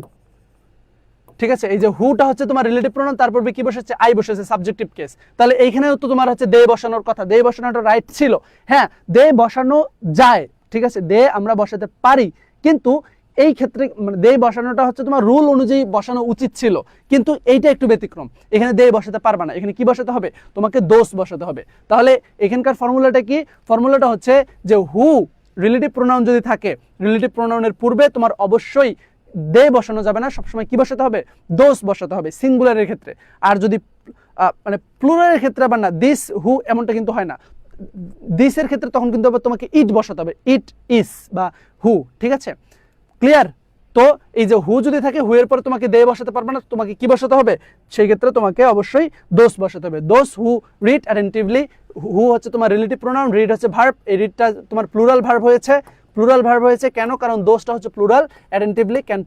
ঠিক আছে, এই যে হুটা হচ্ছে তোমার রিলেটিভ প্রোনাউন, তারপর কি বসেছে? আই বসেছে, সাবজেক্টিভ কেস। তাহলে এইখানেও তো তোমার হচ্ছে দে বসানোর কথা, দে বসানোটা রাইট ছিল। হ্যাঁ, দে বসানো যায়, ঠিক আছে, দে আমরা বসাতে পারি, কিন্তু এই ক্ষেত্রে মানে দে বসানোটা হচ্ছে তোমার রুল অনুযায়ী বসানো উচিত ছিল, কিন্তু এইটা একটু ব্যতিক্রম। এখানে দে বসাতে পারবে না, এখানে কি বসাতে হবে? তোমাকে দোষ বসাতে হবে। তাহলে এখানকার ফর্মুলাটা কি? ফর্মুলাটা হচ্ছে যে হু রিলেটিভ প্রোনাউন যদি থাকে, রিলেটিভ প্রোনাউনের পূর্বে তোমার অবশ্যই দে বসানো যাবে না, সবসময় কি বসাতে হবে? দোষ বসাতে হবে সিঙ্গুলারের ক্ষেত্রে। আর যদি মানে প্লুরালের ক্ষেত্রে আবার না, দিস হু এমনটা কিন্তু হয় না। দিসের ক্ষেত্রে তখন কিন্তু আবার তোমাকে ইট বসাতে হবে, ইট ইজ বা হু, ঠিক আছে? ক্লিয়ার? তো এই যে হু যদি থাকে, হু এর পরে তোমাকে দে বসাতে পারবে না, তোমাকে কি বসাতে হবে? সেই ক্ষেত্রে তোমাকে অবশ্যই দোষ বসাতে হবে। দোষ হু রিড অ্যাটেন্টিভলি, হু হচ্ছে তোমার রিলেটিভ প্রোনাউন, রিড হচ্ছে ভার্ব, এই রিডটা তোমার প্লুরাল ভার্ব হয়েছে। প্লুরাল ভার্ব হয়েছে কেন? কারণ দোষটা হচ্ছে plural. Attentively can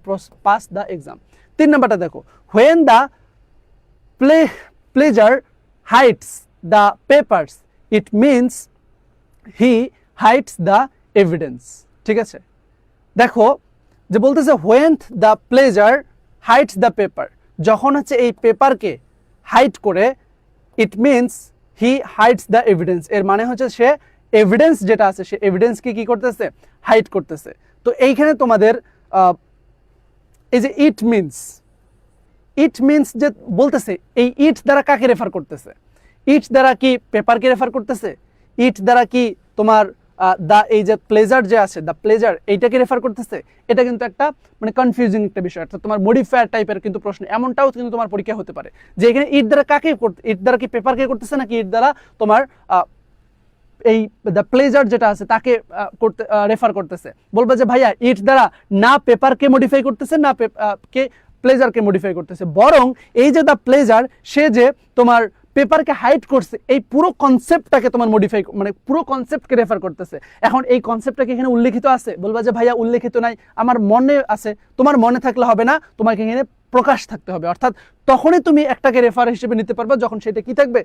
pass the exam. 3 নম্বরটা দেখো, when the pleasure hides the papers it means he hides the evidence. ঠিক আছে, দেখো যে বলতেছে when the pleasure hides the paper, যখন হচ্ছে এই পেপারকে হাইড করে, it means he hides the evidence, এর মানে হচ্ছে সে এভিডেন্স যেটা আছে সে এভিডেন্সকে কি করতেছে? হাইড করতেছে। তো এইখানে তোমাদের এই যে ইট মিনস যে বলতেছে, এই ইট দ্বারা কাকে রেফার করতেছে? ইট দ্বারা কি পেপারকে রেফার করতেছে? ইট দ্বারা কি তোমার দা এই যে প্লেজার যে আছে, দ্য প্লেজার, এইটাকে রেফার করতেছে? এটা কিন্তু একটা মানে কনফিউজিং একটা বিষয়, অর্থাৎ তোমার মডিফায়ার টাইপের কিন্তু প্রশ্ন, এমনটাও কিন্তু তোমার পরীক্ষা হতে পারে যে এখানে ইট দ্বারা কাকে করতে, ইট দ্বারা কি পেপারকে করতেছে নাকি ইট দ্বারা তোমার এই দ্য প্লেজার যেটা আছে তাকে করতে রেফার করতেছে? বলবে যে ভাইয়া ইট দ্বারা না পেপারকে মডিফাই করতেছে না কে প্লেজারকে মডিফাই করতেছে, বরং এই যে দ্য প্লেজার সে যে তোমার পেপারকে হাইড করছে, এই পুরো কনসেপ্টটাকে তোমার মডিফাই মানে পুরো কনসেপ্টকে রেফার করতেছে। এখন এই কনসেপ্টটাকে এখানে উল্লেখিত আছে? বলবা যে ভাইয়া উল্লেখিত নাই, আমার মনে আছে। তোমার মনে থাকলে হবে না, তোমাকে এখানে প্রকাশ থাকতে হবে, অর্থাৎ তখনই তুমি একটাকে রেফার হিসেবে নিতে পারবে যখন সেটা কি থাকবে?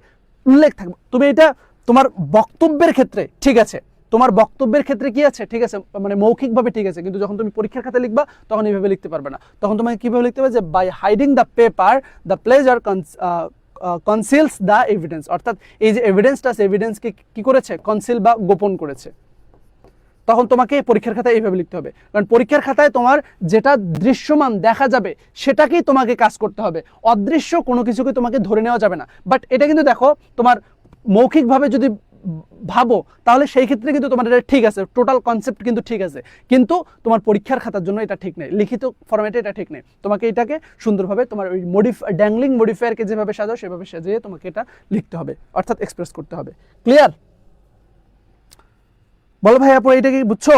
উল্লেখ থাকবে। তুমি এটা তোমার বক্তব্যের ক্ষেত্রে ঠিক আছে, তোমার বক্তব্যের ক্ষেত্রে কি আছে ঠিক আছে, মানে মৌখিকভাবে ঠিক আছে, কিন্তু যখন তুমি পরীক্ষার খাতায় লিখবা তখন এইভাবে লিখতে পারবে না। তখন তোমাকে কিভাবে লিখতে হবে? যে by hiding the paper the pleasure conceals the evidence, অর্থাৎ এই যে এভিডেন্সটা আছে এভিডেন্সকে কি করেছে, কনসিল বা গোপন করেছে। তখন তোমাকে পরীক্ষার খাতায় এইভাবে লিখতে হবে, কারণ পরীক্ষার খাতায় তোমার যেটা দৃশ্যমান দেখা যাবে সেটাকেই তোমাকে কাজ করতে হবে, অদৃশ্য কোনো কিছুকে তোমাকে ধরে নেওয়া যাবে না। বাট এটা কিন্তু দেখো তোমার মৌখিকভাবে যদি ভাবো তাহলে সেই ক্ষেত্রে কিন্তু তোমার এটা ঠিক আছে, টোটাল কনসেপ্ট কিন্তু ঠিক আছে, কিন্তু তোমার পরীক্ষার খাতার জন্য এটা ঠিক নেই, লিখিত ফরম্যাটে এটা ঠিক নেই। তোমাকে এটাকে সুন্দরভাবে তোমার ওই ড্যাংলিং মডিফায়ারকে যেভাবে সাজাও সেভাবে সাজিয়ে তোমাকে এটা লিখতে হবে, অর্থাৎ এক্সপ্রেস করতে হবে। ক্লিয়ার? বলো ভাই আপু এটা কি বুঝছো?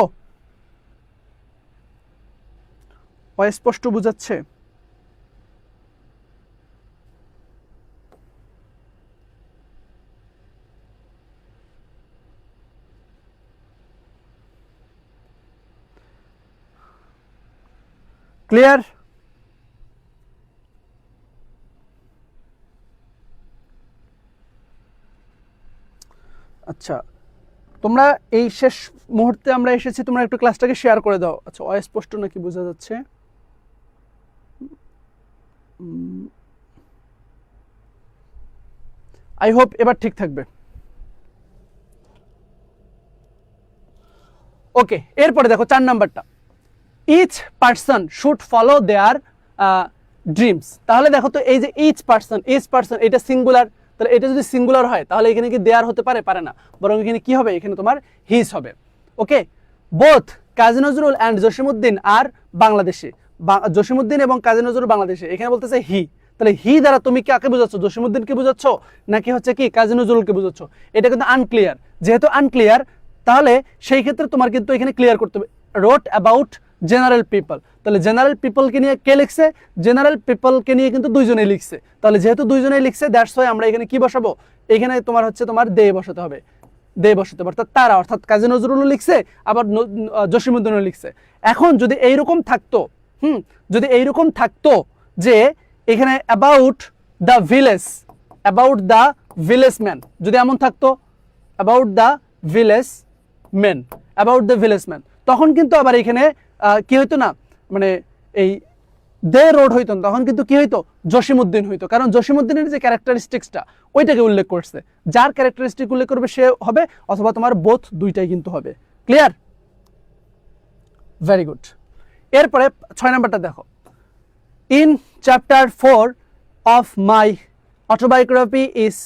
অস্পষ্ট বুঝাচ্ছে? ক্লিয়ার? আচ্ছা, তোমরা এই শেষ মুহূর্তে আমরা এসেছি, তোমরা একটু ক্লাসটাকে শেয়ার করে দাও। আচ্ছা, অস্পষ্ট নাকি বোঝা যাচ্ছে? আই হোপ এবার ঠিক থাকবে। ওকে, এরপরে দেখো 4 নাম্বারটা, each person should follow their dreams. তাহলে দেখো তো এই যে ইচ পার্সন এটা সিঙ্গুলার, তাহলে এটা যদি সিঙ্গুলার হয় তাহলে এখানে কি দেয়ার হতে পারে? পারে না, বরং এখানে কি হবে, এখানে তোমার হিজ হবে। Okay, both Kazi Nazrul and Jasimuddin আর বাংলাদেশে, জসিমউদ্দিন এবং কাজী নজরুল বাংলাদেশে, এখানে বলতেছে হি। তাহলে হি দ্বারা তুমি কাকে বোঝাচ্ছ, জসিমউদ্দিনকে বোঝাচ্ছ নাকি হচ্ছে কি কাজী নজরুলকে বোঝাচ্ছ? এটা কিন্তু আনক্লিয়ার। যেহেতু আনক্লিয়ার তাহলে সেই ক্ষেত্রে তোমার কিন্তু এখানে ক্লিয়ার করতে হবে, রোট অ্যাবাউট জেনারেল পিপল। তাহলে জেনারেল পিপলকে নিয়ে কে লিখছে? জেনারেল পিপলকে নিয়ে কিন্তু দুইজনেই লিখছে। তাহলে যেহেতু দুইজনেই লিখছে দ্যাটস ওয়াই আমরা এখানে কি বসাবো, এখানে তোমার হচ্ছে তোমার দে বসাতে হবে, দে বসাতে হবে, অর্থাৎ তারা, অর্থাৎ কাজী নজরুলও লিখছে আবার জসিমউদ্দিনও লিখছে। এখন যদি এইরকম থাকতো, যদি এইরকম থাকতো যে এখানে অ্যাবাউট দ্য ভিলেজ ম্যান, যদি এমন থাকতো অ্যাবাউট দ্য ভিলেজ ম্যান, তখন কিন্তু আবার এখানে কি হইতো না, মানে এই দে রোড হইতো, তখন কিন্তু কি হইতো, জসিমউদ্দিন হইতো, কারণ জসিমউদ্দিনের যে ক্যারেক্টারিস্টিক্সটা ওইটাকে উল্লেখ করছে, যার ক্যারেক্টারিস্টিক উল্লেখ করবে সে হবে, অথবা তোমার বোথ দুইটাই কিন্তু হবে। ক্লিয়ার? Very good. এরপরে 6 নাম্বারটা দেখো, in chapter 4 of my autobiography is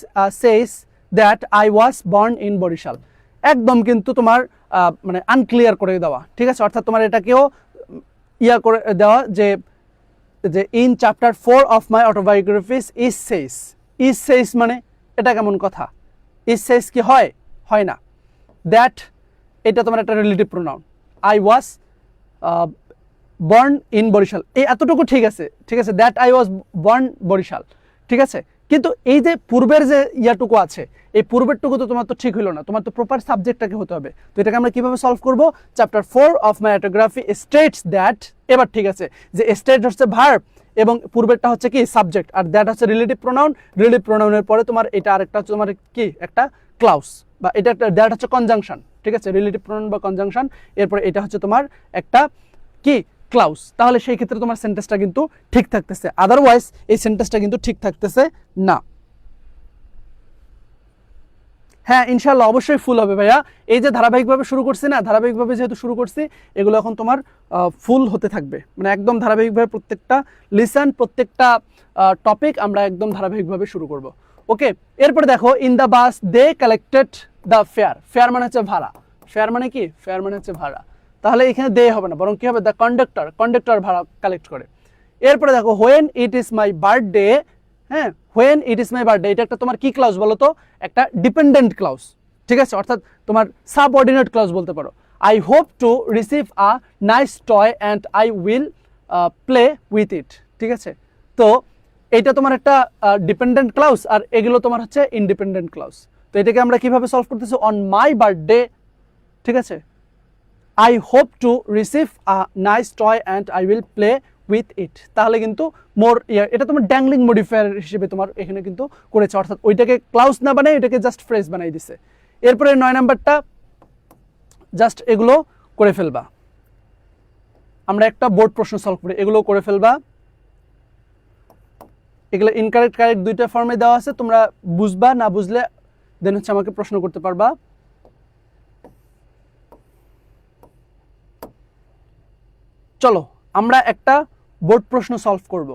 says that I was born in Barisal. একদম কিন্তু তোমার মানে আনক্লিয়ার করে দেওয়া, ঠিক আছে, অর্থাৎ তোমার এটাকেও ইয়া করে দেওয়া যে in chapter 4 of my autobiographies is says মানে এটা কেমন কথা? ইজ সেজ কি হয়? হয় না। দ্যাট এটা তোমার একটা relative pronoun, I was born in Barisal, এই এতটুকু ঠিক আছে, ঠিক আছে, that I was born Barisal, ঠিক আছে, কিন্তু এই যে পূর্বের যে ইয়াটুকু আছে, এই পূর্বেরটুকু তো তোমার তো ঠিক হলো না, তোমার তো প্রপার সাবজেক্টটাকে হতে হবে। তো এটাকে আমরা কিভাবে সলভ করব? Chapter 4 of my autography states that, এবার ঠিক আছে, যে স্টেট হচ্ছে ভার্ব এবং পূর্বেরটা হচ্ছে কি সাবজেক্ট, আর দ্যাট হচ্ছে রিলেটিভ প্রোনাউন, রিলেটিভ প্রোনাউনের পরে তোমার এটা আরেকটা হচ্ছে তোমার কি একটা ক্লাউস, বা এটা একটা দ্যাট হচ্ছে কনজাংশন, ঠিক আছে, রিলেটিভ প্রোনাউন বা কনজাংশন, এরপরে এটা হচ্ছে তোমার একটা কি ক্লাউস। তাহলে সেই ক্ষেত্রে তোমার সেন্টেন্সটা কিন্তু ঠিক থাকতেছে, আদারওয়াইজ এই সেন্টেন্সটা কিন্তু ঠিক থাকতেছে না। হ্যাঁ ইনশাআল্লাহ অবশ্যই ফুল হবে ভাইয়া, এই যে ধারাবাহিকভাবে শুরু করছি না, ধারাবাহিকভাবে যেহেতু শুরু করছি এগুলো এখন তোমার ফুল হতে থাকবে, মানে একদম ধারাবাহিকভাবে প্রত্যেকটা লিসন, প্রত্যেকটা টপিক আমরা একদম ধারাবাহিকভাবে শুরু করব। ওকে, এরপরে দেখো, in the bus they collected the fare মানে হচ্ছে ভাড়া, ফেয়ার মানে কি, ফেয়ার মানে হচ্ছে ভাড়া, তাহলে এখানে দে হবে না, বরং কি হবে, দ্য কন্ডাক্টর ভাড়া কালেক্ট করে। এরপরে দেখো, when it is my birthday, হ্যাঁ, when it is my birthday, এটা একটা তোমার কি ক্লাউজ বলো তো, একটা ডিপেন্ডেন্ট ক্লাউজ, ঠিক আছে, অর্থাৎ তোমার সাবঅর্ডিনেট ক্লাউজ বলতে পারো। I hope to receive a nice toy and I will play with it, ঠিক আছে, তো এটা তোমার একটা ডিপেন্ডেন্ট ক্লাউজ, আর এগুলো তোমার হচ্ছে ইন্ডিপেন্ডেন্ট ক্লাউজ। তো এটাকে আমরা কিভাবে সলভ করতেছি, অন মাই বার্থডে, ঠিক আছে, I hope to receive a nice toy and I will play with it, তাহলে কিন্তু মোর এটা তোমার ড্যাংলিং মডিফায়ার হিসেবে তোমার এখানে কিন্তু করেছে, অর্থাৎ ওইটাকে ক্লাউজ না বানাই এটাকে জাস্ট ফ্রেজ বানাই দিছে। এরপরে 9 নাম্বারটা জাস্ট এগুলো করে ফেলবা, আমরা একটা বোর্ড প্রশ্ন সলভ করি, এগুলো করে ফেলবা। এগুলো ইনকারেক্ট কারেক্ট দুইটা ফর্মে দেওয়া আছে, তোমরা বুঝবা, না বুঝলে দেন হচ্ছে আমাকে প্রশ্ন করতে পারবা। চলো আমরা একটা বোর্ড প্রশ্ন সলভ করব।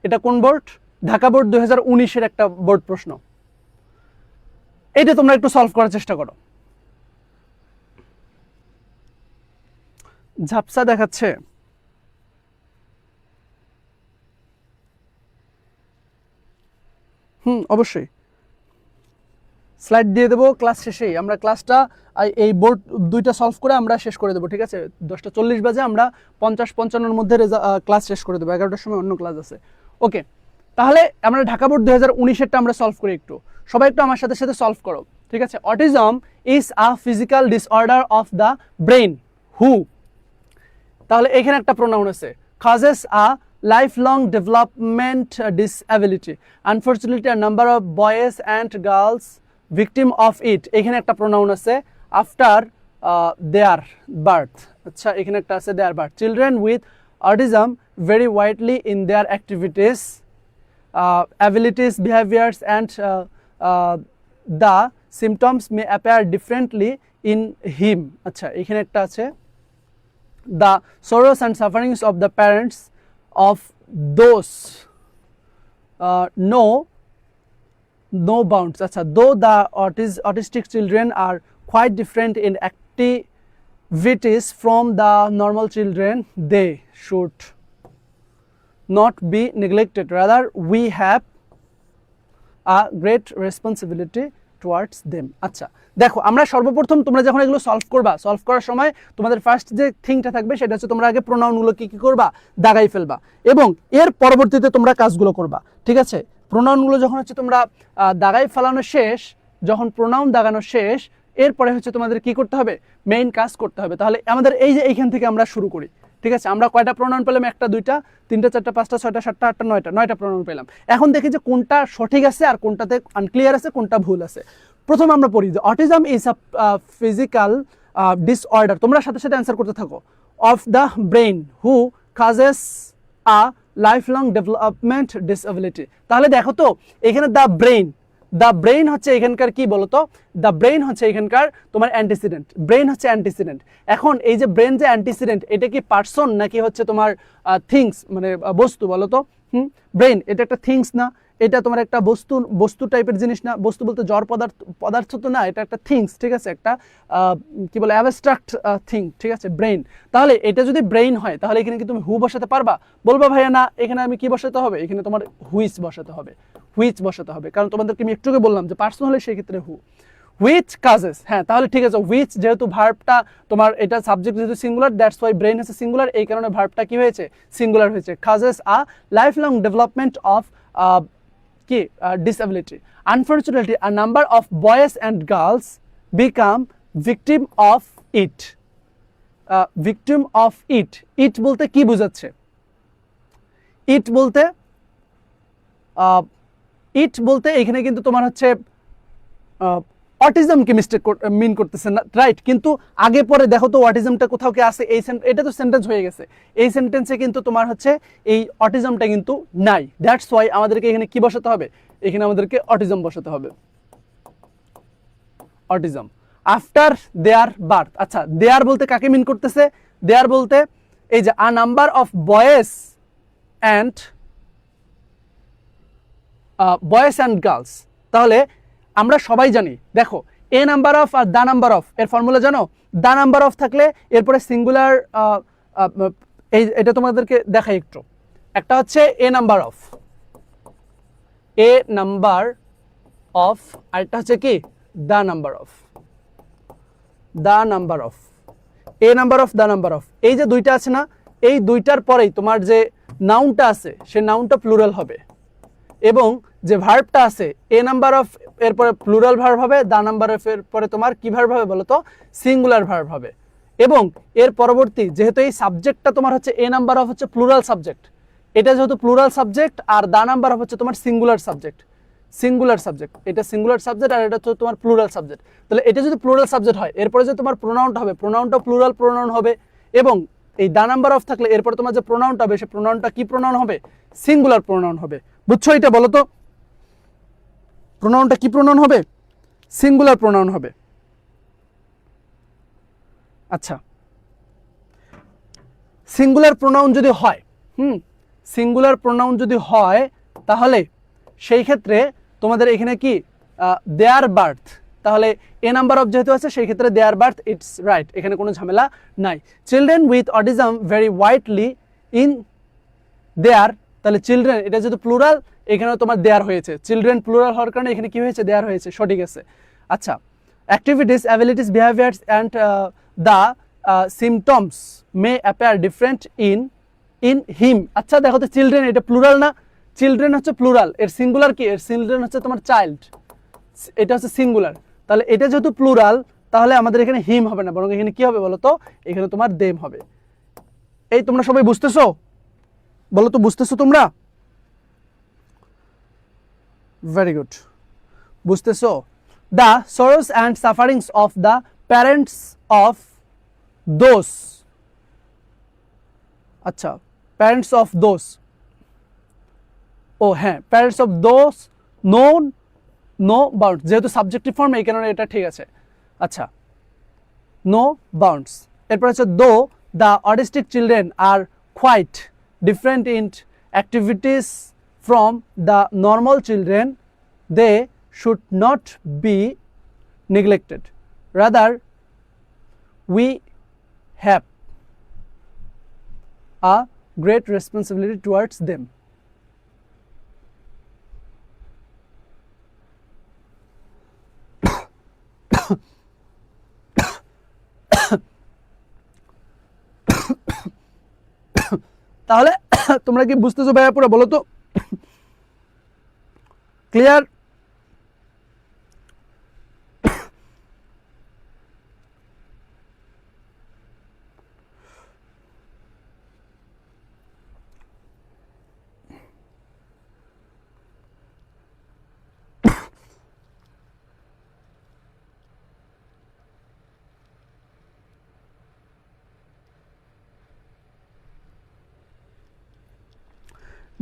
এটা কোন বোর্ড? ঢাকা বোর্ড 2019-এর একটা বোর্ড প্রশ্ন। এটা তোমরা একটু সলভ করার চেষ্টা করো। ঝাপসা দেখাচ্ছে? অবশ্যই স্লাইড দিয়ে দেবো ক্লাস শেষেই। আমরা ক্লাসটা এই বোর্ড দুইটা সলভ করে আমরা শেষ করে দেবো, ঠিক আছে? 10:40 বাজে আমরা 50-55-এর মধ্যে ক্লাস শেষ করে দেবো, 11টার সময় অন্য ক্লাস আছে। ওকে, তাহলে আমরা ঢাকা বোর্ড 2019-এরটা আমরা সলভ করি একটু। সবাই একটু আমার সাথে সাথে সলভ করো, ঠিক আছে? Autism is a physical disorder of the brain who, তাহলে এখানে একটা প্রোনাউন আছে, causes a lifelong development disability. Unfortunately, a number of boys and girls victim of it. এখানে একটা প্রোনাউন আছে, after their birth. আচ্ছা, এখানে একটা আছে their birth. Children with autism vary widely in their activities, abilities, behaviors, and the symptoms may appear differently in him. আচ্ছা, এখানে একটা আছে the sorrows and sufferings of the parents of those no bounds. Acha, though the autistic children are quite different in activities from the normal children, they should not be neglected. Rather, we have a great responsibility towards them. আচ্ছা, দেখো আমরা সর্বপ্রথম তোমরা যখন এগুলো সলভ করবা, সলভ করার সময় তোমাদের ফার্স্ট যে থিংটা থাকবে সেটা হচ্ছে তোমরা আগে প্রোনাউনগুলো কি করবা, দাগাই ফেলবা, এবং এর পরবর্তীতে তোমরা কাজগুলো করবা, ঠিক আছে? প্রোনাউনগুলো যখন হচ্ছে তোমরা দাগাই ফেলানো শেষ, যখন প্রোনাউন দাগানো শেষ, এরপরে হচ্ছে তোমাদের কি করতে হবে, মেইন কাজ করতে হবে। তাহলে আমাদের এই যে এইখান থেকে আমরা শুরু করি, ঠিক আছে? আমরা কয়টা প্রোনাউন পেলাম? 1টা 2টা 3টা 4টা 5টা 6টা 7টা 8টা 9টা প্রোনাউন পেলাম। এখন দেখি যে কোনটা সঠিক আছে আর কোনটাতে আনক্লিয়ার আছে, কোনটা ভুল আছে। প্রথমে আমরা পড়ি যে autism is a physical disorder, তোমরা সাথে সাথে অ্যান্সার করতে থাকো, of the brain who causes a lifelong development disability. তাহলে দেখো তো এখানে দ্য ব্রেইন হচ্ছে এখানকার কি বলতো, দ্য ব্রেইন হচ্ছে এখানকার তোমার অ্যান্টিসিডেন্ট, ব্রেইন হচ্ছে অ্যান্টিসিডেন্ট। এখন এই যে ব্রেইন যে অ্যান্টিসিডেন্ট, এটা কি পার্সন নাকি হচ্ছে তোমার থিংস, মানে বস্তু বলো তো? ব্রেইন এটা একটা থিংস না, এটা তোমার একটা বস্তু টাইপের জিনিস না, বস্তু বলতে জড় পদার্থ তো না, এটা একটা থিংস, ঠিক আছে? একটা কি বলে অ্যাবস্ট্রাক্ট থিং, ঠিক আছে? ব্রেইন। তাহলে এটা যদি ব্রেইন হয় তাহলে এখানে কি তুমি হু বসাতে পারবা? বলবা ভাইয়া না, এখানে আমি কি বসাতে হবে? এখানে তোমার হুইচ বসাতে হবে, কারণ তোমাদেরকে আমি একটুকে বললাম যে পার্সন হলে সেই ক্ষেত্রে হু। হুইচ কাজেস, হ্যাঁ তাহলে ঠিক আছে, হুইচ যেহেতু ভার্বটা তোমার এটা সাবজেক্ট যেহেতু সিঙ্গুলার, দ্যাটস ওয়াই ব্রেইন হচ্ছে সিঙ্গুলার, এই কারণে ভার্বটা কি হয়েছে, সিঙ্গুলার হয়েছে। Causes a life long development of কি disability. Unfortunately, a number of boys and girls become victim of it. Victim of it. It বলতে কি বোঝাচ্ছে? ইট বলতে এখানে কিন্তু তোমার হচ্ছে অটিজমকে মিন করতেছে না, রাইট? কিন্তু আগে পরে দেখো তো অটিজমটা কোথাও কি আছে? এটা তো সেন্টেন্স হয়ে গেছে, এই সেন্টেন্সে কিন্তু তোমার হচ্ছে এই অটিজমটা কিন্তু নাই। দ্যাটস ওয়াই আমাদেরকে এখানে কি বসাতে হবে? এখানে আমাদেরকে অটিজম বসাতে হবে, অটিজম আফটার দেয়ার বার্থ। আচ্ছা, দেয়ার বলতে কাকে মিন করতেছে? দেয়ার বলতে এই যে a number of boys and girls. তাহলে আমরা সবাই জানি, দেখো এ নাম্বার অফ আর দা নাম্বার অফ এর ফর্মুলা জানো? দা নাম্বার অফ থাকলে এরপরে সিঙ্গুলার, এটা তোমাদেরকে দেখাই একটু। একটা হচ্ছে এ নাম্বার অফ, আরেকটা হচ্ছে কি the number of, a number of, the number of. এই যে দুইটা আছে না, এই দুইটার পরেই তোমার যে নাউনটা আছে সে নাউনটা প্লুরাল হবে, এবং যে ভার্বটা আছে এ নাম্বার অফ এরপরে প্লুরাল ভার্ব হবে, দা নাম্বার অফ এর পরে তোমার কি ভার্ব হবে বলো তো? সিঙ্গুলার ভার্ব হবে। এবং এর পরবর্তী যেহেতু এই সাবজেক্টটা তোমার হচ্ছে এ নাম্বার অফ হচ্ছে প্লুরাল সাবজেক্ট, এটা যেহেতু প্লুরাল সাবজেক্ট, আর দা নাম্বার অফ হচ্ছে তোমার সিঙ্গুলার সাবজেক্ট, এটা সিঙ্গুলার সাবজেক্ট আর এটা হচ্ছে তোমার প্লুরাল সাবজেক্ট। তাহলে এটা যদি প্লুরাল সাবজেক্ট হয়, এরপরে যে তোমার প্রোনাউনটা হবে, প্রোনাউনটা প্লুরাল প্রোনাউন হবে, এবং এই দা নাম্বার অফ থাকলে এরপরে তোমার যে প্রোনাউনটা হবে সে প্রোনাউনটা কি প্রোনাউন হবে? সিঙ্গুলার প্রোনাউন হবে। বুঝছো এটা? বলো তো প্রোনাউনটা কি প্রোনাউন হবে? সিঙ্গুলার প্রোনাউন হবে। আচ্ছা, সিঙ্গুলার প্রোনাউন যদি হয়, সিঙ্গুলার প্রোনাউন যদি হয় তাহলে সেই ক্ষেত্রে তোমাদের এখানে কি দেয়ার বার্থ, তাহলে এ নাম্বার অফ যেহেতু আছে সেই ক্ষেত্রে দেয়ার বার্থ ইটস রাইট, এখানে কোনো ঝামেলা নাই। Children with autism very widely in their, তাহলে চিলড্রেন এটা যেহেতু প্লুরাল এখানে তোমার দেয়ার হয়েছে, চিলড্রেন প্লুরাল হওয়ার কারণে এখানে কি হয়েছে? দেয়ার হয়েছে, সঠিক আছে। আচ্ছা, activities, abilities, behaviours and the symptoms May appear different in him. আচ্ছা দেখো তো, চিলড্রেন এটা প্লুরাল না? চিলড্রেন হচ্ছে প্লুরাল, এর সিঙ্গুলার কি? এর চিলড্রেন হচ্ছে তোমার চাইল্ড, এটা হচ্ছে সিঙ্গুলার। তাহলে এটা যেহেতু প্লুরাল তাহলে আমাদের এখানে হিম হবে না, বরং এখানে কি হবে বলো তো? এখানে তোমার দেম হবে। এই তোমরা সবাই বুঝতেছো? বলো তো বুঝতেছো তোমরা? ভেরি গুড, বুঝতেছো? The sorrows and sufferings of the parents of those, আচ্ছা প্যারেন্টস অফ দোস, ও হ্যাঁ parents of those known no bounds, যেহেতু সাবজেক্টিভ ফর্ম এই কারণে এটা ঠিক আছে। আচ্ছা, নো বাউন্ডস। এরপর হচ্ছে though the autistic children are quite different in activities from the normal children, they should not be neglected, rather we have a great responsibility towards them. তাহলে তোমরা কি বুঝতেছো ভাইয়া পুরো? বলো তো ক্লিয়ার?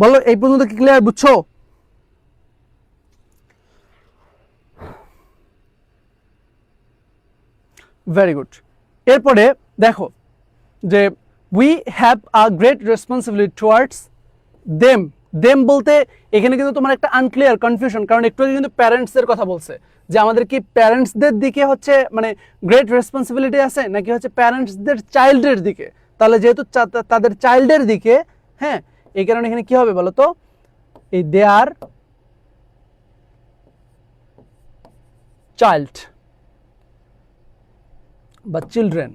বলো এই পর্যন্ত কি ক্লিয়ার? বুঝছো? Very good. এরপরে দেখো যে we have a great responsibility towards them. Them বলতে এখানে কিন্তু তোমার একটা আনক্লিয়ার কনফিউশন, কারণ একটু আগে কিন্তু প্যারেন্টসদের কথা বলছে, যে আমাদের কি প্যারেন্টসদের দিকে হচ্ছে মানে গ্রেট রেসপন্সিবিলিটি আছে, নাকি হচ্ছে প্যারেন্টসদের চাইল্ডের দিকে? তাহলে যেহেতু তাদের চাইল্ডের দিকে, হ্যাঁ এই কারণে এখানে কি হবে বলো তো? এই দেয়ার চাইল্ড বা চিলড্রেন,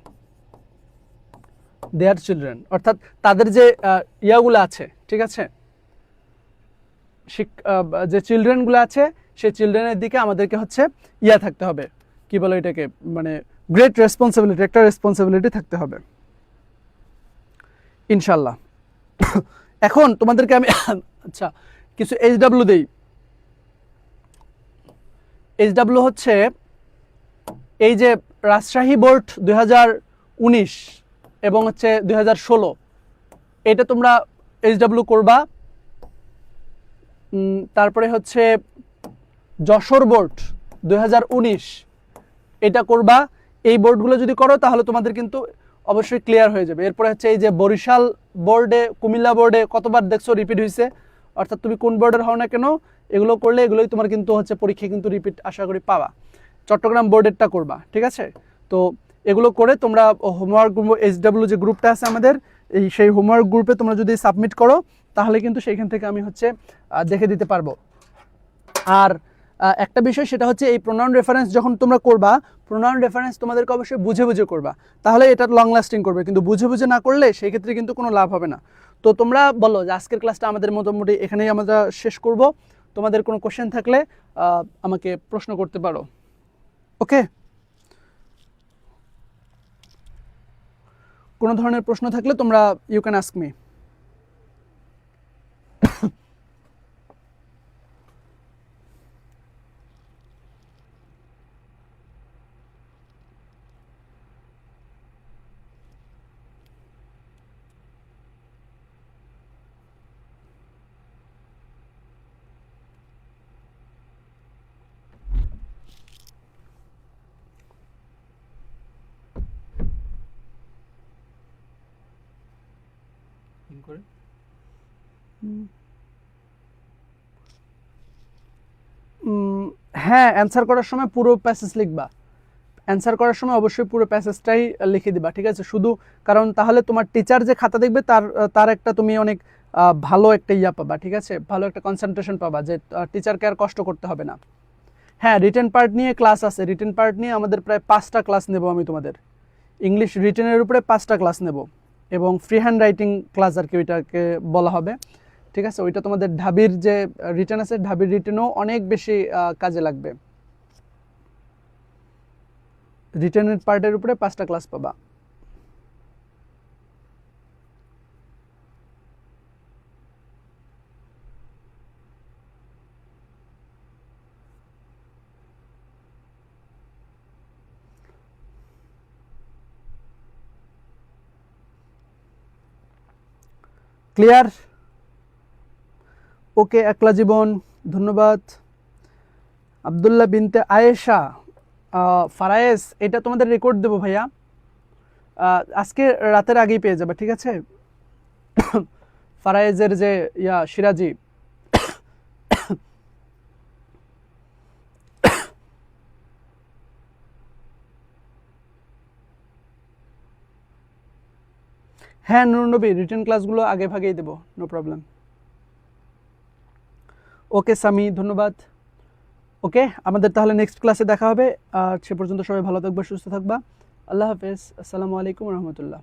দেয়ার চিলড্রেন, অর্থাৎ তাদের যে ইয়াগুলো আছে, ঠিক আছে, যে চিলড্রেনগুলো আছে সেই চিলড্রেনের দিকে আমাদেরকে হচ্ছে ইয়া থাকতে হবে, কি বলো এটাকে, মানে গ্রেট রেসপন্সিবিলিটি, একটা রেসপন্সিবিলিটি থাকতে হবে ইনশাল্লাহ। এখন তোমাদেরকে আমি আচ্ছা কিছু এইচডাব্লিউ দেই। এইচডাব্লিউ হচ্ছে এই যে রাজশাহী বোর্ড 2019 এবং হচ্ছে 2016, এটা তোমরা এইচডাব্লিউ করবা। তারপরে হচ্ছে যশোর বোর্ড 2019, এটা করবা। এই বোর্ডগুলো যদি করো তাহলে তোমাদের কিন্তু অবশ্যই ক্লিয়ার হয়ে যাবে। এরপরে হচ্ছে এই যে বরিশাল বোর্ডে, কুমিল্লা বোর্ডে কতবার দেখছো রিপিট হয়েছে, অর্থাৎ তুমি কোন বোর্ডের হও না কেন এগুলো করলে এগুলোই তোমার কিন্তু হচ্ছে পরীক্ষায় কিন্তু রিপিট আশা করি পাবা। চট্টগ্রাম বোর্ডেরটা করবা, ঠিক আছে? তো এগুলো করে তোমরা হোমওয়ার্ক এইচডাব্লিউ যে গ্রুপটা আছে আমাদের, এই সেই হোমওয়ার্ক গ্রুপে তোমরা যদি সাবমিট করো তাহলে কিন্তু সেইখান থেকে আমি হচ্ছে দেখে দিতে পারবো। আর একটা বিষয় সেটা হচ্ছে এই প্রোনাউন রেফারেন্স যখন তোমরা করবা, প্রোনাউন রেফারেন্স তোমাদেরকে অবশ্যই বুঝে বুঝে করবা, তাহলে এটা লং লাস্টিং করবে। কিন্তু বুঝে বুঝে না করলে সেই ক্ষেত্রে কিন্তু কোনো লাভ হবে না। তো তোমরা বলো যে আজকের ক্লাসটা আমাদের মোটামুটি এখানেই আমরা শেষ করব। তোমাদের কোনো কোশ্চেন থাকলে আমাকে প্রশ্ন করতে পারো। ওকে, কোনো ধরনের প্রশ্ন থাকলে তোমরা ইউ ক্যান আস্ক মি। করে? হ্যাঁ, অ্যান্সার করার সময় পুরো প্যাসেজ লিখবা। অ্যান্সার করার সময় অবশ্যই পুরো প্যাসেজটাই লিখে দিবা, ঠিক আছে? শুধু কারণ তাহলে তোমার টিচার যে খাতা দেখবে তার একটা তুমি অনেক ভালো একটা ইয়া পাবা, ঠিক আছে? ভালো একটা কনসেন্ট্রেশন পাবা যে টিচারকে আর কষ্ট করতে হবে না। হ্যাঁ, রিটেন পার্ট নিয়ে ক্লাস আছে। রিটেন পার্ট নিয়ে আমাদের প্রায় 5টা ক্লাস নেব আমি তোমাদের। ইংলিশ রিটেনের উপরে 5টা ক্লাস নেব, এবং ফ্রি হ্যান্ড রাইটিং ক্লাস আর কি ওইটাকে বলা হবে, ঠিক আছে? ওইটা তোমাদের ঢাবির যে রিটেন আছে, ঢাবির রিটেনও অনেক বেশি কাজে লাগবে। রিটেনের পার্টের উপরে 5টা ক্লাস পাবা। ক্লিয়ার? ওকে, একলা জীবন, ধন্যবাদ। আবদুল্লাহ বিনতে আয়েশা, ফারায়েস, এটা তোমাদের রেকর্ড দেবো ভাইয়া, আজকে রাতের আগেই পেয়ে যাবে, ঠিক আছে? ফারায়েজের যে সিরাজি, হ্যাঁ নুরনবী, রিটেন ক্লাসগুলো আগে ভাগেই দেবো, নো প্রবলেম। ওকে সামি, ধন্যবাদ। ওকে, আমাদের তাহলে নেক্সট ক্লাসে দেখা হবে। আর সে পর্যন্ত সবাই ভালো থাকবা, সুস্থ থাকবা। আল্লাহ হাফেজ, আসসালামু আলাইকুম রহমতুল্লাহ।